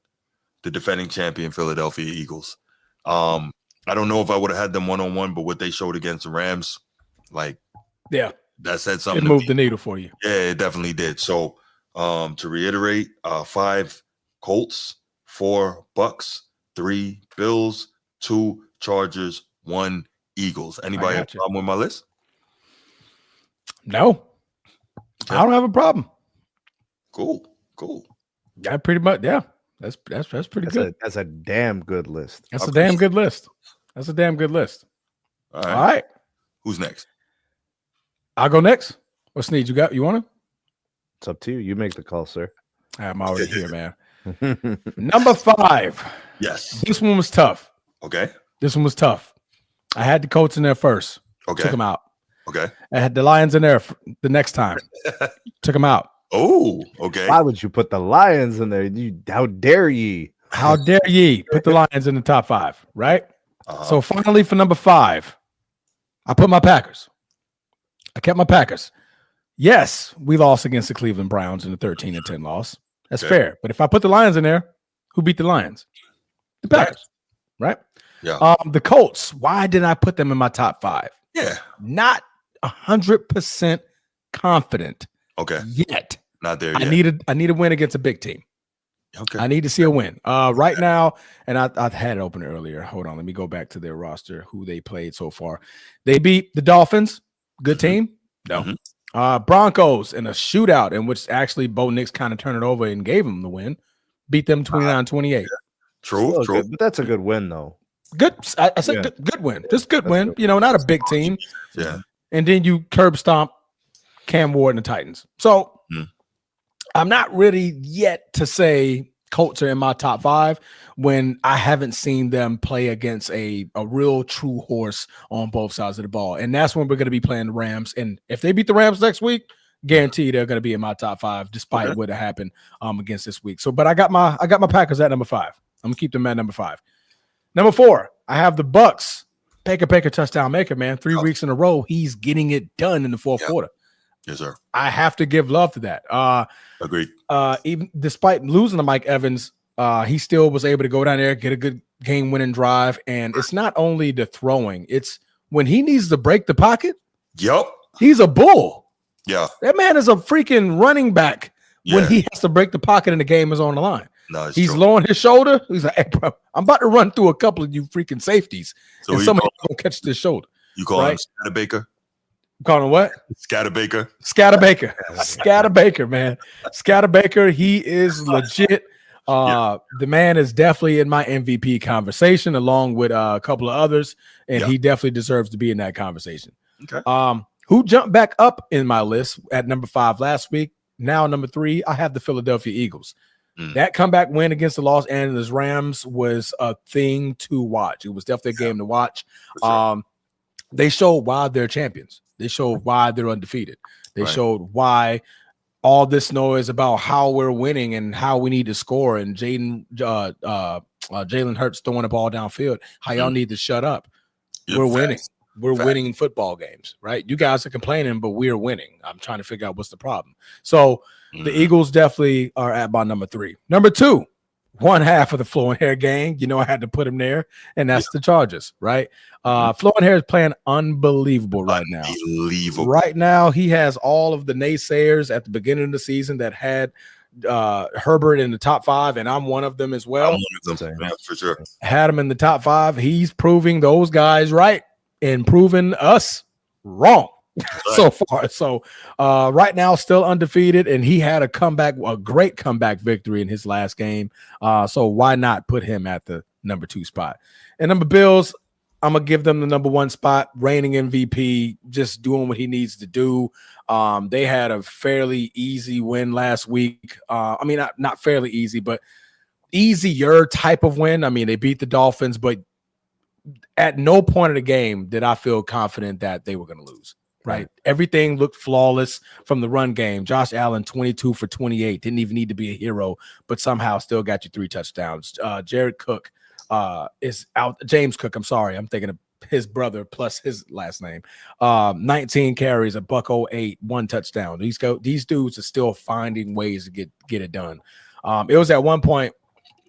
the defending champion Philadelphia Eagles. I don't know if I would have had them one-on-one, but what they showed against the Rams, that said something. It moved the needle for you. Yeah, it definitely did. So to reiterate, 5 Colts, 4 Bucks, 3 Bills, 2 Chargers, 1 Eagles. Anybody have a problem with my list? No. I don't have a problem. Cool. Yeah, pretty much. Yeah. That's pretty good. That's a damn good list. That's a damn good list. All right. Who's next? I'll go next. What Sneed you want to? It's up to you. You make the call, sir. I'm already here, man. Number 5. Yes. This one was tough. Okay. This one was tough. I had the Colts in there first. Okay. Took them out. Okay. I had the Lions in there the next time. Took them out. Oh, okay. Why would you put the Lions in there? How dare ye? How dare ye put the Lions in the top 5, right? So finally for number 5, I put my Packers. I kept my Packers. Yes, we lost against the Cleveland Browns in the 13-10 loss. That's Okay. fair. But if I put the Lions in there, who beat the Lions? The Packers, right? Yeah. The Colts. Why did I put them in my top 5? Yeah. Not 100% confident Okay. yet. Not there I yet. need a win against a big team. Okay. I need to see a win. Right now, and I've had it open earlier. Hold on, let me go back to their roster, who they played so far. They beat the Dolphins. Good team. No. Broncos in a shootout in which actually Bo Nix kind of turned it over and gave them the win. Beat them 29-28. True. Good, but that's a good win, though. Good. I said good win. Just good win. Good. You know, not a big team. Yeah. And then you curb stomp Cam Ward and the Titans. So I'm not ready yet to say Colts are in my top 5 when I haven't seen them play against a real true horse on both sides of the ball. And that's when we're going to be playing the Rams. And if they beat the Rams next week, guarantee they're going to be in my top 5, despite what happened against this week. So, but I got my Packers at number 5. I'm gonna keep them at number 5. Number 4, I have the Bucks. Baker touchdown maker, man. 3 weeks in a row, he's getting it done in the fourth quarter. Yes, sir. I have to give love to that. Agreed. Even despite losing to Mike Evans, he still was able to go down there, get a good game-winning drive. And it's not only the throwing; it's when he needs to break the pocket. Yep. He's a bull. Yeah. That man is a freaking running back when he has to break the pocket and the game is on the line. No, he's true. lowering his shoulder. He's like, hey, bro, I'm about to run through a couple of you freaking safeties, and somebody gonna catch this shoulder. You call him Scatterbaker? Calling him what? Scatterbaker. Scatterbaker, man. Scatterbaker, he is legit. The man is definitely in my MVP conversation, along with a couple of others, and he definitely deserves to be in that conversation. Okay. Who jumped back up in my list at number 5 last week? Now number 3, I have the Philadelphia Eagles. That comeback win against the Los Angeles Rams was a thing to watch. It was definitely a game to watch. Sure. They showed why they're champions. They showed why they're undefeated. They showed why all this noise about how we're winning and how we need to score and Jalen Hurts throwing the ball downfield. How y'all need to shut up. We're winning. We're winning football games, right? You guys are complaining, but we're winning. I'm trying to figure out what's the problem. So the Eagles definitely are at my number 3. Number 2, one half of the Flo and Hair gang. You know, I had to put him there, and that's the Chargers, right? Flo and Hair is playing unbelievable right now. Right now, he has all of the naysayers at the beginning of the season that had Herbert in the top 5, and I'm one of them as well. I'm one of them, for sure. Had him in the top 5. He's proving those guys right and proving us wrong so far. So right now, still undefeated, and he had a great comeback victory in his last game. So why not put him at the number 2 spot? And number Bills, I'm gonna give them the number 1 spot, reigning MVP, just doing what he needs to do. They had a fairly easy win last week. I mean, not fairly easy, but easier type of win. I mean, they beat the Dolphins, but at no point of the game did I feel confident that they were going to lose. Right. Everything looked flawless from the run game. Josh Allen, 22 for 28, didn't even need to be a hero, but somehow still got you 3 touchdowns. Jared Cook is out. James Cook, I'm sorry. I'm thinking of his brother plus his last name. 19 carries, $108, 1 touchdown. These dudes are still finding ways to get it done. It was at one point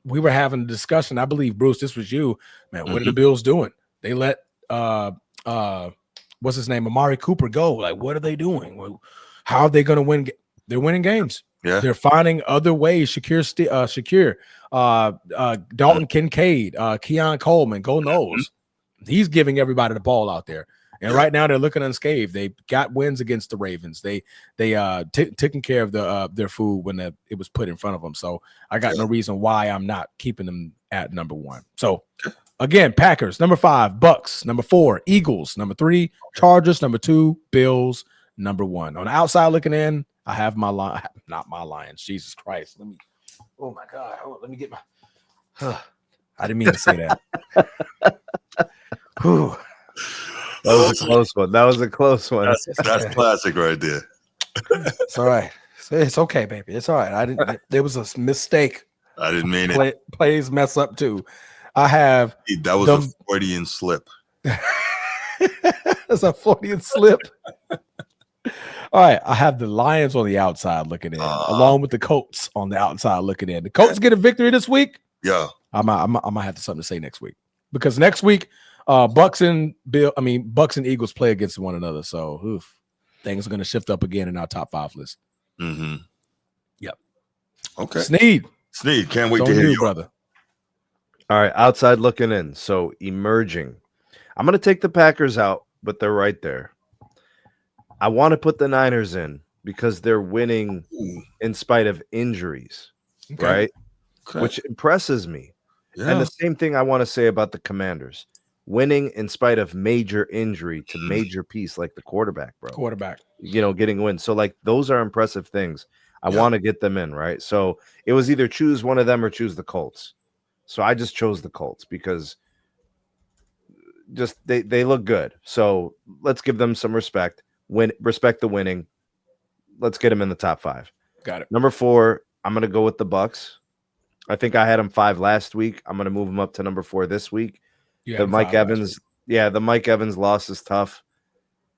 we were having a discussion. I believe, Bruce, this was you, man. What are the Bills doing? They let what's his name, Amari Cooper go. Like, what are they doing? How are they going to win? They're winning games. Yeah, they're finding other ways. Shakir, Dalton Kincaid, Keon Coleman, go knows. He's giving everybody the ball out there. And right now they're looking unscathed. They got wins against the Ravens. They taking care of their food when it was put in front of them. So I got no reason why I'm not keeping them at number 1. So again, Packers number 5, Bucks number 4, Eagles number 3, Chargers number 2, Bills number 1. On the outside looking in, I have not my Lions. Jesus Christ. Oh my God. Let me get my. I didn't mean to say that. Whew. That was a close one. That's classic right there. It's all right. It's okay, baby. It's all right. There was a mistake. I didn't mean it. Plays mess up too. I have. That was a Freudian slip. That's a Freudian slip. All right, I have the Lions on the outside looking in, along with the Colts on the outside looking in. The Colts get a victory this week. Yeah. I might have something to say next week, because next week, Bucks and Eagles play against one another. So things are going to shift up again in our top 5 list. Mm-hmm. Yep. Okay. Sneed, can't wait to hear you, brother. All right, outside looking in. So emerging. I'm going to take the Packers out, but they're right there. I want to put the Niners in because they're winning in spite of injuries, right? Okay. Which impresses me. Yeah. And the same thing I want to say about the Commanders. Winning in spite of major injury to major piece like the quarterback, bro. Getting wins. So, like, those are impressive things. I want to get them in, right? So it was either choose one of them or choose the Colts. So I just chose the Colts because they look good. So let's give them some respect. Respect the winning. Let's get them in the top 5. Got it. Number 4, I'm going to go with the Bucks. I think I had them 5 last week. I'm going to move them up to number 4 this week. The Mike Evans loss is tough,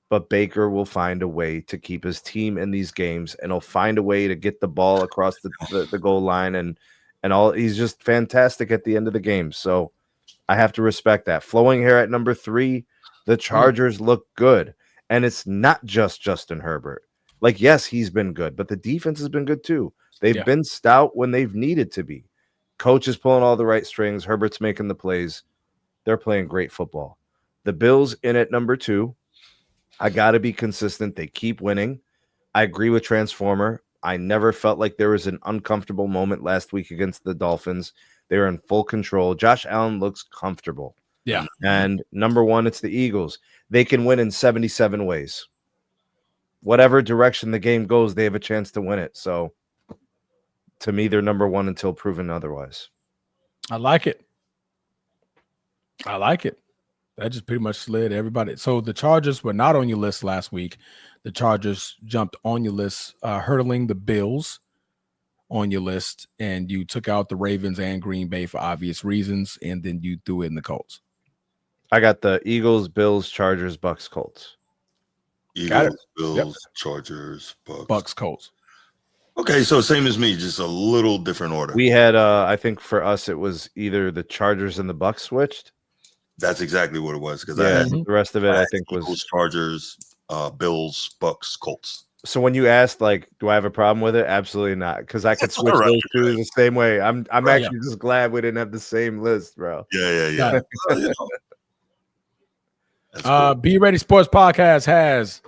but Baker will find a way to keep his team in these games, and he'll find a way to get the ball across the goal line and all. He's just fantastic at the end of the game. So I have to respect that. Flowing hair at number 3. The Chargers look good, and it's not just Justin Herbert. Like, yes, he's been good, but the defense has been good too. They've been stout when they've needed to be. Coach is pulling all the right strings. Herbert's making the plays. They're playing great football. The Bills in at number 2. I got to be consistent. They keep winning. I agree with Transformer. I never felt like there was an uncomfortable moment last week against the Dolphins. They were in full control. Josh Allen looks comfortable. Yeah. And number 1, it's the Eagles. They can win in 77 ways. Whatever direction the game goes, they have a chance to win it. So, to me, they're number 1 until proven otherwise. I like it. That just pretty much slid everybody. So the Chargers were not on your list last week. The Chargers jumped on your list, hurdling the Bills on your list, and you took out the Ravens and Green Bay for obvious reasons, and then you threw in the Colts. I got the Eagles, Bills, Chargers, Bucks, Colts. Eagles, Bills, Chargers, Bucks, Colts. Okay, so same as me, just a little different order. We had, I think for us, it was either the Chargers and the Bucks switched. That's exactly what it was, because I had the rest of it. I think Eagles, was Chargers, Bills, Bucks, Colts. So when you asked, like, do I have a problem with it? Absolutely not, because I could switch those two the same way. I'm actually just glad we didn't have the same list, bro. Yeah. Cool. Be Ready Sports Podcast has,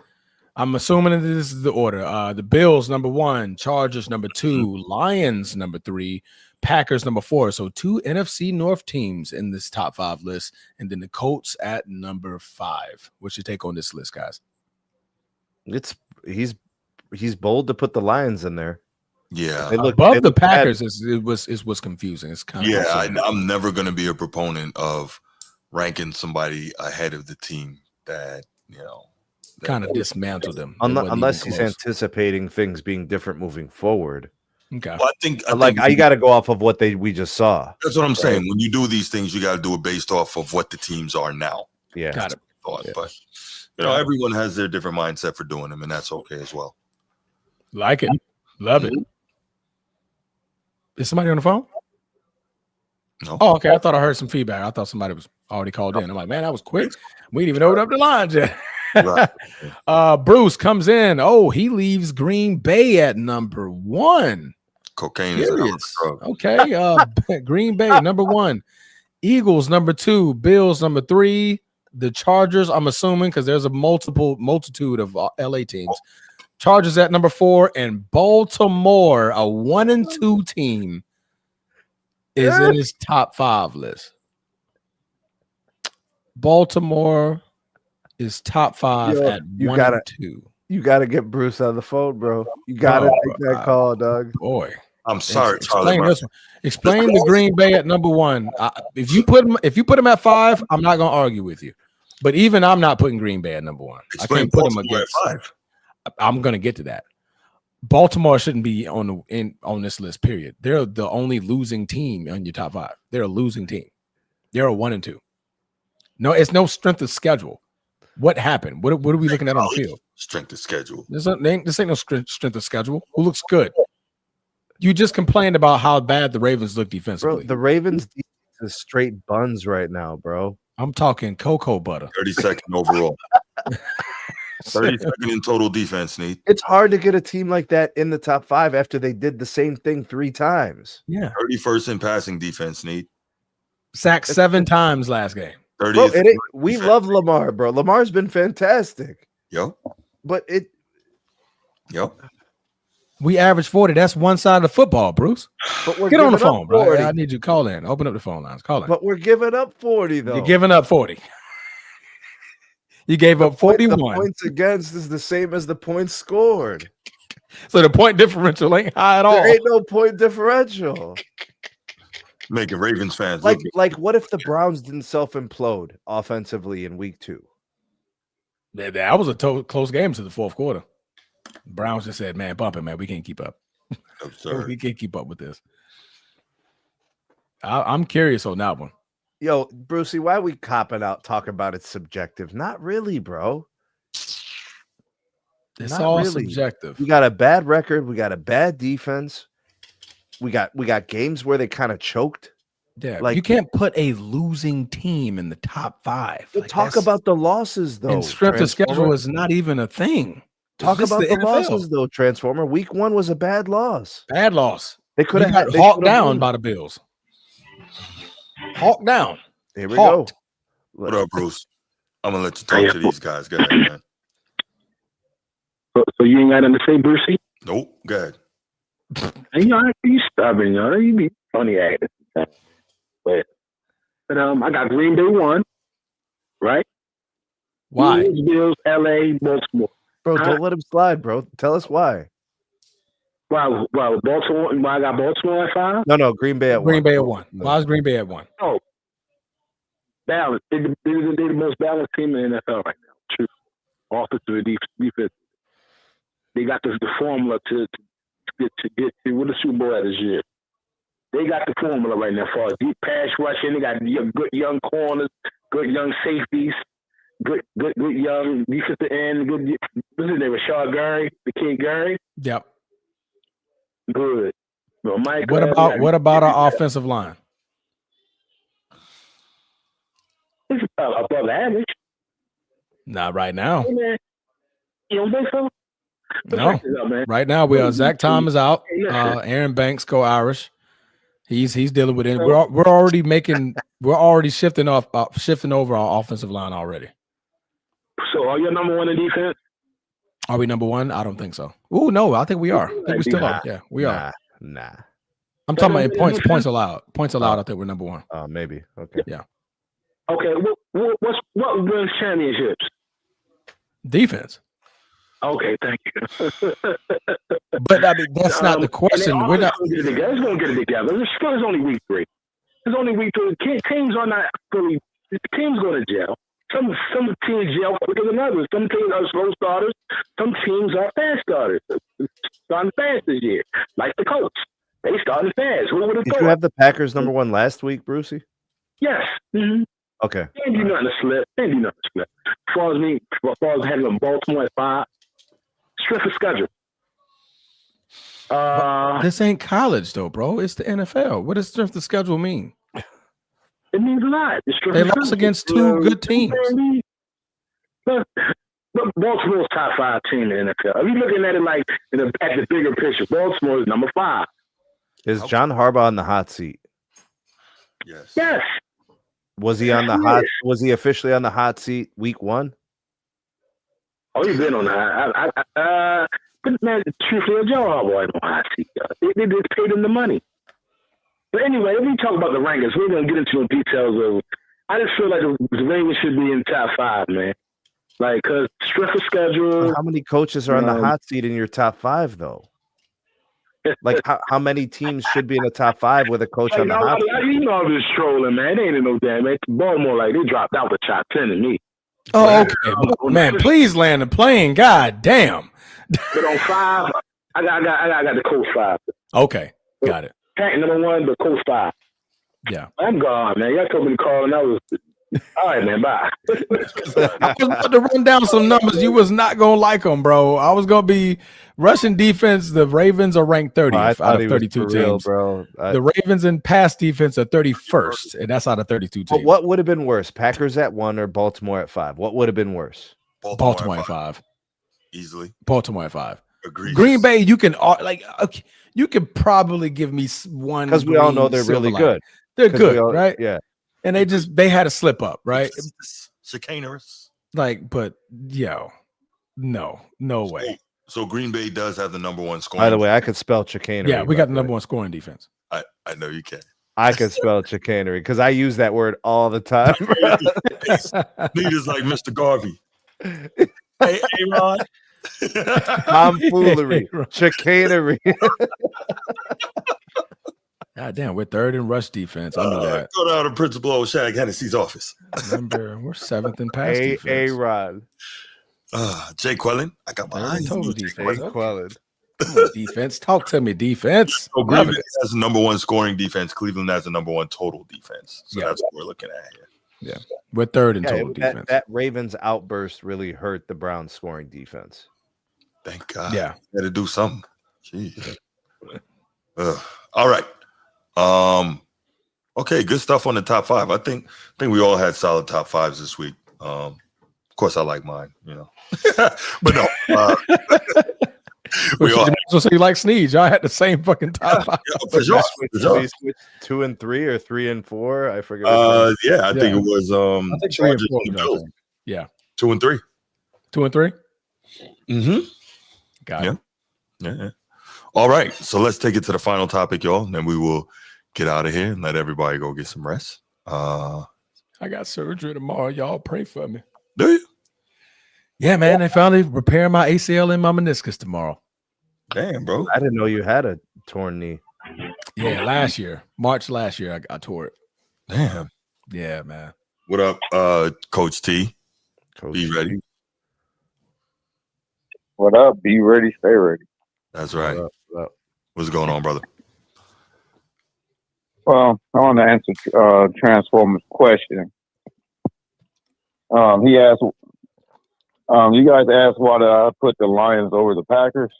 I'm assuming that this is the order. The Bills number 1, Chargers number 2, Lions number 3, Packers number 4. So 2 NFC North teams in this top 5 list, and then the Colts at number 5. What's your take on this list, guys? He's bold to put the Lions in there. Yeah, they look the Packers. It was confusing. It's kind of I'm never going to be a proponent of ranking somebody ahead of the team that kind of dismantled them, unless he's anticipating things being different moving forward. Okay, well, I think I got to go off of what we just saw. That's what I'm saying. When you do these things, you got to do it based off of what the teams are now. Yeah, got it. But everyone has their different mindset for doing them, and that's okay as well. Like it, love it. Is somebody on the phone? No. Oh, okay. I thought I heard some feedback. I thought somebody was already called in. I'm like, man, that was quick. We didn't even open up the lines yet. Right. Bruce comes in. Oh, he leaves Green Bay at number 1. Cocaine is okay. Green Bay number 1, Eagles number 2, Bills number 3, the Chargers. I'm assuming because there's a multitude of LA teams. Chargers at number 4, and Baltimore, a 1-2 team, is in his top 5 list. Baltimore is top 5 at 1-2. You gotta get Bruce on the phone, bro. You gotta take that call, Doug. Boy, I'm sorry. Explain the Green Bay at number 1. If you put him at 5, I'm not gonna argue with you. But even I'm not putting Green Bay at number 1. I can't put him against 5. I'm gonna get to that. Baltimore shouldn't be on this list. Period. They're the only losing team on your top 5. They're a losing team. They're a 1-2. No, it's no strength of schedule. What happened? What are we looking at on the field? Strength of schedule. This ain't no strength of schedule. Who looks good? You just complained about how bad the Ravens look defensively. Bro, the Ravens defense is straight buns right now, bro. I'm talking cocoa butter. 32nd overall. 32nd in total defense, Nate. It's hard to get a team like that in the top 5 after they did the same thing 3 times. Yeah. 31st in passing defense, Nate. Sacked 7 times last game. 30th. Bro, we love Lamar, bro. Lamar's been fantastic. Yo. But we average 40. That's one side of the football, Bruce. But we're Get on the giving up phone, bro. 40. I need you to call in. Open up the phone lines. Call in. But we're giving up 40, though. You're giving up 40. You gave up 41. The points against is the same as the points scored. So the point differential ain't high at all. There ain't no point differential. Making Ravens fans like what if the Browns didn't self-implode offensively in week 2? That was a close game to the fourth quarter. Browns just said, man, bump it, man. We can't keep up. absurd. We can't keep up with this. I'm curious on that one. Yo, Brucey, why are we copping out talking about it's subjective? Not really, bro. It's Not all really. subjective. We got a bad record. We got a bad defense. We got games where they kind of choked. Yeah, Like, you can't put a losing team in the top 5. We'll talk about the losses, though. And strength of schedule Transformer. is not even a thing. Talk This is about the NFL. losses, though, Transformer. Week 1 was a bad loss. Bad loss. They could have got hawked down by the Bills. Hawked down. Here we Hawked. go. What up, Bruce? I'm gonna let you talk to these guys. Go ahead, man. So you ain't got nothing to say, Brucey? Nope. Go ahead. And you stubborn, you be funny acting. But I got Green Bay 1, right? Why? Bills, LA, Baltimore. Bro, don't let him slide, bro. Tell us why. Wow, Baltimore. Why I got Baltimore at 5? No, Green Bay at 1. Green Bay at 1. Why is Green Bay at 1? Oh, balance. They're the most balanced team in the NFL right now. True. Offensive defense. They got the formula to get to win the Super Bowl this year. They got the formula right now for deep pass rushing. They got good young corners, good young safeties, good young defensive end. Good. What's his name? Rashad Gary, the kid Gary. Yep. Good. Well, What about our offensive line? It's above average. Not right now. Hey, man. You don't think so? No. Right now we are. Zach Tom is out. Aaron Banks go Irish. He's dealing with it. We're already shifting over our offensive line already. So are you number 1 in defense? Are we number 1? I don't think so. Oh no, I think we are. I think we still are. Yeah, we are. Nah. I'm talking about points allowed. Points allowed. I think we're number 1. Maybe. Okay. Yeah. Okay. What wins championships? Defense. Okay, thank you. But I mean, that's not the question. We're not going to get it together. It's going to get it together. It's only week 3. It's only week 3. Teams are not fully. Teams go to jail. Some teams jail quicker than others. Some teams are slow starters. Some teams are fast starters. Starting fast this year, like the Colts. They started fast. Who would have thought? Did you have the Packers number 1 last week, Brucey? Yes. Mm-hmm. Okay. They ain't do nothing to slip. As far as having them Baltimore at 5, strength of schedule. This ain't college though, bro. It's the NFL. What does strength of schedule mean? It means a lot. They lost against 2 good teams. But Baltimore's top 5 team in the NFL. If you're looking at it like at the bigger picture, Baltimore is number 5. Is John Harbaugh on the hot seat? Yes. Yes. Was he on the hot? Was he officially on the hot seat week 1? Oh, he's been on the but man, truthfully, John Harbaugh ain't on the hot seat. They just paid him the money. But anyway, if we talk about the rankings, we're gonna get into the details of. I just feel like the Ravens should be in top 5, man. Like, cause strength of schedule. How many coaches are on the hot seat in your top 5, though? Like, how many teams should be in the top 5 with a coach on the hot seat? You know, I'm just trolling, man. They ain't in no damn. Man. Baltimore, like, they dropped out the top 10 to me. Oh, okay. Man, please land the plane. God damn. But on 5, I got the Colts 5. Okay, got it. Pack number 1, the Colts 5. Yeah. I'm gone, man. Y'all told me to call, and I was All right, man. Bye. I was about to run down some numbers. You was not gonna like them, bro. I was gonna be rushing defense. The Ravens are ranked 30th I out thought of he was 32 for real, teams. bro. The Ravens in pass defense are 31st, and that's out of 32 But teams. what would have been worse, Packers at 1 or Baltimore at 5? What would have been worse? Baltimore at 5. Easily. Baltimore at 5. Egregious. Green Bay, you can okay, you could probably give me one Because we all know they're really good. They're good, all, right? Yeah. And they had a slip up, right? Chicanerous. Like, but no way. So Green Bay does have the number one scoring. By the way, I could spell chicanery. Yeah, we got the number one scoring defense. I know you can. I could spell chicanery because I use that word all the time. Niggas like Mr. Garvey. Hey, Ron. Tomfoolery, chicanery. God damn, we're third in rush defense. I knew that. Go down to Principal Shaq Hennessy's office. Remember, we're 7th in pass defense. A-Rod. Jay Quellen. I got my eyes total on defense. Jay Quellen. Come on, defense. Talk to me, defense. So Green Bay has the number one scoring defense. Cleveland has the number one total defense. So that's what we're looking at here. Yeah. We're third in total defense. That Ravens outburst really hurt the Browns scoring defense. Thank God. Yeah. Had to do something. Jeez. All right. Okay, good stuff on the top 5. I think we all had solid top 5s this week. Of course, I like mine, but no. We all so you like Sneeze? Y'all had the same fucking top 5. Yeah, for sure. We switched 2 and 3 or 3 and 4. I forget. Yeah, I think it was I think 3 and 4. Yeah, 2 and 3. 2 and 3. Mm-hmm. Got it. Yeah. All right, so let's take it to the final topic, y'all. And then we will get out of here and let everybody go get some rest. I got surgery tomorrow. Y'all pray for me. Do you? Yeah, man. They finally repair my ACL and my meniscus tomorrow. Damn, bro. I didn't know you had a torn knee. Yeah, March last year, I tore it. Damn. Yeah, man. What up, Coach T? Coach Be ready. What up? Be ready, stay ready. That's right. What up? What's going on, brother? Well, I want to answer Transformer's question. He asked, you guys asked why did I put the Lions over the Packers?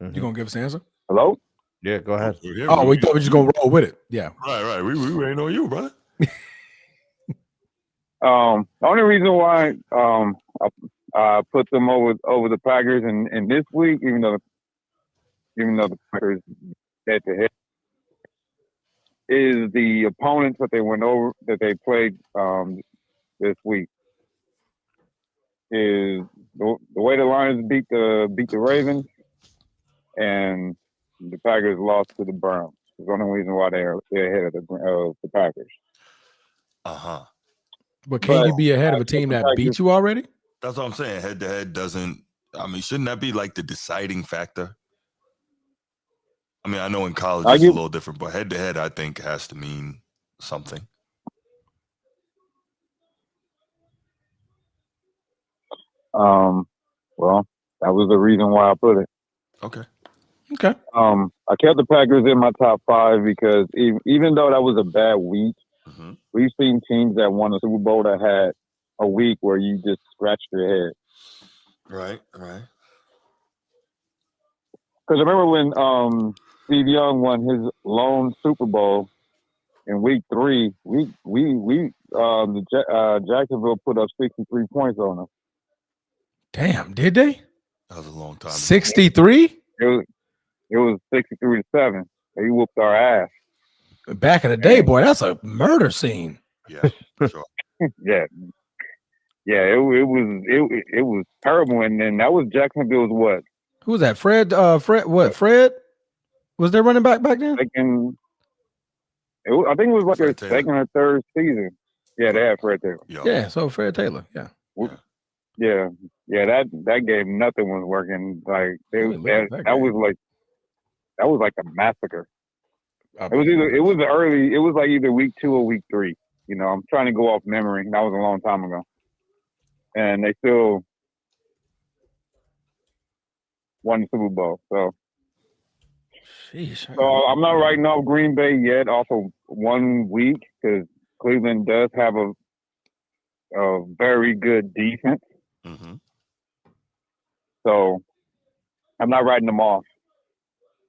You gonna give us an answer? Hello? Yeah, go ahead. Oh, we thought we were just gonna roll with it. Yeah. Right. We ain't on you, brother. The only reason why I put them over the Packers in this week, even though the Packers head to head, is the opponents that they played this week. Is the way the Lions beat the Ravens and the Packers lost to the Browns. It's the only reason why they're ahead of the Packers. Uh-huh. But can you be ahead of a team that beat you already? That's what I'm saying. Head to head doesn't. I mean, shouldn't that be like the deciding factor? I mean, I know in college it's a little different, but head to head, I think, has to mean something. Well, that was the reason why I put it. Okay. I kept the Packers in my top 5 because even though that was a bad week, we've seen teams that won a Super Bowl that had a week where you just scratched your head. Right. Because I remember when Steve Young won his lone Super Bowl in week 3, Jacksonville put up 63 points on them. Damn, did they? That was a long time. 63? It was 63-7. They whooped our ass. Back in the day, boy, that's a murder scene. Yeah, for sure. Yeah. It was terrible, and then that was Jacksonville's what? Who was that? Fred? Fred? Was there running back then? I think it was like their second or third season. Yeah, they had Fred Taylor. Yeah, so Fred Taylor. Yeah. That game, nothing was working. Like that was like a massacre. It was like either week 2 or week 3. I'm trying to go off memory. That was a long time ago, and they still won the Super Bowl. So Sheesh. So I'm not writing off Green Bay yet off of 1 week because Cleveland does have a very good defense. Mm-hmm. So I'm not writing them off.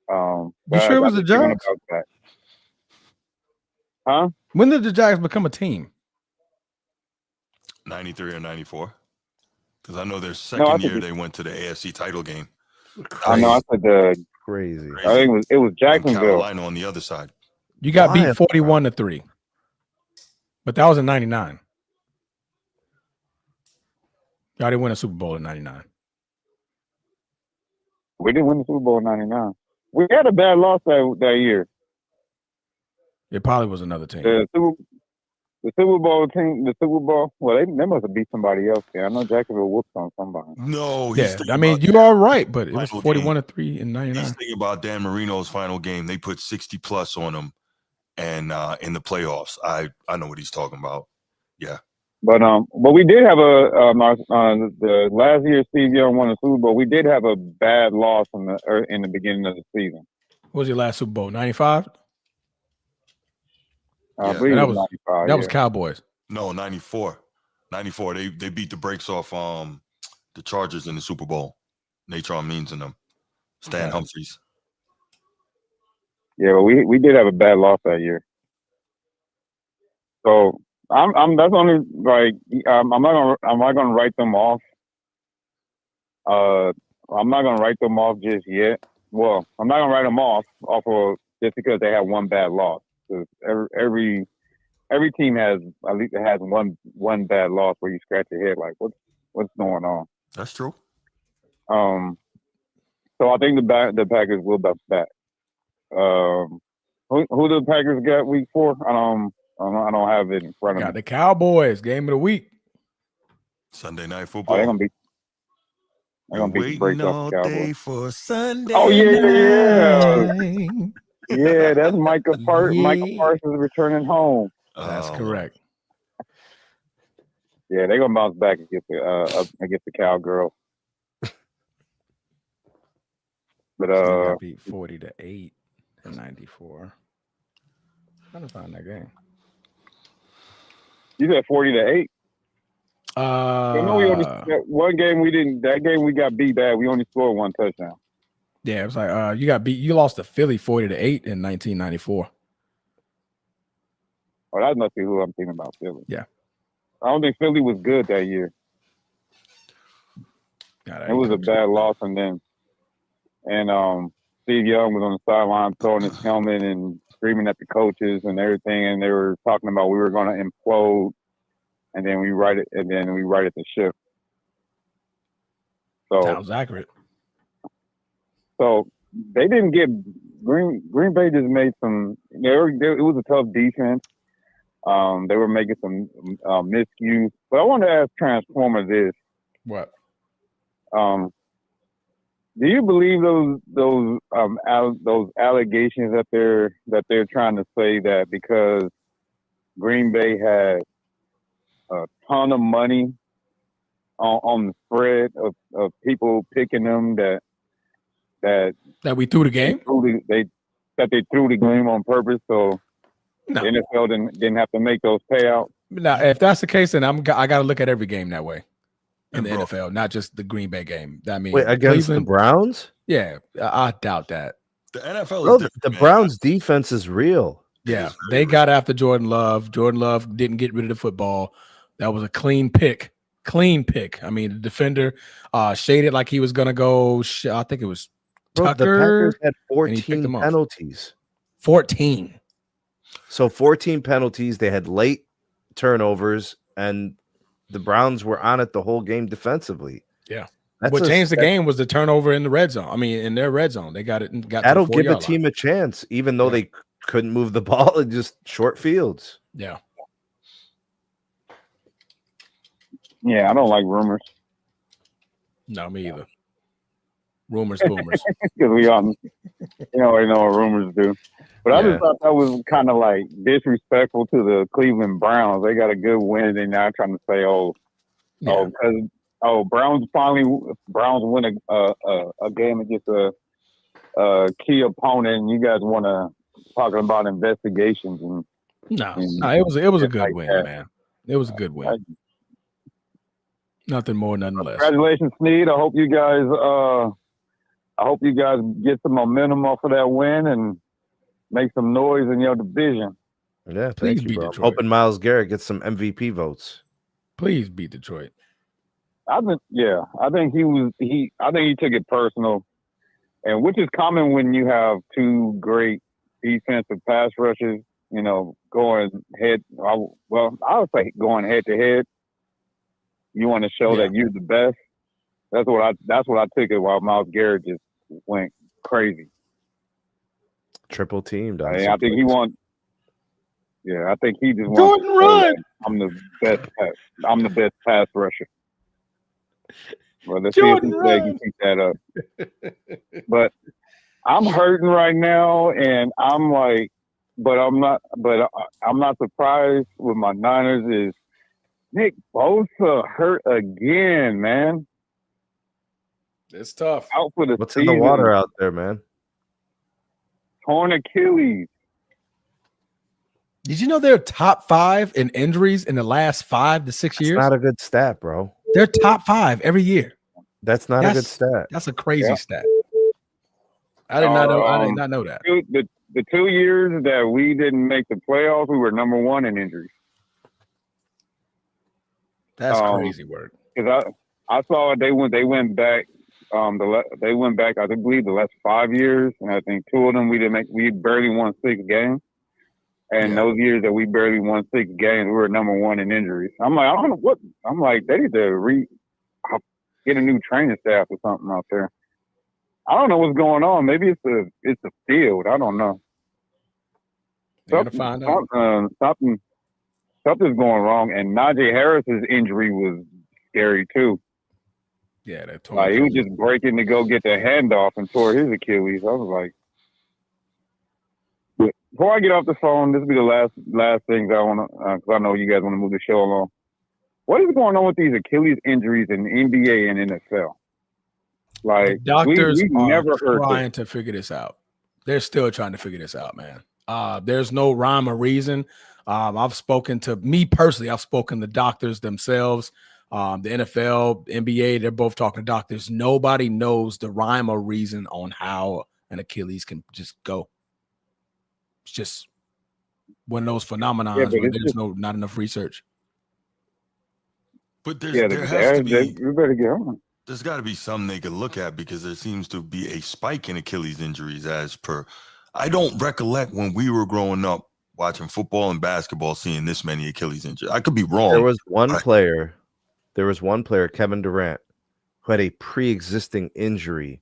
You sure it was the think they're gonna Jags? bounce back. Huh? When did the Jags become a team? 93 or 94. Because I know their No, I second think year they went to the AFC title game. I know. I said Crazy. I think it was And Jacksonville. Carolina on the other side. You got beat Wild. 41-3. But that was in 99. Y'all didn't win a Super Bowl in 99. We didn't win the Super Bowl in '99. We had a bad loss that year. It probably was another team. The Super Bowl team, the Super Bowl. Well, they must have beat somebody else. There. I know Jacksonville whooped on somebody. No, Yeah, I mean, you are right, but it was final 41-3 in 99. He's thinking about Dan Marino's final game. They put 60 plus on them, and in the playoffs, I know what he's talking about. Yeah, But we did have the last year Steve Young won the Super Bowl. We did have a bad loss in the beginning of the season. What was your last Super Bowl? 95? I Yeah. believe That it was was 95. that was Cowboys. no, 94. 94. They beat the brakes off the Chargers in the Super Bowl. Natron Means in them. Stan Humphries. Yeah, but we did have a bad loss that year. So I'm that's only like I'm not gonna write them off. I'm not gonna write them off just yet. Well, I'm not gonna write them off of just because they have one bad loss. 'Cause every team has at least one bad loss where you scratch your head like what's going on. That's true. So I think the Packers will bounce back. Who the Packers got week 4? I don't have it in front of Got me. the Cowboys game of the week. Sunday Night Oh, Football. they're gonna beat the Waiting brakes off all the Cowboys. day for Sunday. Oh yeah. Night. Yeah, that's Michael Yeah. Parsons returning home. That's Oh, correct. Yeah, they're gonna bounce back against the Cowgirls. But Still got beat 40-8 in 94. Trying to find that game. you said 40-8. I know we only one game we didn't. That game we got beat bad. We only scored one touchdown. Yeah, it was like you got beat. You lost to Philly 40-8 in 1994. Oh, that must be who I'm thinking about, Philly. Yeah. I don't think Philly was good that year. It was a bad loss, and Steve Young was on the sideline throwing his helmet and screaming at the coaches and everything, and they were talking about we were going to implode, and then we righted the ship. So sounds accurate. So they didn't get Green Bay just made some. It was a tough defense. They were making some miscues. But I want to ask Transformer this: What? do you believe those allegations that they're trying to say that because Green Bay had a ton of money on the spread of people picking them that we threw the game? They threw the game on purpose, so No. the NFL didn't have to make those payouts. Now, if that's the case, then I got to look at every game that way in And the NFL, not just the Green Bay game. I mean, Wait, against Cleveland, the Browns? Yeah, I doubt that. The NFL Bro, is different. the man. Browns' defense is real. Yeah, is they very got after Jordan Love. Jordan Love didn't get rid of the football. That was a clean pick. Clean pick. I mean, the defender shaded like he was going to go. I think it was Bro, Tucker. the Packers had and he picked 14 him off. penalties. 14. So 14 penalties. They had late turnovers, and the Browns were on it the whole game defensively. Yeah. That's What changed the game was the turnover in the red zone. I mean, in their red zone, they got it. That'll give a team a chance, even though they couldn't move the ball in just short fields. Yeah. Yeah, I don't like rumors No, me either. Rumors, boomers. because we already know what rumors do. But I Yeah. just thought that was kind of like disrespectful to the Cleveland Browns. They got a good win, and now trying to say, Browns win a game against a key opponent, and you guys want to talking about investigations and No, it was a good like win, that. man. It was a good win. Nothing more, nothing less. Congratulations, Sneed. I hope you guys get some momentum off of that win and make some noise in your division. Yeah, Please thank you, beat bro. I'm Detroit. hoping Myles Garrett gets some MVP votes. Please beat Detroit. I think he took it personal, and which is common when you have two great defensive pass rushes, going head. I would say going head to head. You want to show that you're the best. That's what I took it. While Myles Garrett just went crazy. Triple teamed. I think he won. Yeah, I think he just Jordan wants to run. I'm the best. I'm the best pass rusher. Well, let's Jordan see if they can keep that up. But I'm hurting right now, and I'm like, but I'm not. But I'm not surprised with my Niners. Is Nick Bosa hurt again, man? It's tough. Out for the What's season. in the water out there, man? Torn Achilles. Did you know they're top 5 in injuries in the last 5 to 6 years? That's not a good stat, bro. They're top 5 every year. That's not a good stat. That's a crazy stat. I did not know that. The 2 years that we didn't make the playoffs, we were number 1 in injuries. That's crazy work. Because I saw they went back. They went back. I believe the last 5 years, and I think 2 of them we barely won 6 games. And those years that we barely won 6 games, we were number 1 in injuries. I'm like, I don't know what. I'm like, they need to get a new training staff or something out there. I don't know what's going on. Maybe it's the field. I don't know. Something's going wrong. And Najee Harris's injury was scary too. Yeah, that he was just breaking to go get the handoff and tore his Achilles. I was like, before I get off the phone, this will be the last things I want to, because I know you guys want to move the show along. What is going on with these Achilles injuries in the NBA and NFL? Like, the doctors we never are trying to figure this out. They're still trying to figure this out, man. There's no rhyme or reason. I've spoken to doctors themselves. The NFL, NBA, they're both talking to doctors. Nobody knows the rhyme or reason on how an Achilles can just go. It's just one of those phenomena where there's not enough research. But there has to be. We better get on. There's got to be something they could look at, because there seems to be a spike in Achilles injuries as per. I don't recollect when we were growing up watching football and basketball seeing this many Achilles injuries. I could be wrong. There was one player, Kevin Durant, who had a pre-existing injury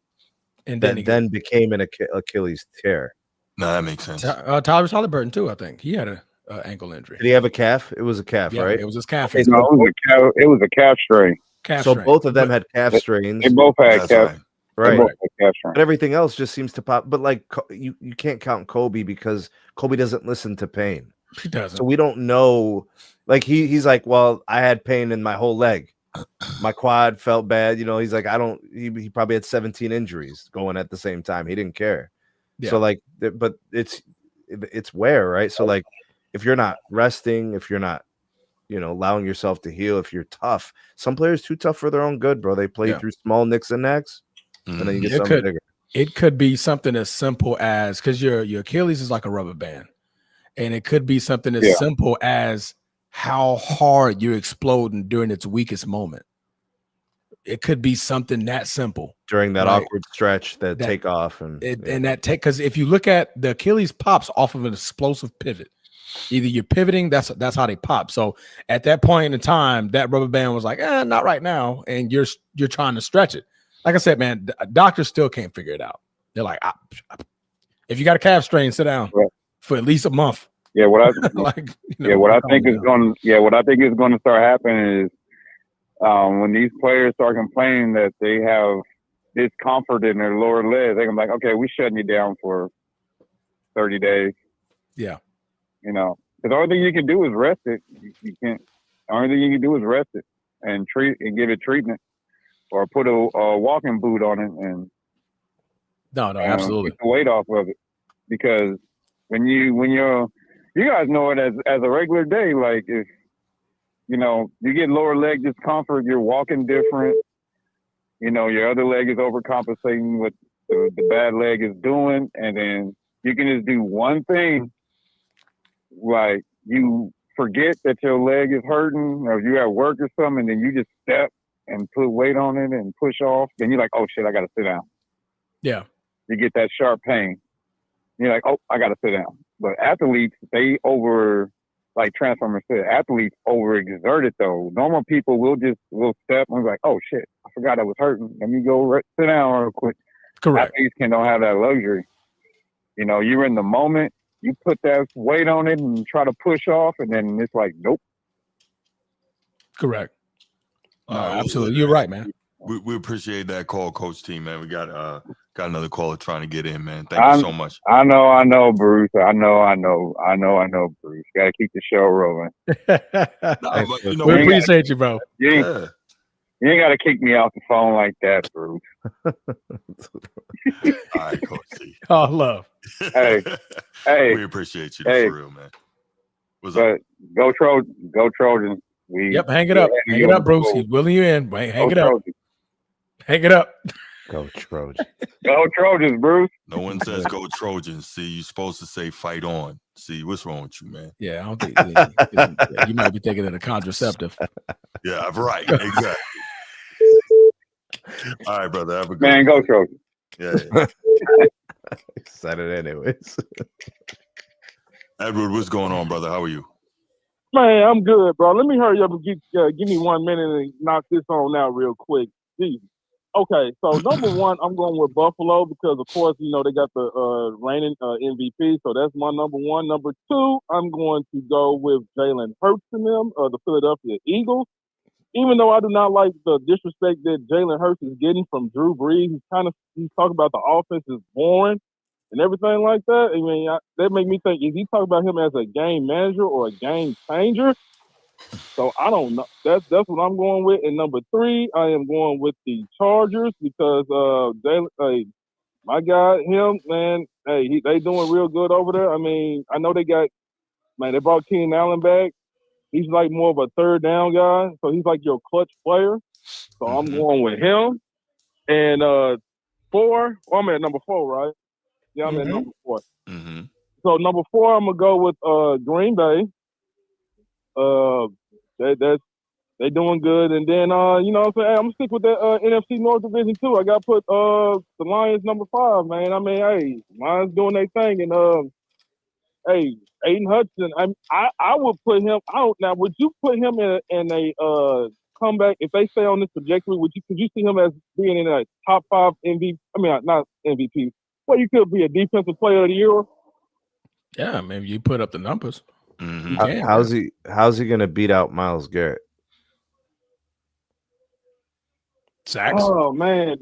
and then became an Achilles tear. No, that makes sense. Tyrese Halliburton too, I think. He had an ankle injury. Did he have a calf? It was a calf, right? It was his calf. Okay, no, it was a calf strain. Both of them had calf strains. They both had calf. Right. Right. And everything else just seems to pop. But like you can't count Kobe, because Kobe doesn't listen to pain. He doesn't. So we don't know. Like he's like, well, I had pain in my whole leg. My quad felt bad. He's like, he probably had 17 injuries going at the same time. He didn't care. Yeah. So like, but it's wear, right? So like, if you're not resting, if you're not, allowing yourself to heal, if you're tough, some players too tough for their own good, bro. They play through small nicks and knacks, and then you get something bigger. It could be something as simple as, because your Achilles is like a rubber band, and it could be something as simple as how hard you're exploding during its weakest moment. It could be something that simple during that awkward stretch, that takeoff, because if you look at the Achilles pops off of an explosive pivot. Either you're pivoting, that's how they pop. So at that point in time, that rubber band was like, not right now, and you're trying to stretch it. Like I said, man, doctors still can't figure it out. They're like, if you got a calf strain, sit down for at least a month. Yeah, what I think is going to start happening is when these players start complaining that they have discomfort in their lower legs, they're gonna be like, okay, we're shutting you down for 30 days. Yeah. Because the only thing you can do is rest it. You can't. The only thing you can do is rest it and treat and give it treatment, or put a walking boot on it, and No, absolutely. Get the weight off of it, because when you guys know it as a regular day. Like if you get lower leg discomfort, you're walking different. Your other leg is overcompensating what the bad leg is doing, and then you can just do one thing, like you forget that your leg is hurting, or you at work or something, and then you just step and put weight on it and push off. Then you're like, oh shit, I gotta sit down. Yeah. You get that sharp pain. You're like, oh, I gotta sit down. But athletes, like Transformers said, athletes overexert it though. Normal people will step and be like, oh shit, I forgot I was hurting. Let me go sit down real quick. Correct. Athletes don't have that luxury. You're in the moment, you put that weight on it and try to push off, and then it's like, nope. Correct. No, Well, absolutely. You're right, man. We appreciate that call, Coach T, man. We got another caller trying to get in, man. Thank you so much. I know, Bruce. I know, Bruce. Got to keep the show rolling. We appreciate you, bro. You ain't got to kick me off the phone like that, Bruce. All right, Coach T. All love. Hey, we appreciate you, for real, man. What's up? Go Trojans. Hang it up. Hang it up, Bruce. He's willing you in. Hang it up. Hang it up. Go Trojans. Go Trojans, Bruce. No one says go Trojans. See, you're supposed to say fight on. See, what's wrong with you, man? Yeah, I don't think you might be taking it a contraceptive. Yeah, right. Exactly. All right, brother. Have a good man. Go Trojans. Yeah. Said it anyways. Edward, what's going on, brother? How are you? Man, I'm good, bro. Let me hurry up and give me 1 minute and knock this on out real quick. Jesus. Okay, so number one, I'm going with Buffalo because, of course, they got the reigning MVP, so that's my number one. Number two, I'm going to go with Jalen Hurts and them, the Philadelphia Eagles. Even though I do not like the disrespect that Jalen Hurts is getting from Drew Brees, he's talking about the offense is boring and everything like that. I mean, that make me think, is he talking about him as a game manager or a game changer? So I don't know. That's what I'm going with. And number three, I am going with the Chargers because my guy, him, man, they doing real good over there. I mean, I know they brought Keenan Allen back. He's like more of a third down guy, so he's like your clutch player. So I'm going with him. And I'm at number 4, right? Yeah, I'm at number 4. Mm-hmm. So number 4, I'm gonna go with Green Bay. They doing good, and then I'm gonna stick with that NFC North division too. I got to put the Lions number 5, man. I mean, Lions doing their thing, and Aiden Hudson. I would put him out now. Would you put him in a comeback if they stay on this trajectory? Could you see him as being in a top 5 MVP? I mean, not MVP. Well, you could be a defensive player of the year. Yeah, maybe you put up the numbers. Mm-hmm. How's he gonna beat out Myles Garrett? Sacks. Oh man,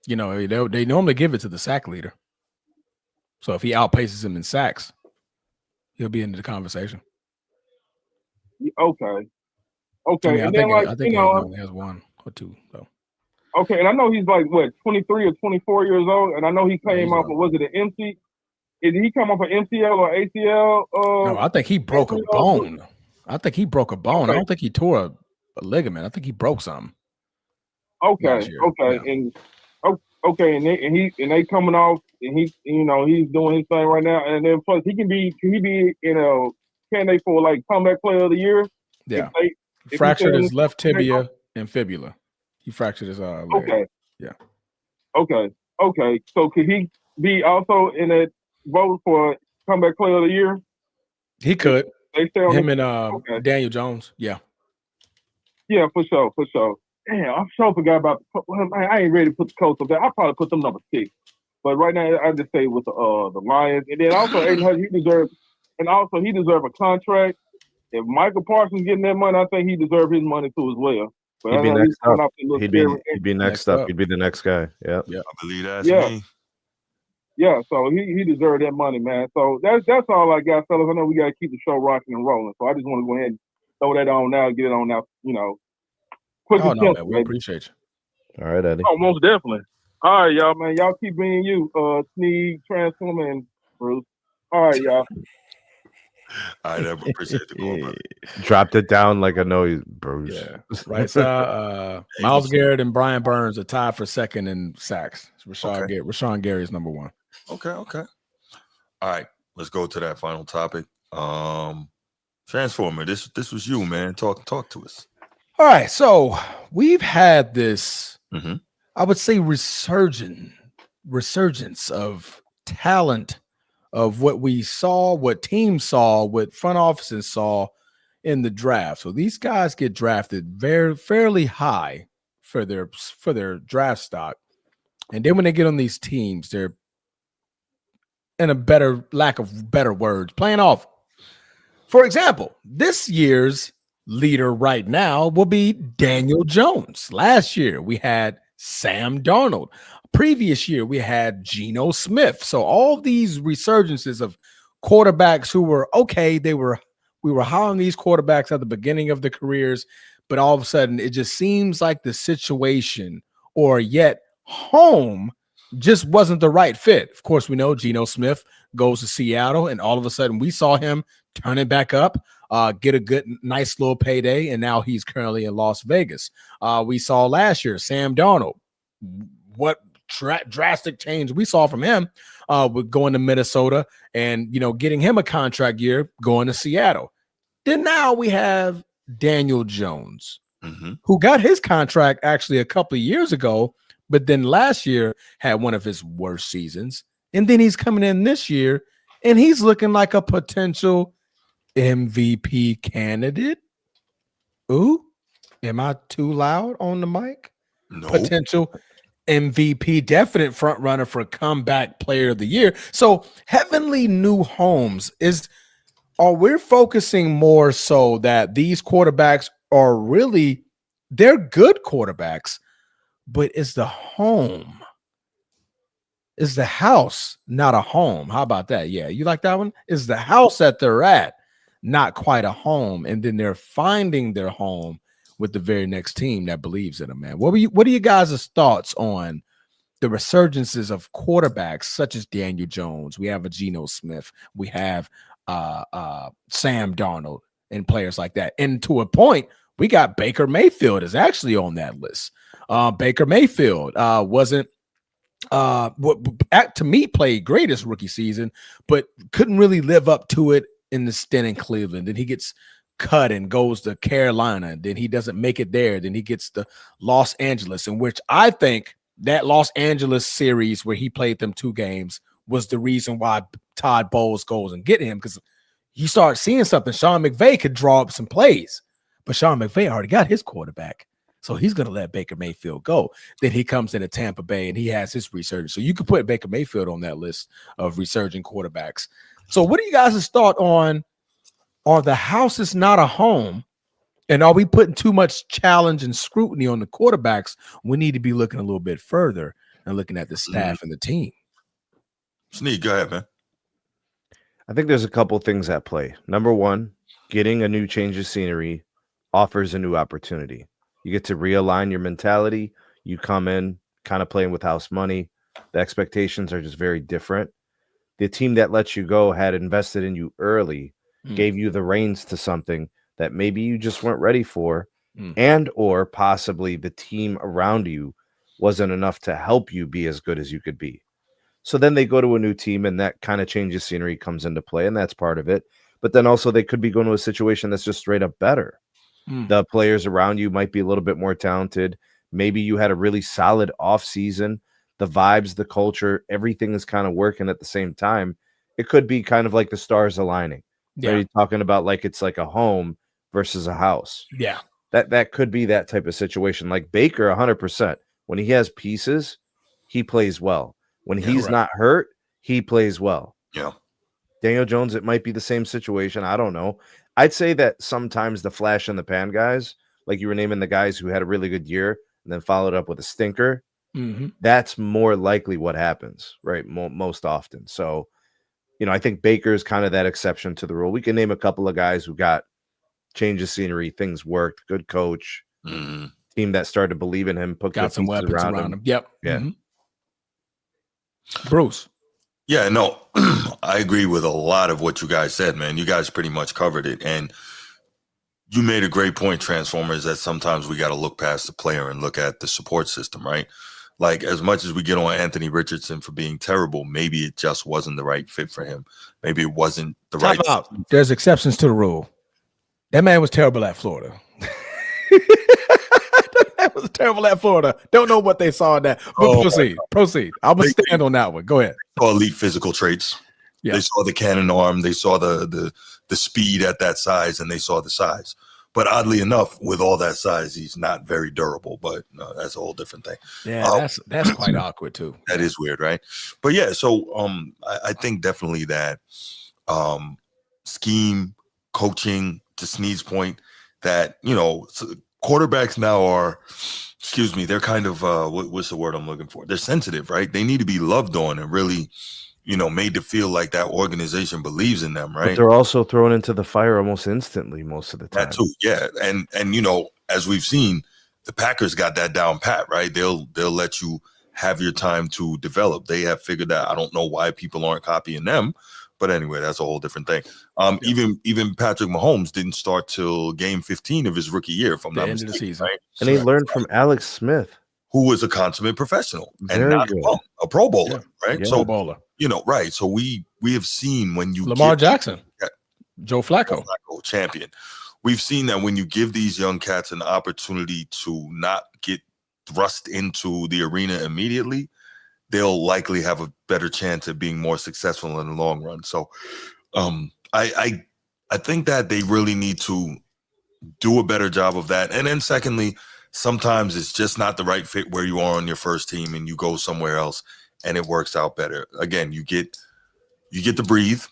they normally give it to the sack leader. So if he outpaces him in sacks, he'll be into the conversation. Okay. I mean, and I then think he only has 1 or 2 though. Okay, and I know he's like 23 or 24 years old, and I know he came off of, was it an MC? Did he come off an MCL or ACL? No, I think he broke a bone. I think he broke a bone. Okay. I don't think he tore a ligament. I think he broke something. Okay, Yeah. and they coming off, and he's doing his thing right now, and then plus can he be candidate for like comeback player of the year? Yeah, he fractured his left tibia and fibula. He fractured his leg. Okay. Yeah. Okay. So could he be also in a vote for comeback player of the year? He could. They stay on him and Daniel Jones. Yeah. Yeah, for sure. Damn, I sure forgot about. I ain't ready to put the Colts up there. I'll probably put them number 6. But right now, I just stay with the Lions. And then also, Aiden Hudson, he deserves a contract. If Michael Parsons getting that money, I think he deserves his money too as well. But He'd be next up. He'd be next up. He'd be the next guy. Yeah. I believe that's me. Yeah, so he deserved that money, man. So that's all I got, fellas. I know we got to keep the show rocking and rolling. So I just want to go ahead and throw that on now, get it on now, quick and simple. Man, we appreciate you. All right, Eddie. Oh, most definitely. All right, y'all, man. Y'all keep being you. Sneed, Transformer, and Bruce. All right, y'all. I never appreciate the call, brother. Dropped it down like I know you, Bruce. Yeah. Right. So Myles Garrett and Brian Burns are tied for second in sacks. Rashawn Gary is number one. Okay. All right, let's go to that final topic. Transformer, this was you, man. Talk to us. All right. So we've had this, Mhm. I would say, resurgence of talent of what we saw, what teams saw, what front offices saw in the draft. So these guys get drafted fairly high for their draft stock. And then when they get on these teams, they're in a lack of better words, playing off. For example, this year's leader right now will be Daniel Jones. Last year we had Sam Darnold. Previous year we had Geno Smith. So all these resurgences of quarterbacks who were okay, we were high on these quarterbacks at the beginning of the careers, but all of a sudden it just seems like the situation or yet home just wasn't the right fit. Of course, we know Geno Smith goes to Seattle, and all of a sudden we saw him turn it back up, get a nice little payday, and now he's currently in Las Vegas. We saw last year Sam Darnold. What drastic change we saw from him with going to Minnesota and getting him a contract year, going to Seattle. Then now we have Daniel Jones, who got his contract actually a couple of years ago, but then last year had one of his worst seasons. And then he's coming in this year, and he's looking like a potential MVP candidate. Ooh, am I too loud on the mic? No. Potential MVP, definite front runner for comeback player of the year. So Heavenly New Homes are we focusing more so that these quarterbacks are really, they're good quarterbacks, but is the house not a home? How about that? Yeah, you like that one? Is the house that they're at not quite a home, and then they're finding their home with the very next team that believes in them, man. What are you guys' thoughts on the resurgences of quarterbacks such as Daniel Jones? We have a Geno Smith, we have Sam Darnold, and players like that. And to a point, we got Baker Mayfield is actually on that list. Baker Mayfield wasn't to me played great his rookie season, but couldn't really live up to it in the stint in Cleveland. Then he gets cut and goes to Carolina. Then he doesn't make it there. Then he gets to Los Angeles, in which I think that Los Angeles series where he played them 2 games was the reason why Todd Bowles goes and get him, because you start seeing something. Sean McVay could draw up some plays, but Sean McVay already got his quarterback. So he's going to let Baker Mayfield go. Then he comes into Tampa Bay and he has his resurgence. So you could put Baker Mayfield on that list of resurging quarterbacks. So what are you guys' thought on, are the house is not a home, and are we putting too much challenge and scrutiny on the quarterbacks? We need to be looking a little bit further and looking at the staff and the team. Sneak, go ahead, man. I think there's a couple things at play. Number one, getting a new change of scenery offers a new opportunity. You get to realign your mentality. You come in kind of playing with house money. The expectations are just very different. The team that lets you go had invested in you early, gave you the reins to something that maybe you just weren't ready for, and or possibly the team around you wasn't enough to help you be as good as you could be. So then they go to a new team, and that kind of changes scenery comes into play, and that's part of it. But then also they could be going to a situation that's just straight up better. The players around you might be a little bit more talented. Maybe you had a really solid off season. The vibes, the culture, everything is kind of working at the same time. It could be kind of like the stars aligning. Yeah. Are you talking about like it's like a home versus a house? Yeah. That could be that type of situation. Like Baker, 100%. When he has pieces, he plays well. When he's not hurt, he plays well. Yeah. Daniel Jones, it might be the same situation. I don't know. I'd say that sometimes the flash in the pan guys, like you were naming the guys who had a really good year and then followed up with a stinker, that's more likely what happens, right? Most often. So, I think Baker is kind of that exception to the rule. We can name a couple of guys who got change of scenery, things worked, good coach, team that started to believe in him, put got some weapons around him. Yep. Yeah. Bruce. Yeah, no, I agree with a lot of what you guys said, man. You guys pretty much covered it. And you made a great point, Transformers, that sometimes we got to look past the player and look at the support system, right? Like, as much as we get on Anthony Richardson for being terrible, maybe it just wasn't the right fit for him. Maybe it wasn't the Time right. out. There's exceptions to the rule. That man was terrible at Florida. That was terrible at Florida. Don't know what they saw in that. But proceed. I will stand on that one. Go ahead. Saw elite physical traits. Yeah. They saw the cannon arm. They saw the speed at that size, and they saw the size. But oddly enough, with all that size, he's not very durable. But no, that's a whole different thing. Yeah, that's quite awkward too. That is weird, right? But yeah, so I think definitely that scheme, coaching, to Snead's point, that quarterbacks now are, they're kind of what's the word I'm looking for? They're sensitive, right? They need to be loved on and really, made to feel like that organization believes in them, right? But they're also thrown into the fire almost instantly most of the time. That too, yeah. And as we've seen, the Packers got that down pat, right? They'll let you have your time to develop. They have figured that. I don't know why people aren't copying them, but anyway, that's a whole different thing. Even Patrick Mahomes didn't start till game 15 of his rookie year, if I'm not mistaken, end of the season, right? And he learned from Alex Smith, who was a consummate professional and Very not good. a Pro Bowler, right? Yeah. So, Pro Bowler. right. So we have seen when you Lamar Jackson, Joe Flacco, champion. We've seen that when you give these young cats an opportunity to not get thrust into the arena immediately, they'll likely have a better chance of being more successful in the long run. So I think that they really need to do a better job of that. And then secondly, sometimes it's just not the right fit where you are on your first team and you go somewhere else and it works out better. Again, you get to breathe,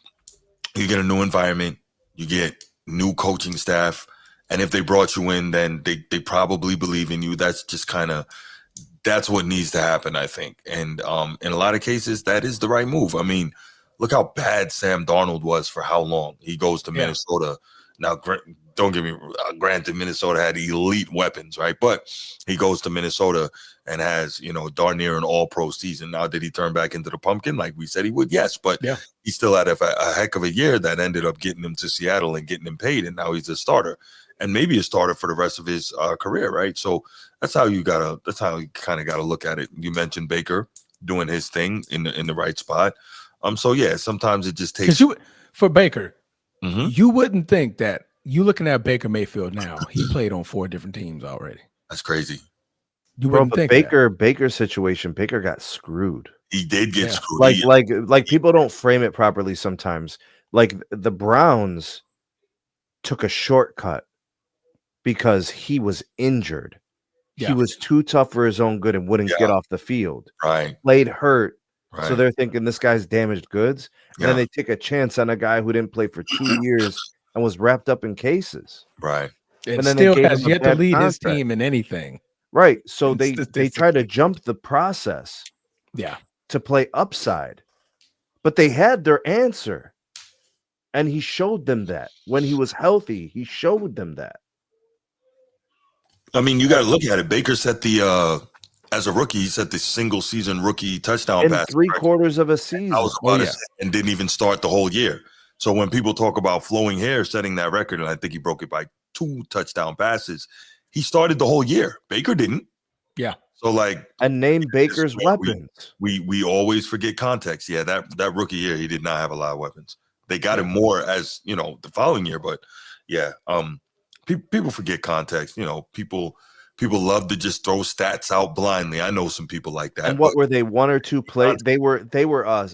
you get a new environment, you get new coaching staff. And if they brought you in, then they probably believe in you. That's just that's what needs to happen, I think. And in a lot of cases, that is the right move. I mean, look how bad Sam Darnold was for how long. He goes to Minnesota. Now, don't get me granted, Minnesota had elite weapons, right? But he goes to Minnesota and has, darn near an all-pro season. Now, did he turn back into the pumpkin like we said he would? Yes, but he still had a heck of a year that ended up getting him to Seattle and getting him paid, and now he's a starter. And maybe a starter for the rest of his career, right? So that's how you kind of gotta look at it. You mentioned Baker doing his thing in the right spot. So yeah, sometimes it just takes for Baker. Mm-hmm. You wouldn't think that you looking at Baker Mayfield now. He played on 4 different teams already. That's crazy. You wouldn't think Baker's situation. Baker got screwed. He did get screwed. Like people don't frame it properly sometimes. Like the Browns took a shortcut because he was injured. Yeah. He was too tough for his own good and wouldn't get off the field. Right. Played hurt. Right. So they're thinking this guy's damaged goods. And then they take a chance on a guy who didn't play for 2 years and was wrapped up in cases. Right. And then still they gave has him a yet to bad lead his contract. team in anything. Right. So they try to jump the process to play upside. But they had their answer. And he showed them that. When he was healthy, he showed them that. I mean, you got to look at it. Baker set as a rookie, he set the single season rookie touchdown pass. In 3/4 of a season. And didn't even start the whole year. So when people talk about flowing hair setting that record, and I think he broke it by 2 touchdown passes, he started the whole year. Baker didn't. Yeah. So and name Baker's weapons. We always forget context. Yeah, that rookie year, he did not have a lot of weapons. They got him more as, the following year, but yeah, people forget context. People love to just throw stats out blindly. I know some people like that. And what were they? 1 or 2 plays? They were a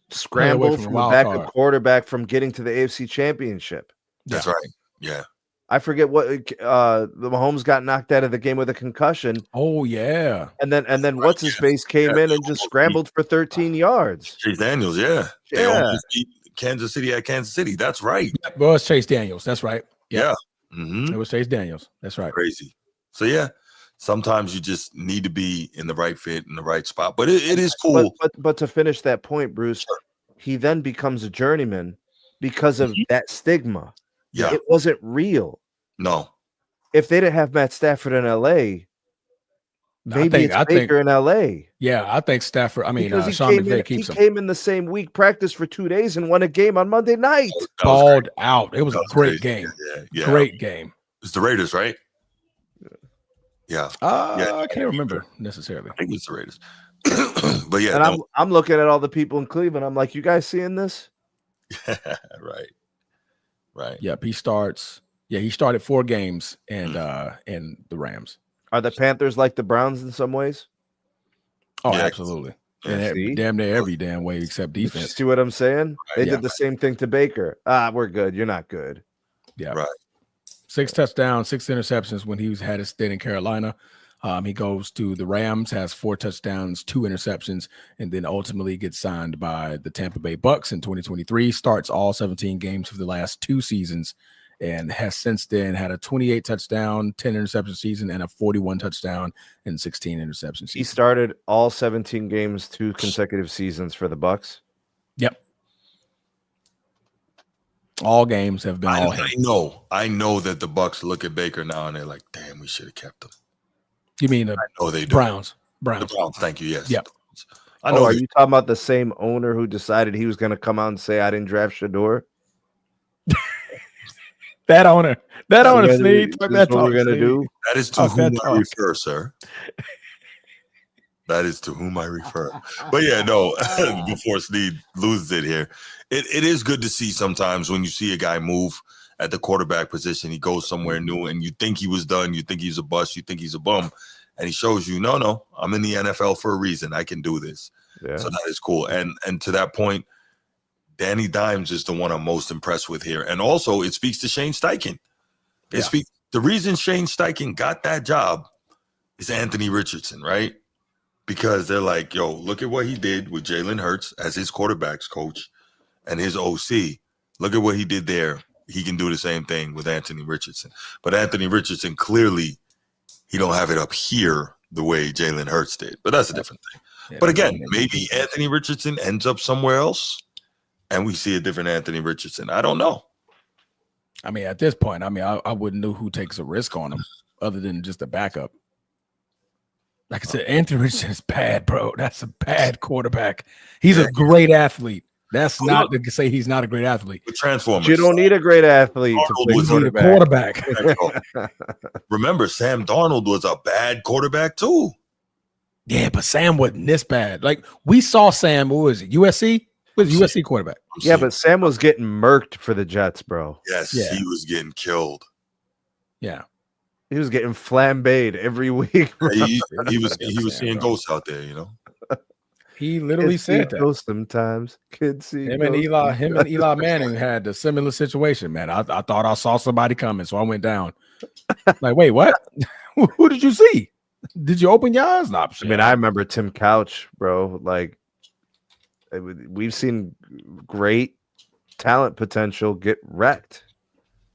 scramble from the backup quarterback from getting to the AFC Championship. That's right. Yeah. I forget what the Mahomes got knocked out of the game with a concussion. Oh yeah. And then what's his face came in and just scrambled for 13 yards. Chase Daniels, They almost beat Kansas City at Kansas City. That's right. It was Chase Daniels. That's right. Yeah. Mm-hmm. It was Chase Daniels. That's right. Crazy. So yeah, sometimes you just need to be in the right fit in the right spot. But it is cool. But to finish that point, Bruce, he then becomes a journeyman because of that stigma. Yeah. It wasn't real. No. If they didn't have Matt Stafford in LA, maybe it's Baker in LA. Yeah, I think Stafford. I mean, because Sean McVay keeps him. He came in the same week, practiced for 2 days, and won a game on Monday night. Balled out. It was a great game. Yeah. Great game. It's the Raiders, right? Yeah. I can't remember necessarily. I think it's the Raiders. But yeah, and I'm looking at all the people in Cleveland. I'm like, you guys seeing this? Right. Yep. He starts. Yeah, he started 4 games and the Rams. Are the Panthers like the Browns in some ways? Oh, absolutely. And damn near every damn way except defense. See what I'm saying? They did the same thing to Baker. We're good. You're not good. Yeah. Right. 6 touchdowns, 6 interceptions when he had his stint in Carolina. He goes to the Rams, has 4 touchdowns, 2 interceptions, and then ultimately gets signed by the Tampa Bay Bucks in 2023. Starts all 17 games for the last 2 seasons, and has since then had a 28 touchdown, 10 interception season, and a 41 touchdown and 16 interception season. He started all 17 games, 2 consecutive seasons for the Bucks. Yep. All games have been all him. I know that the Bucks look at Baker now and they're like, damn, we should have kept him. You mean the Browns? The Browns, thank you. Yes. Yep. I know. Are you talking about the same owner who decided he was going to come out and say, I didn't draft Shador? That owner, Sneed. That's what we're going to do. That is to whom I refer, sir. That is to whom I refer. But yeah, no, before Sneed loses it here, it is good to see sometimes when you see a guy move at the quarterback position, he goes somewhere new and you think he was done, you think he's a bust, you think he's a bum, and he shows you, no, I'm in the NFL for a reason. I can do this. Yeah. So that is cool. And to that point, Danny Dimes is the one I'm most impressed with here. And also it speaks to Shane Steichen. The reason Shane Steichen got that job is Anthony Richardson, right? Because they're like, yo, look at what he did with Jalen Hurts as his quarterback's coach and his OC. Look at what he did there. He can do the same thing with Anthony Richardson. But Anthony Richardson, clearly, he don't have it up here the way Jalen Hurts did. But that's a different thing. Yeah, but again, maybe Anthony Richardson ends up somewhere else and we see a different Anthony Richardson. I don't know. I mean, at this point, I wouldn't know who takes a risk on him other than just a backup. Like I said, Anthony Richardson is bad, bro. That's a bad quarterback. He's a great athlete. That's not to say he's not a great athlete. Transformers. You don't need a great athlete to play quarterback. Remember, Sam Darnold was a bad quarterback too. Yeah, but Sam wasn't this bad. Like we saw Sam. What was it? USC? Was USC quarterback? Yeah, but Sam was getting murked for the Jets, bro. Yes, he was getting killed. Yeah. He was getting flambéed every week. He was seeing ghosts out there, you know. He literally said that. Ghosts sometimes. Kids see him and Eli Manning had a similar situation, man. I thought I saw somebody coming, so I went down. Like, wait, what? Who did you see? Did you open your eyes? Nah, I mean, I remember Tim Couch, bro. Like, we've seen great talent potential get wrecked.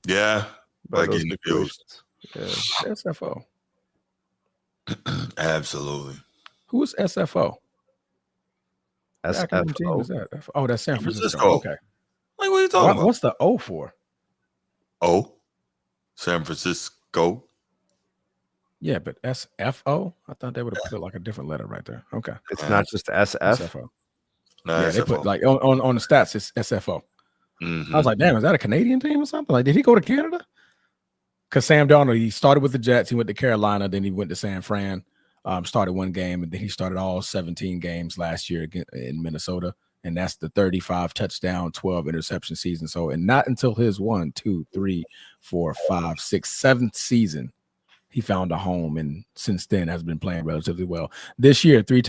Yeah, by getting abused. Yeah. SFO. Absolutely. Who is SFO? SFO. Team is that? Oh, that's San Francisco. Okay. Like, what are you talking about? What's the O for? O? San Francisco. Yeah, but SFO? I thought they would have put like a different letter right there. Okay. It's not just SF. SFO. Yeah, SFO. They put like on the stats, it's SFO. Mm-hmm. I was like, damn, is that a Canadian team or something? Like, did he go to Canada? Because Sam Darnold, he started with the Jets, he went to Carolina, then he went to San Fran, started 1 game, and then he started all 17 games last year in Minnesota, and that's the 35 touchdown, 12 interception season. So, and not until his 1, 2, 3, 4, 5, 6, 7th season, he found a home, and since then has been playing relatively well. This year, 3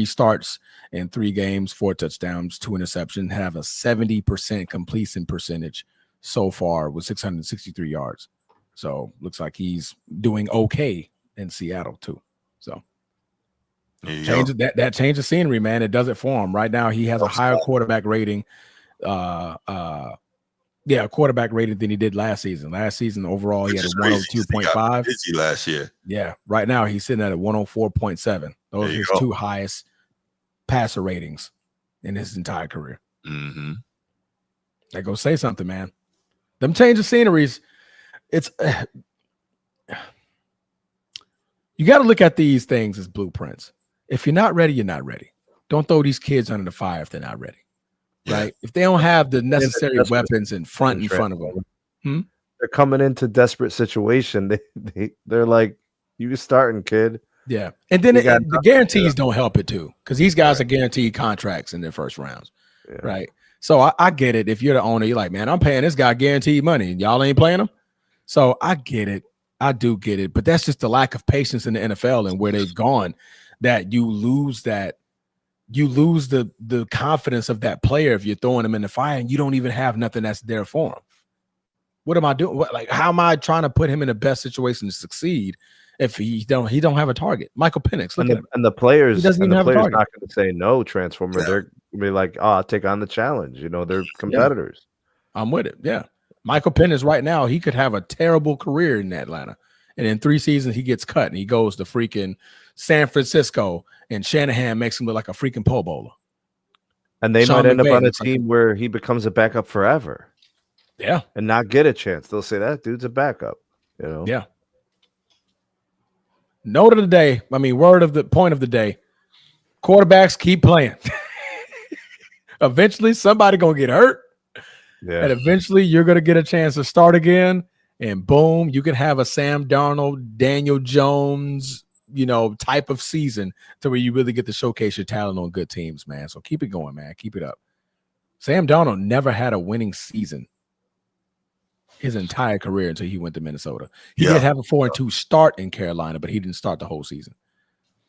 starts in 3 games, 4 touchdowns, 2 interceptions, have a 70% completion percentage so far with 663 yards. So looks like he's doing okay in Seattle too. So that change of scenery, man. It does it for him. Right now, he has a higher quarterback rating. Quarterback rating than he did last season. Last season overall, he had a 102.5. Busy last year. Yeah. Right now, he's sitting at a 104.7. Those are his 2 highest passer ratings in his entire career. Mm-hmm. That go say something, man. Them change of sceneries. It's You got to look at these things as blueprints. If you're not ready, you're not ready. Don't throw these kids under the fire if they're not ready. Yeah. Right? If they don't have the necessary weapons in front of them. They're coming into desperate situation. They're like, you starting, kid. Yeah. And then the guarantees don't help it too, because these guys are guaranteed contracts in their first rounds. Yeah. Right. So I get it. If you're the owner, you're like, man, I'm paying this guy guaranteed money and y'all ain't playing him. So I get it. I do get it. But that's just the lack of patience in the NFL and where they've gone, that you lose the confidence of that player if you're throwing him in the fire and you don't even have nothing that's there for him. What am I doing? How am I trying to put him in the best situation to succeed if he don't have a target? Michael Penix, look at him. And the players, he doesn't even have a target. Not going to say no, Transformer. Yeah. They're going to be like, I'll take on the challenge. They're competitors. Yeah. I'm with it. Yeah. Michael Penix right now, he could have a terrible career in Atlanta. And in 3 seasons, he gets cut and he goes to freaking San Francisco and Shanahan makes him look like a freaking Pro Bowler. And they might end up on a team where he becomes a backup forever. Yeah. And not get a chance. They'll say that dude's a backup. Yeah. Note of the day. Word of the point of the day. Quarterbacks keep playing. Eventually, somebody going to get hurt. Yeah. And eventually, you're going to get a chance to start again. And boom, you can have a Sam Darnold, Daniel Jones, type of season to where you really get to showcase your talent on good teams, man. So keep it going, man. Keep it up. Sam Darnold never had a winning season his entire career until he went to Minnesota. He did have a 4-2 start in Carolina, but he didn't start the whole season.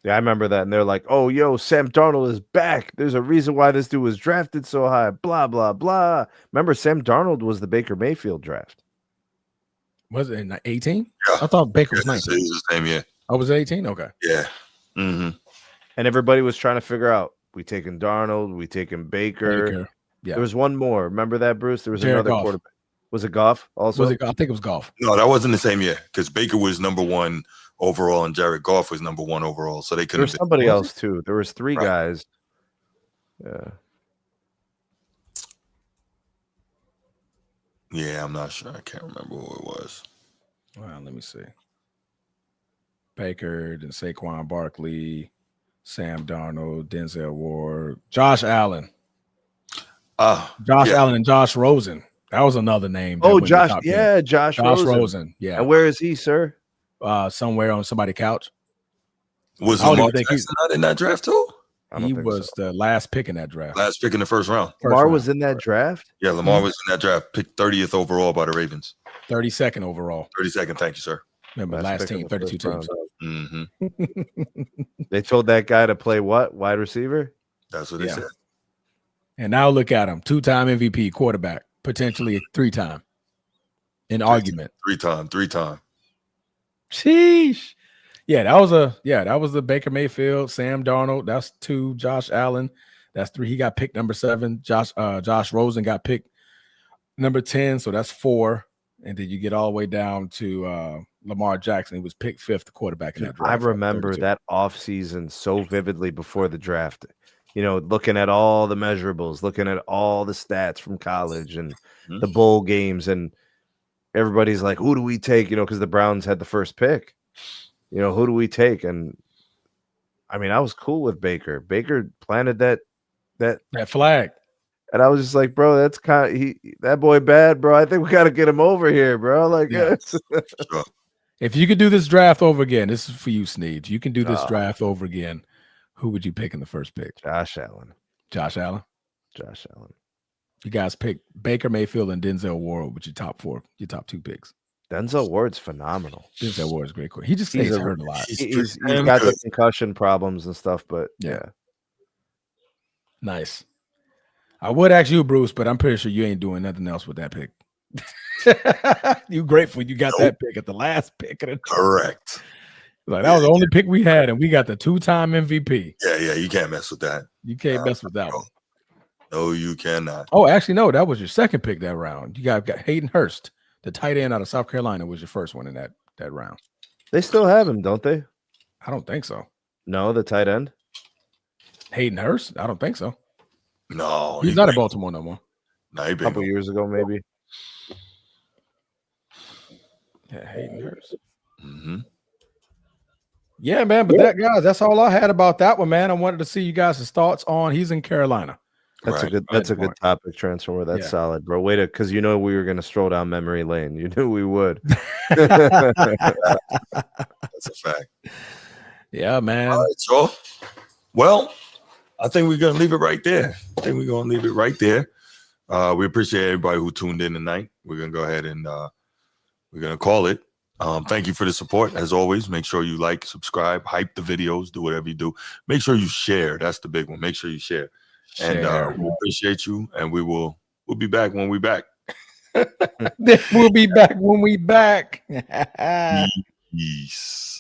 Yeah, I remember that. And they're like, oh, yo, Sam Darnold is back. There's a reason why this dude was drafted so high, blah, blah, blah. Remember, Sam Darnold was the Baker Mayfield draft. Was it in 18? Yeah. I thought Baker was 19. It was the same year. Oh, was it 18? Okay. Yeah. Mm-hmm. And everybody was trying to figure out, we taking Darnold, we taking Baker. Yeah. There was one more. Remember that, Bruce? There was another quarterback. Was it Goff also? I think it was Goff. No, that wasn't the same year because Baker was number 1 overall and Jared Goff was number 1 overall. So they couldn't. There was somebody else too. There was 3 guys. Yeah. Yeah, I'm not sure. I can't remember who it was. Well, let me see. Baker, then Saquon Barkley, Sam Darnold, Denzel Ward, Josh Allen. Allen and Josh Rosen. That was another name. Oh, Josh. Yeah, Josh Rosen. Yeah. And where is he, sir? Somewhere on somebody's couch. Was Lamar Jackson not in that draft too? He was the last pick in that draft. Last pick in the first round. Lamar was in that draft? Yeah, Lamar was in that draft. Picked 30th overall by the Ravens. 32nd overall. 32nd. Thank you, sir. Remember, last team, 32 teams. Mm-hmm. They told that guy to play what? Wide receiver? That's what they said. And now look at him. 2-time MVP quarterback. Potentially a 3-time. In argument. 3-time. Sheesh. Yeah, that was the Baker Mayfield, Sam Darnold. That's 2. Josh Allen. That's 3. He got picked number 7. Josh Rosen got picked number 10. So that's 4. And then you get all the way down to Lamar Jackson. He was picked 5th quarterback in that draft. I remember that offseason so vividly before the draft. Looking at all the measurables, looking at all the stats from college and the bowl games, and everybody's like, who do we take? Because the Browns had the first pick. Who do we take? And I was cool with Baker. Baker planted that flag. And I was just like, bro, that's that boy bad, bro. I think we got to get him over here, bro. Like, if you could do this draft over again, this is for you, Sneed. You can do this draft over again. Who would you pick in the first pick? Josh Allen. You guys pick Baker Mayfield and Denzel Ward with your top 2 picks. Denzel Ward's phenomenal. Denzel Ward's a great quarterback. He just stays hurt a lot. He's got the concussion problems and stuff, but yeah. Nice. I would ask you, Bruce, but I'm pretty sure you ain't doing nothing else with that pick. You grateful you got that pick at the last pick. Correct. Like that was the only pick we had, and we got the 2-time MVP. Yeah, you can't mess with that. You can't mess with that one. No, you cannot. Oh, actually, no, that was your second pick that round. You got Hayden Hurst, the tight end out of South Carolina, was your first one in that round. They still have him, don't they? I don't think so. No, the tight end? Hayden Hurst? I don't think so. No. He's not in Baltimore no more. No, a couple years ago, maybe. Yeah, Hayden Hurst. Mm-hmm. Yeah, man. But guys, that's all I had about that one, man. I wanted to see you guys' thoughts on. He's in Carolina. That's Right. a good topic, Transformer. That's solid, bro. Way to, because you know we were gonna stroll down memory lane. You knew we would. That's a fact. Yeah, man. All right, so well, I think we're gonna leave it right there. We appreciate everybody who tuned in tonight. We're gonna go ahead and we're gonna call it. Thank you for the support. As always, make sure you like, subscribe, hype the videos, do whatever you do. Make sure you share. That's the big one. Make sure you share. And we appreciate you. And we'll be back when we're back. We'll be back when we back. Peace.